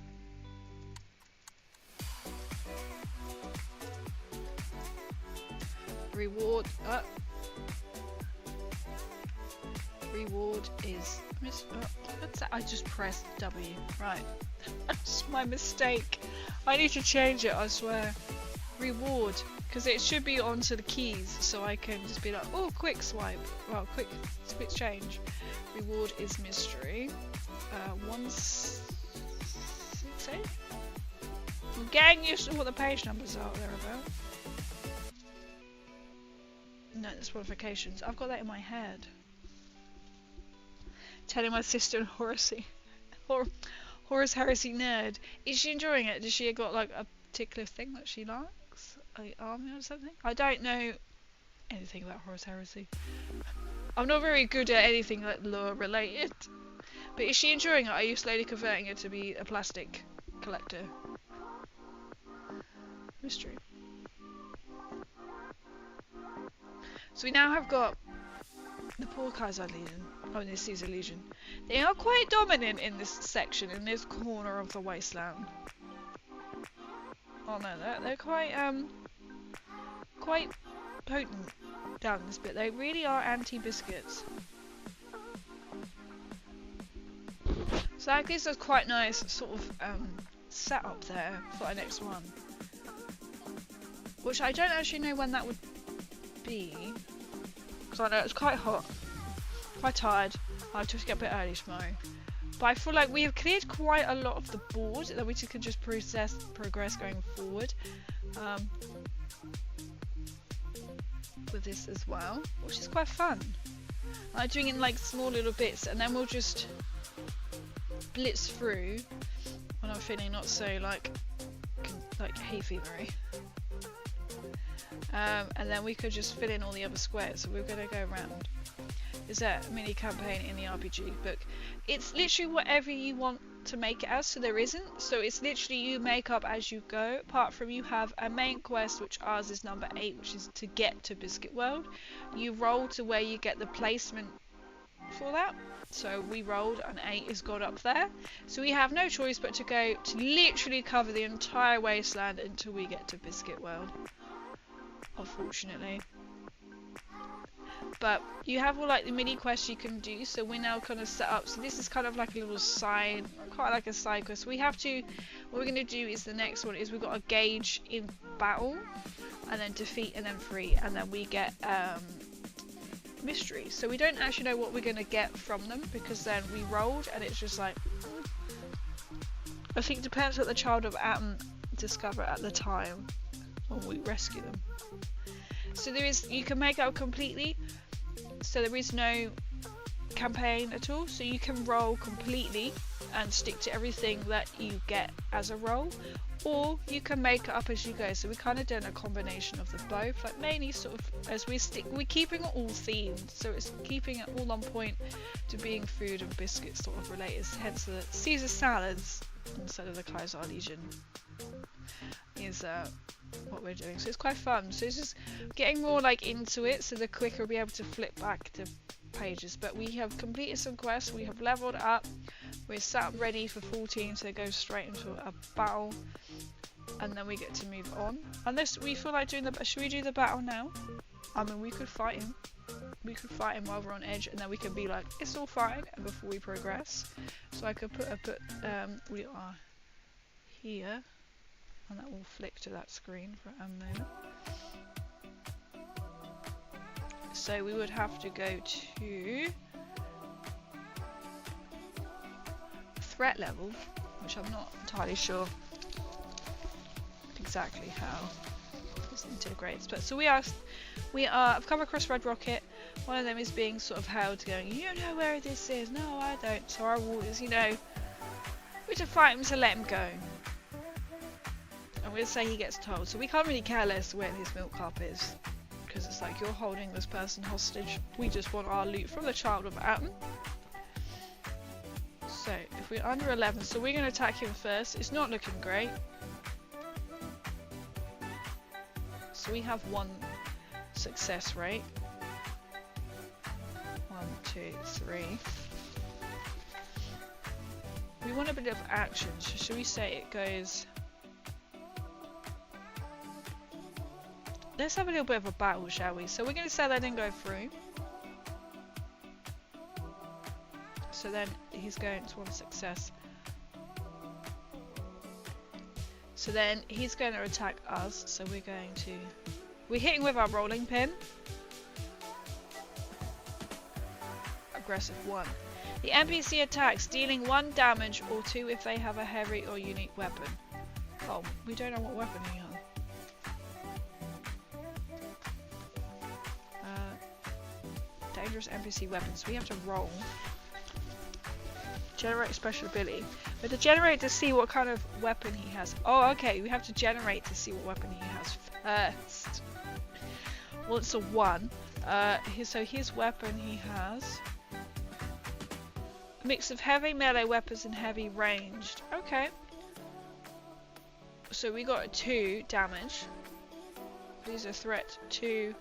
Speaker 1: Reward. Reward is what's that? I just pressed W. Right. That's my mistake. I need to change it, I swear. Reward. Because it should be onto the keys, so I can just be like, oh, quick swipe. Well, quick change. Reward is mystery. 168. I'm getting used to what the page numbers are there about. No, that's modifications. I've got that in my head. Telling my sister and Horus Heresy Nerd. Is she enjoying it? Does she got like a particular thing that she likes? Like army or something? I don't know anything about Horus Heresy. I'm not very good at anything like lore related. But is she enjoying it? Are you slowly converting her to be a plastic collector? Mystery. So we now have got the poor Kaiser Legion. Oh, the Caesar Legion. They are quite dominant in this section, in this corner of the wasteland. Oh no, they're quite potent down this bit. They really are anti-biscuits. So that gives us quite nice sort of setup there for our next one. Which I don't actually know when that would be. Because I know it's quite hot. Quite tired. I have to get a bit early tomorrow. But I feel like we have cleared quite a lot of the board that we can just progress going forward. With this as well. Which is quite fun. I'm doing it in like small little bits, and then we'll just blitz through when I'm feeling not so like hay fevery. And then we could just fill in all the other squares. So we're going to go around. Is that a mini campaign in the RPG book? It's literally whatever you want to make it as, so there isn't. So it's literally you make up as you go, apart from you have a main quest, which ours is number 8, which is to get to Biscuit World. You roll to where you get the placement for that. So we rolled and 8 is got up there. So we have no choice but to go to literally cover the entire wasteland until we get to Biscuit World. Unfortunately. But you have all like the mini quests you can do, so we're now kind of set up. So this is kind of like a little side, quite like a side quest. We have to, what we're going to do is the next one is we've got a gauge in battle, and then defeat, and then free, and then we get mystery. So we don't actually know what we're going to get from them, because then we rolled and it's just like, I think it depends what the Child of Atom discover at the time when we rescue them. So there is, you can make it up completely, so there is no campaign at all, so you can roll completely and stick to everything that you get as a roll, or you can make it up as you go. So we kind of done a combination of the both, like mainly sort of as we're keeping it all themed, so it's keeping it all on point to being food and biscuits sort of related, hence the Caesar salads instead of the Kaiser Legion is what we're doing. So it's quite fun. So it's just getting more like into it, so the quicker we'll be able to flip back to pages. But we have completed some quests, we have leveled up, we're set up ready for 14 to go straight into a battle, and then we get to move on. Unless we feel like doing the, should we do the battle now? I mean, we could fight him. We could fight him while we're on edge, and then we can be like, it's all fine, and before we progress. So I could we are here, and that will flick to that screen for a moment. So we would have to go to threat level, which I'm not entirely sure exactly how this integrates. But so I've come across Red Rocket. One of them is being sort of held, going, you know where this is? No, I don't. So our rule is, we just fight him to let him go. I'm going to say he gets told, so we can't really care less where his milk cup is, because it's like, you're holding this person hostage. We just want our loot from the Child of Atom. So if we're under 11, so we're going to attack him first. It's not looking great. So we have 1 success rate. 1, 2, 3. We want a bit of action, so should we say it goes... Let's have a little bit of a battle, shall we? So we're going to say that didn't go through. So then he's going to 1 success. So then he's going to attack us. So we're hitting with our rolling pin. Aggressive 1. The NPC attacks, dealing 1 damage or 2 if they have a heavy or unique weapon. Oh, we don't know what weapon he has. Dangerous NPC weapons. We have to roll. Generate special ability. We have to generate to see what kind of weapon he has. Oh, okay. We have to generate to see what weapon he has first. Well, it's a 1. So his weapon he has a mix of heavy melee weapons and heavy ranged. Okay. So we got a 2 damage. These are threat 2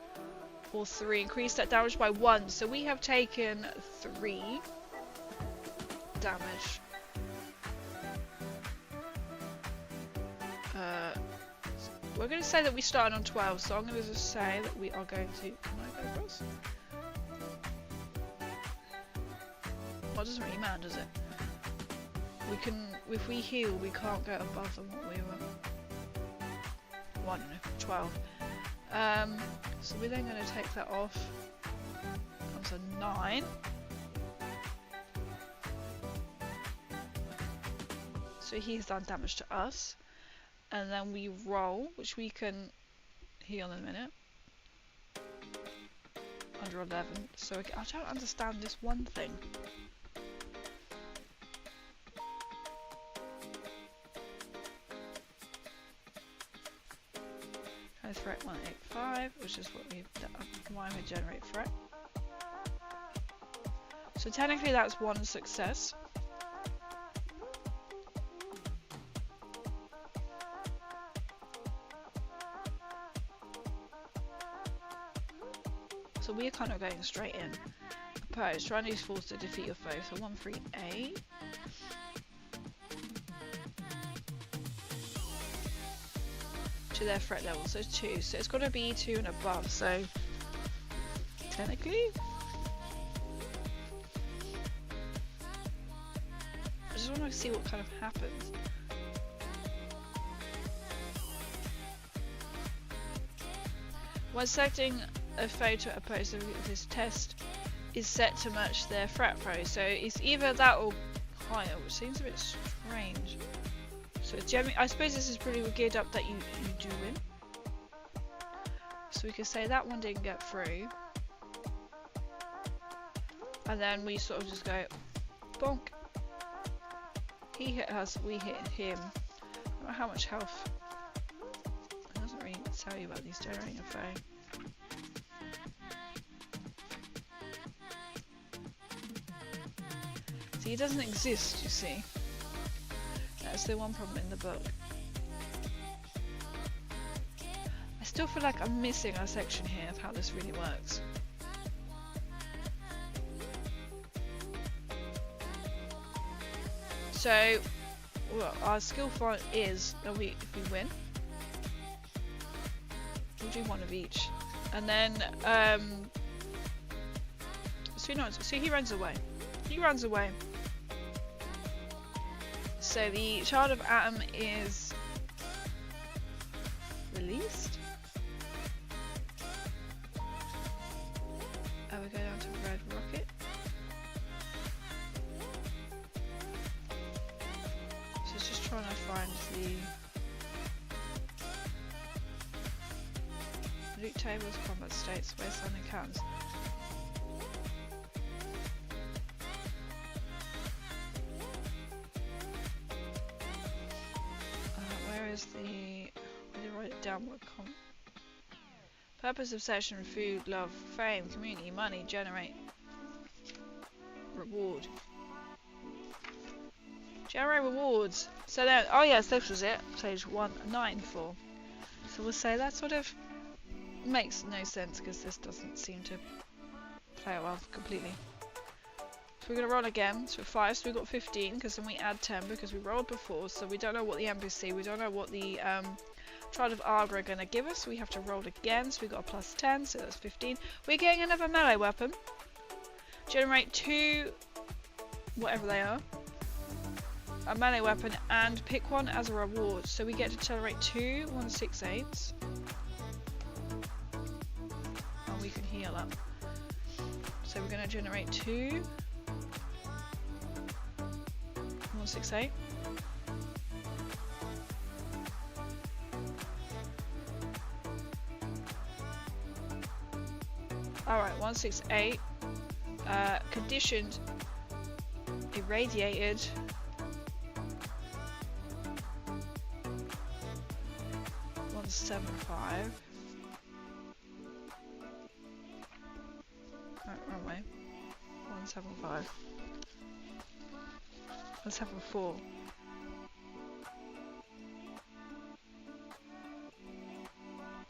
Speaker 1: or 3. Increase that damage by 1. So we have taken 3 damage. We're going to say that we started on 12, so I'm going to just say that we are going to... Can I go across? Well, it doesn't really matter, does it? We can... If we heal, we can't go above than what we were... Well, I don't know, 12. So we're then going to take that off. Comes a 9. So he's done damage to us. And then we roll, which we can heal in a minute. Under 11. So I don't understand this one thing. Generate threat 185, which is what we've done. Why we generate threat. So technically that's one success. So we are kind of going straight in. Oppose. Try and use force to defeat your foe. So 138. To their threat level. So 2. So it's got to be 2 and above. So technically, I just want to see what kind of happens. When selecting a foe to oppose, this test is set to match their threat throw. So it's either that or higher, which seems a bit strange. So generally, I suppose this is pretty geared up that you do win. So we could say that one didn't get through. And then we sort of just go, bonk. He hit us, we hit him. I don't know how much health. It doesn't really tell you about these generating a foe. See, he doesn't exist, you see. That's the one problem in the book. I still feel like I'm missing a section here of how this really works. So, well, our skill point is that if we win, we'll do one of each, and then so he runs away. He runs away. So the Child of Atom is released. We go down to Red Rocket. So it's just trying to find the loot tables, combat states, wasteland encounters. I did write it down. Purpose of session: food, love, fame, community, money, generate, reward. Generate rewards. So then, oh yes, this was it. Page 194. So we'll say that sort of makes no sense because this doesn't seem to play it well completely. So we're going to roll again. So 5, so we got 15 because then we add 10 because we rolled before. So we don't know what the NPC, we don't know what the Child of Argra are going to give us. So we have to roll again. So we got a plus 10, so that's 15. We're getting another melee weapon. Generate 2, whatever they are, a melee weapon, and pick one as a reward. So we get to generate 2 168s. And we can heal up. So we're going to generate 2 168. Alright, 168. Conditioned, irradiated. $175. Wrong way. 175. 174.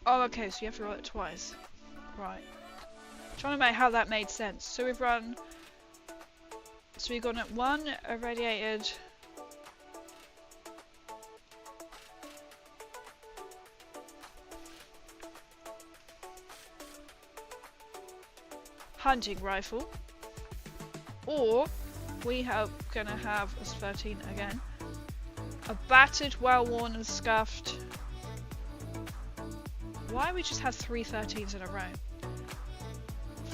Speaker 1: Oh, okay, so you have to roll it twice. Right. Trying to make how that made sense. So we've run. So we've gone at 1 irradiated. Hunting rifle. Or we are gonna have as 13 again. A battered, well-worn and scuffed. Why we just have 3 13s in a row?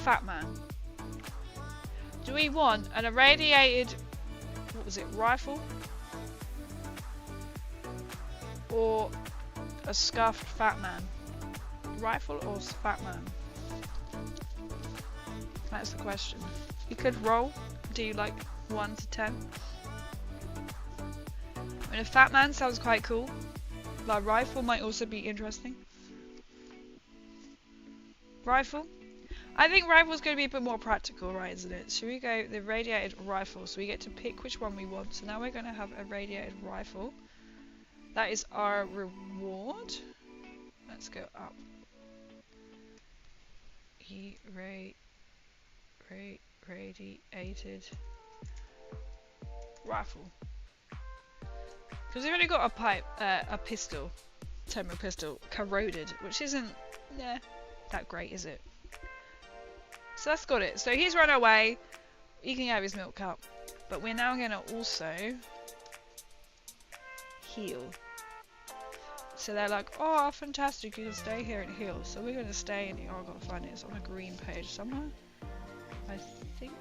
Speaker 1: Fat man. Do we want an irradiated, what was it, rifle? Or a scuffed fat man? Rifle or fat man? That's the question. You could roll. Do you like 1 to 10? I mean, a fat man sounds quite cool. But a rifle might also be interesting. Rifle. I think rifle's going to be a bit more practical, right, isn't it? Should we go the radiated rifle? So we get to pick which one we want. So now we're going to have a radiated rifle. That is our reward. Let's go up. Radiated rifle. Because we've only got a pipe, a pistol, thermal pistol, corroded, which isn't that great, is it? So that's got it. So he's run away. He can have his milk cup, but we're now going to also heal. So they're like, oh, fantastic, you can stay here and heal. So we're going to stay in here. Oh, I've got to find it. It's on a green page somewhere, I think.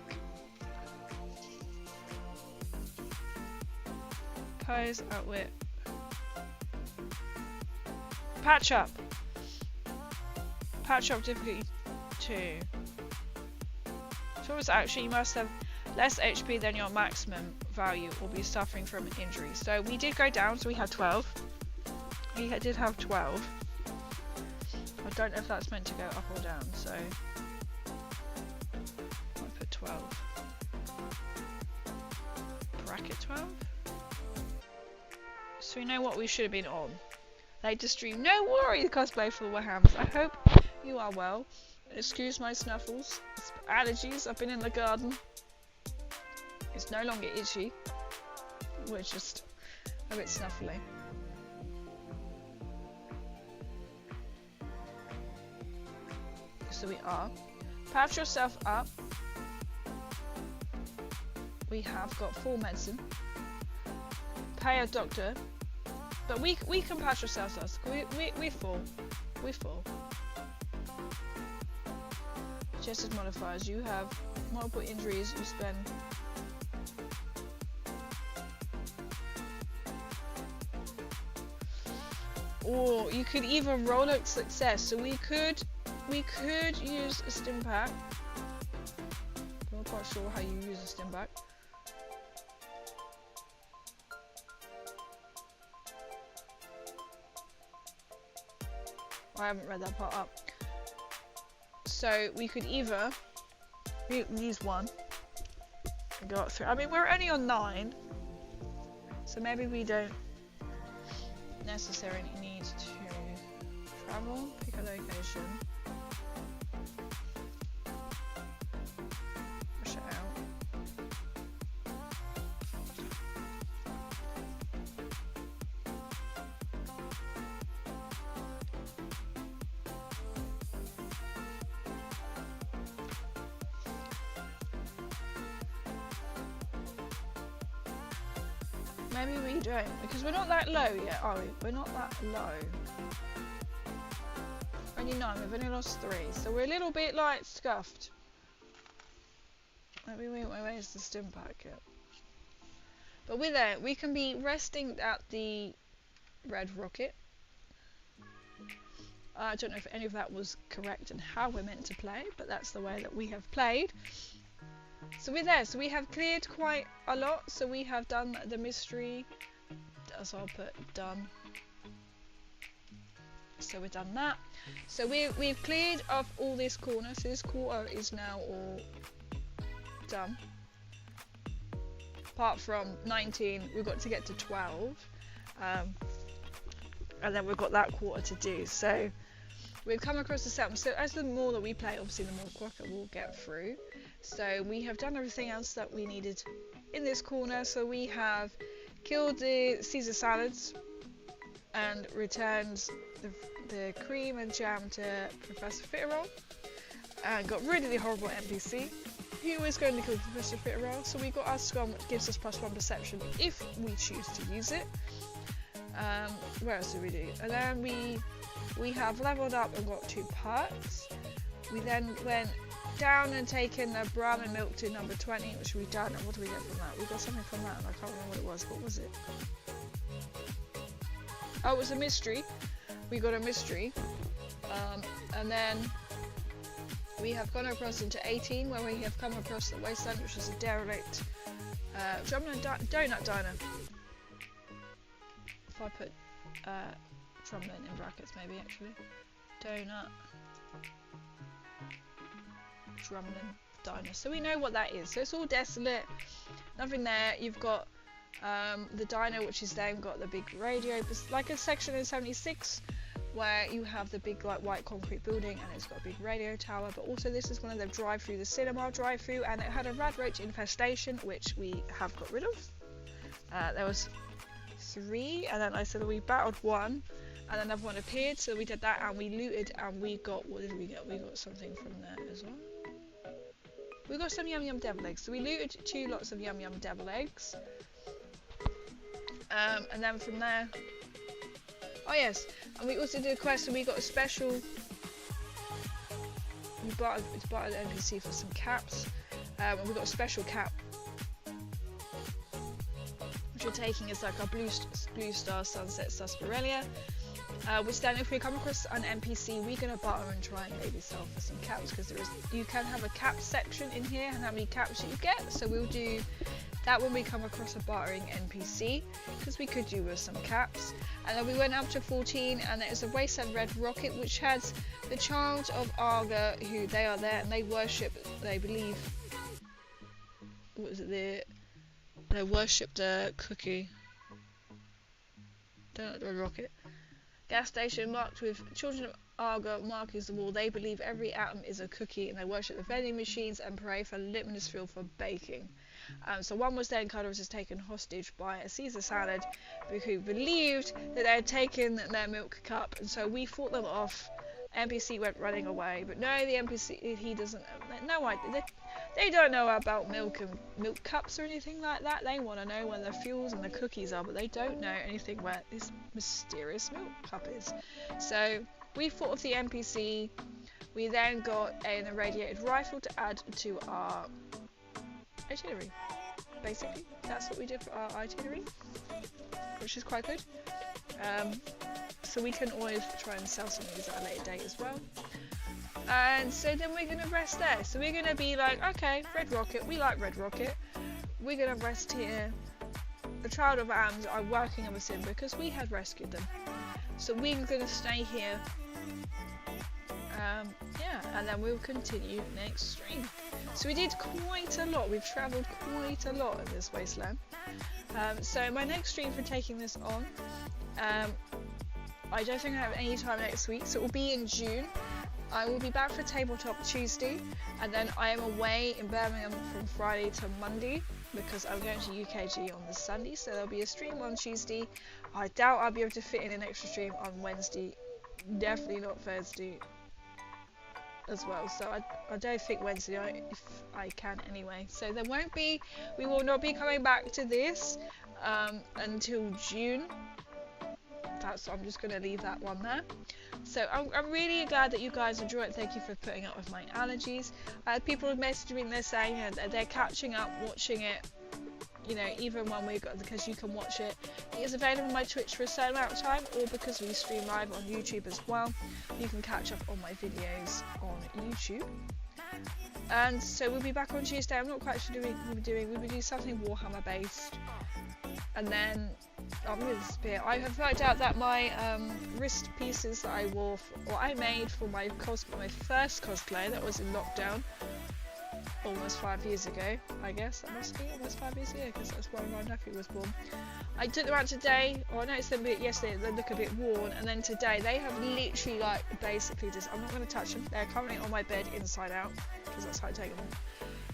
Speaker 1: Pose, outwit. Patch up. Patch up difficulty 2. So it's actually, you must have less HP than your maximum value or be suffering from an injury. So we did go down, so we had 12. We did have 12. I don't know if that's meant to go up or down, so I'll put 12. Bracket 12. So we know what we should have been on. Later stream. No worries, cosplay for Warhams. I hope you are well. Excuse my snuffles. It's allergies. I've been in the garden. It's no longer itchy. We're just a bit snuffly. So we are. Patch yourself up. We have got full medicine. Pay a doctor. But we can patch ourselves up. We're full. We're full. Suggested modifiers. You have multiple injuries. You spend. Or you could even roll a success. So we could use a stim pack. I'm not quite sure how you use a stim pack. I haven't read that part up. So we could either use one and go up through. I mean, we're only on 9, so maybe we don't necessarily need to travel. Pick a location. Push it out. Maybe we don't, because we're not that low yet, are we? We're not that low. Only 9, we've only lost 3, so we're a little bit like scuffed. Maybe where's the stim pack yet? But we're there. We can be resting at the red rocket. I don't know if any of that was correct and how we're meant to play, but that's the way that we have played. So we're there. So we have cleared quite a lot. So we have done the mystery. So I'll put done. So we've done that. So we've cleared off all this corner. So this quarter is now all done. Apart from 19, we've got to get to 12. And then we've got that quarter to do. So we've come across the settlement. So as the more that we play, obviously the more quicker we'll get through. So we have done everything else that we needed in this corner. So we have killed the Caesar salads and returned the cream and jam to Professor Fitterall and got rid of the horrible NPC who was going to kill Professor Fitterall. So we got our scum, which gives us +1 perception if we choose to use it. Where else did we do? And then we have leveled up and got 2 perks. We then went down and taken the Brahmin milk to number 20, which we've done. And what do we get from that? We got something from that and I can't remember what it was. What was it? Oh, it was a mystery. We got a mystery. And then we have gone across into 18 where we have come across the wasteland, which is a derelict donut diner. If I put Trumlin in brackets, maybe actually. Donut Drumlin Diner. So we know what that is. So it's all desolate, nothing there. You've got the diner, which is then got the big radio, like a section in 76 where you have the big like white concrete building and it's got a big radio tower. But also this is one of the drive-through, the cinema drive-through, and it had a radroach infestation, which we have got rid of. There was 3, and then I said we battled 1 and another one appeared, so we did that and we looted and we got, what did we get? We got something from there as well. We got some Yum Yum devil eggs, so we looted 2 lots of Yum Yum devil eggs. And then from there, oh yes, and we also did a quest and we got a special, we bought an NPC for some caps, and we got a special cap which we're taking is like our blue star sunset sarsaparilla, which then if we come across an NPC we're going to barter and try and maybe sell for some caps, because you can have a cap section in here and how many caps you get, so we'll do that when we come across a bartering NPC, because we could do with some caps. And then we went up to 14 and there's a Wasteland Red Rocket which has the Child of Arga, who they are there and they worship, they believe, what was it, they worship the cookie, Donut Red Rocket. Gas station marked with Children of Arga markings the wall. They believe every atom is a cookie and they worship the vending machines and pray for litmus fuel for baking. So one was then kind of just taken hostage by a Caesar salad who believed that they had taken their milk cup, and so we fought them off. NPC went running away, but no, the NPC, he doesn't, no idea, they don't know about milk and milk cups or anything like that. They want to know where the fuels and the cookies are, but they don't know anything where this mysterious milk cup is. So we fought with the NPC. We then got an irradiated rifle to add to our itinerary. Basically, that's what we did for our itinerary, which is quite good. So we can always try and sell some of these at a later date as well. And so then we're going to rest there. So we're going to be like, okay, Red Rocket, we like Red Rocket. We're going to rest here. The Child of Ams are working on us in because we had rescued them. So we're going to stay here. Yeah, and then we'll continue next stream. So we did quite a lot. We've travelled quite a lot in this wasteland. So my next stream for taking this on, I don't think I have any time next week, so it will be in June. I will be back for Tabletop Tuesday, and then I am away in Birmingham from Friday to Monday because I'm going to UKG on the Sunday, so there'll be a stream on Tuesday. I doubt I'll be able to fit in an extra stream on Wednesday, definitely not Thursday as well, so I don't think Wednesday, if I can anyway. So there won't be, we will not be coming back to this until June. I'm just going to leave that one there. So I'm really glad that you guys enjoy it. Thank you for putting up with my allergies. People have messaged me and they're saying that they're catching up watching it, you know, even when we got, because you can watch it. It is available on my Twitch for a certain amount of time, or because we stream live on YouTube as well. You can catch up on my videos on YouTube. And so we'll be back on Tuesday. I'm not quite sure what we'll be doing. We'll be doing something Warhammer based. And then I'm with the spear. I have worked out that my wrist pieces that I wore, or I made for my first cosplay that was in lockdown almost 5 years ago, I guess. That must be almost 5 years ago, because that's when my nephew was born. I took them out today, or I noticed them a bit yesterday, they look a bit worn, and then today they have literally like basically just, I'm not going to touch them, they're currently on my bed inside out, because that's how I take them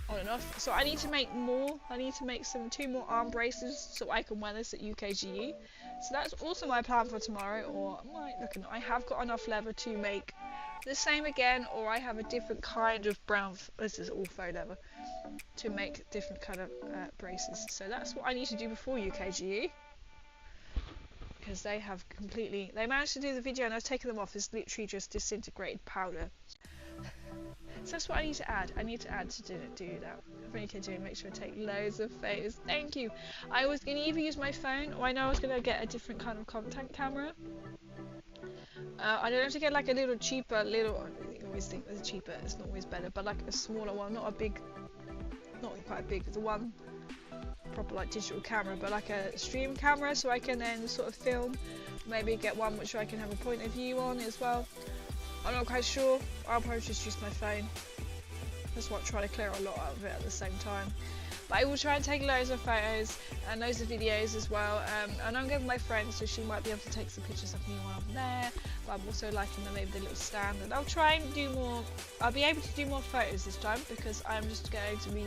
Speaker 1: on and off. So I need to make more. I need to make 2 more arm braces so I can wear this at UKGE. So that's also my plan for tomorrow, or I have got enough leather to make the same again, or I have a different kind of brown, this is all faux leather, to make different kind of braces. So that's what I need to do before UKGE, because they have completely, they managed to do the video and I've taken them off. It's literally just disintegrated powder. So that's what I need to add. I need to add to do that. If you can do, make sure I take loads of photos. Thank you. I was going to either use my phone, or I know I was going to get a different kind of content camera. I don't have to get like a little cheaper, I always think it's cheaper, it's not always better, but like a smaller one, not quite big, the one proper like digital camera, but like a stream camera, so I can then sort of film, maybe get one which I can have a point of view on as well. I'm not quite sure. I'll probably just use my phone. That's what I'm trying to clear a lot out of it at the same time. But I will try and take loads of photos and loads of videos as well. And I'm going with my friend, so she might be able to take some pictures of me while I'm there. But I'm also liking the little stand, and I'll try and do more. I'll be able to do more photos this time because I'm just going to be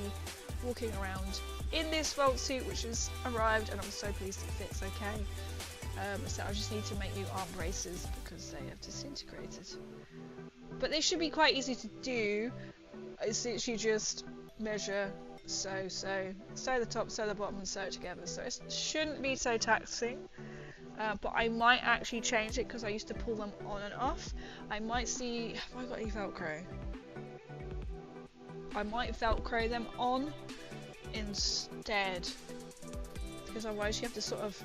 Speaker 1: walking around in this vault suit, which has arrived, and I'm so pleased it fits okay. So I just need to make new arm braces because they have disintegrated. But they should be quite easy to do. It's literally just measure, sew the top, sew the bottom, and sew it together. So it shouldn't be so taxing. But I might actually change it because I used to pull them on and off. I might see, have I got any Velcro? I might Velcro them on instead, because otherwise you have to sort of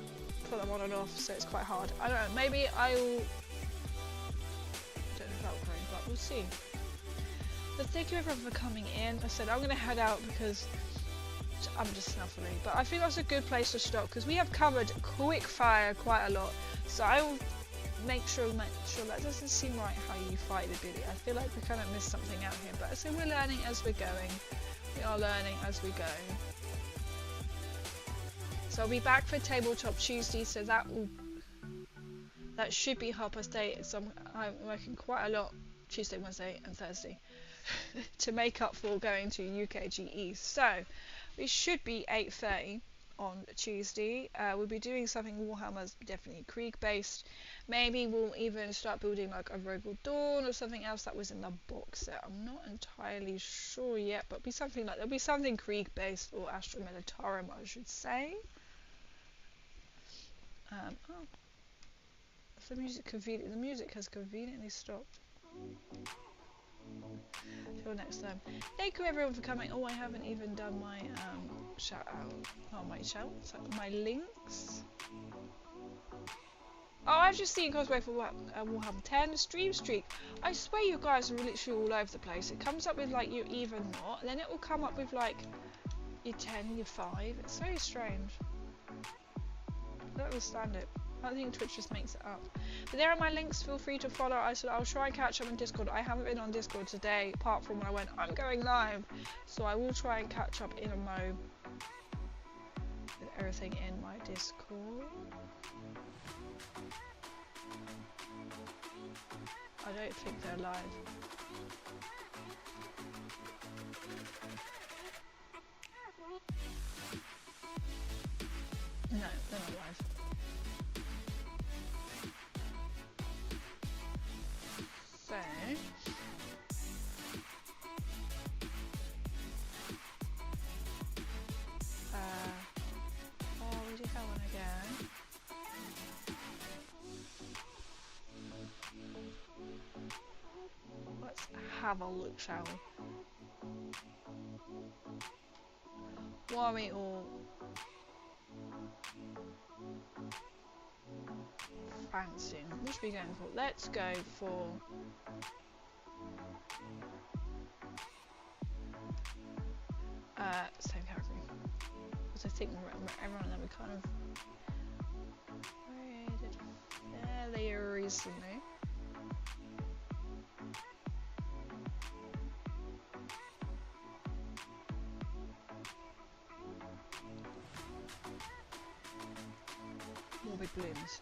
Speaker 1: put them on and off, so it's quite hard. I don't know, maybe I'll, I don't know Velcro, but we'll see. So thank you everyone for coming in. I said I'm going to head out because I'm just snuffling, but I think that's a good place to stop because we have covered quick fire quite a lot, so I will make sure that doesn't seem right how you fight the Billy. I feel like we kind of missed something out here, but so we're learning as we're going. We are learning as we go. So I'll be back for Tabletop Tuesday, so that should be 8:30. So I'm working quite a lot Tuesday, Wednesday and Thursday to make up for going to UKGE. So we should be 8:30 on Tuesday. We'll be doing something Warhammer's definitely Krieg based. Maybe we'll even start building like a Rogel Dawn or something else that was in the box set. I'm not entirely sure yet, but there'll be something Krieg based or Astra Militarum, I should say. Oh, the music has conveniently stopped. Till next time. Thank you everyone for coming. Oh, I haven't even done my shout out. Oh, my links. Oh, I've just seen cosplay for Warhammer 10 stream streak. I swear you guys are literally all over the place. It comes up with like your even not, and then it will come up with like your 10, your 5. It's very strange. I don't understand it. I think Twitch just makes it up. But there are my links, feel free to follow. I'll try and catch up on Discord. I haven't been on Discord today, apart from when I went, I'm going live. So I will try and catch up in a mo with everything in my Discord. I don't think they're live. No, they're not live. So we did that one again. Let's have a look, shall we? What are we all fancying? What should we be going for? Let's go for same category, because I think everyone that we kind of rated fairly recently. More big blooms.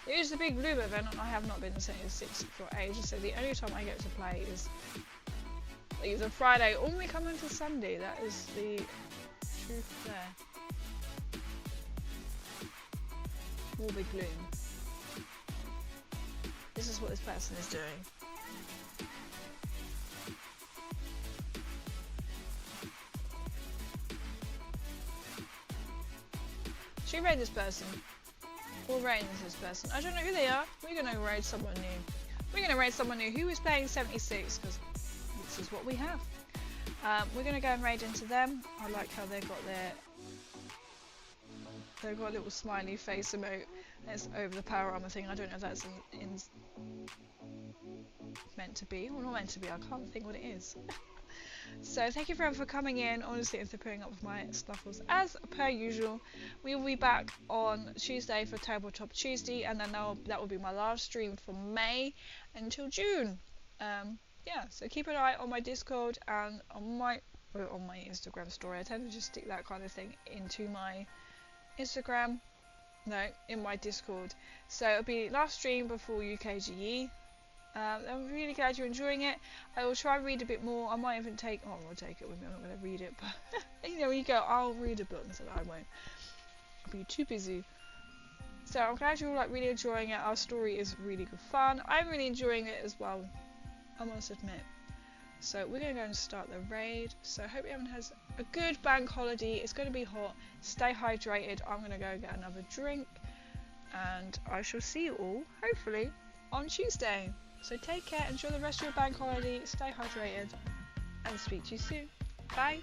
Speaker 1: It is the big bloom event, and I have not been to St. 6 for ages, so the only time I get to play is either Friday or when we come into Sunday. That is the truth there. More big bloom. This is what this person is doing. Should we raid this person? Or raid this person? I don't know who they are. We're going to raid someone new. We're going to raid someone new who is playing 76, because this is what we have. We're going to go and raid into them. I like how they've got a little smiley face emote. It's over the power armor thing. I don't know if that's meant to be or not meant to be. I can't think what it is. So thank you everyone for coming in, honestly, and for putting up with my snuffles as per usual. We will be back on Tuesday for Tabletop Tuesday, and then that will be my last stream for May until June. Yeah, so keep an eye on my Discord and on my Instagram story. I tend to just stick that kind of thing into my Instagram. No, in my Discord. So it'll be last stream before UKGE. I'm really glad you're enjoying it. I will try and read a bit more. I might even take... Oh, I'll take it with me. I'm not going to read it. But, you know, when you go, I'll read a book. And so I won't. I'll be too busy. So I'm glad you're like really enjoying it. Our story is really good fun. I'm really enjoying it as well, I must admit. So we're going to go and start the raid. So I hope everyone has a good bank holiday. It's going to be hot. Stay hydrated. I'm going to go get another drink. And I shall see you all, hopefully, on Tuesday. So take care, enjoy the rest of your bank holiday, stay hydrated, and speak to you soon. Bye!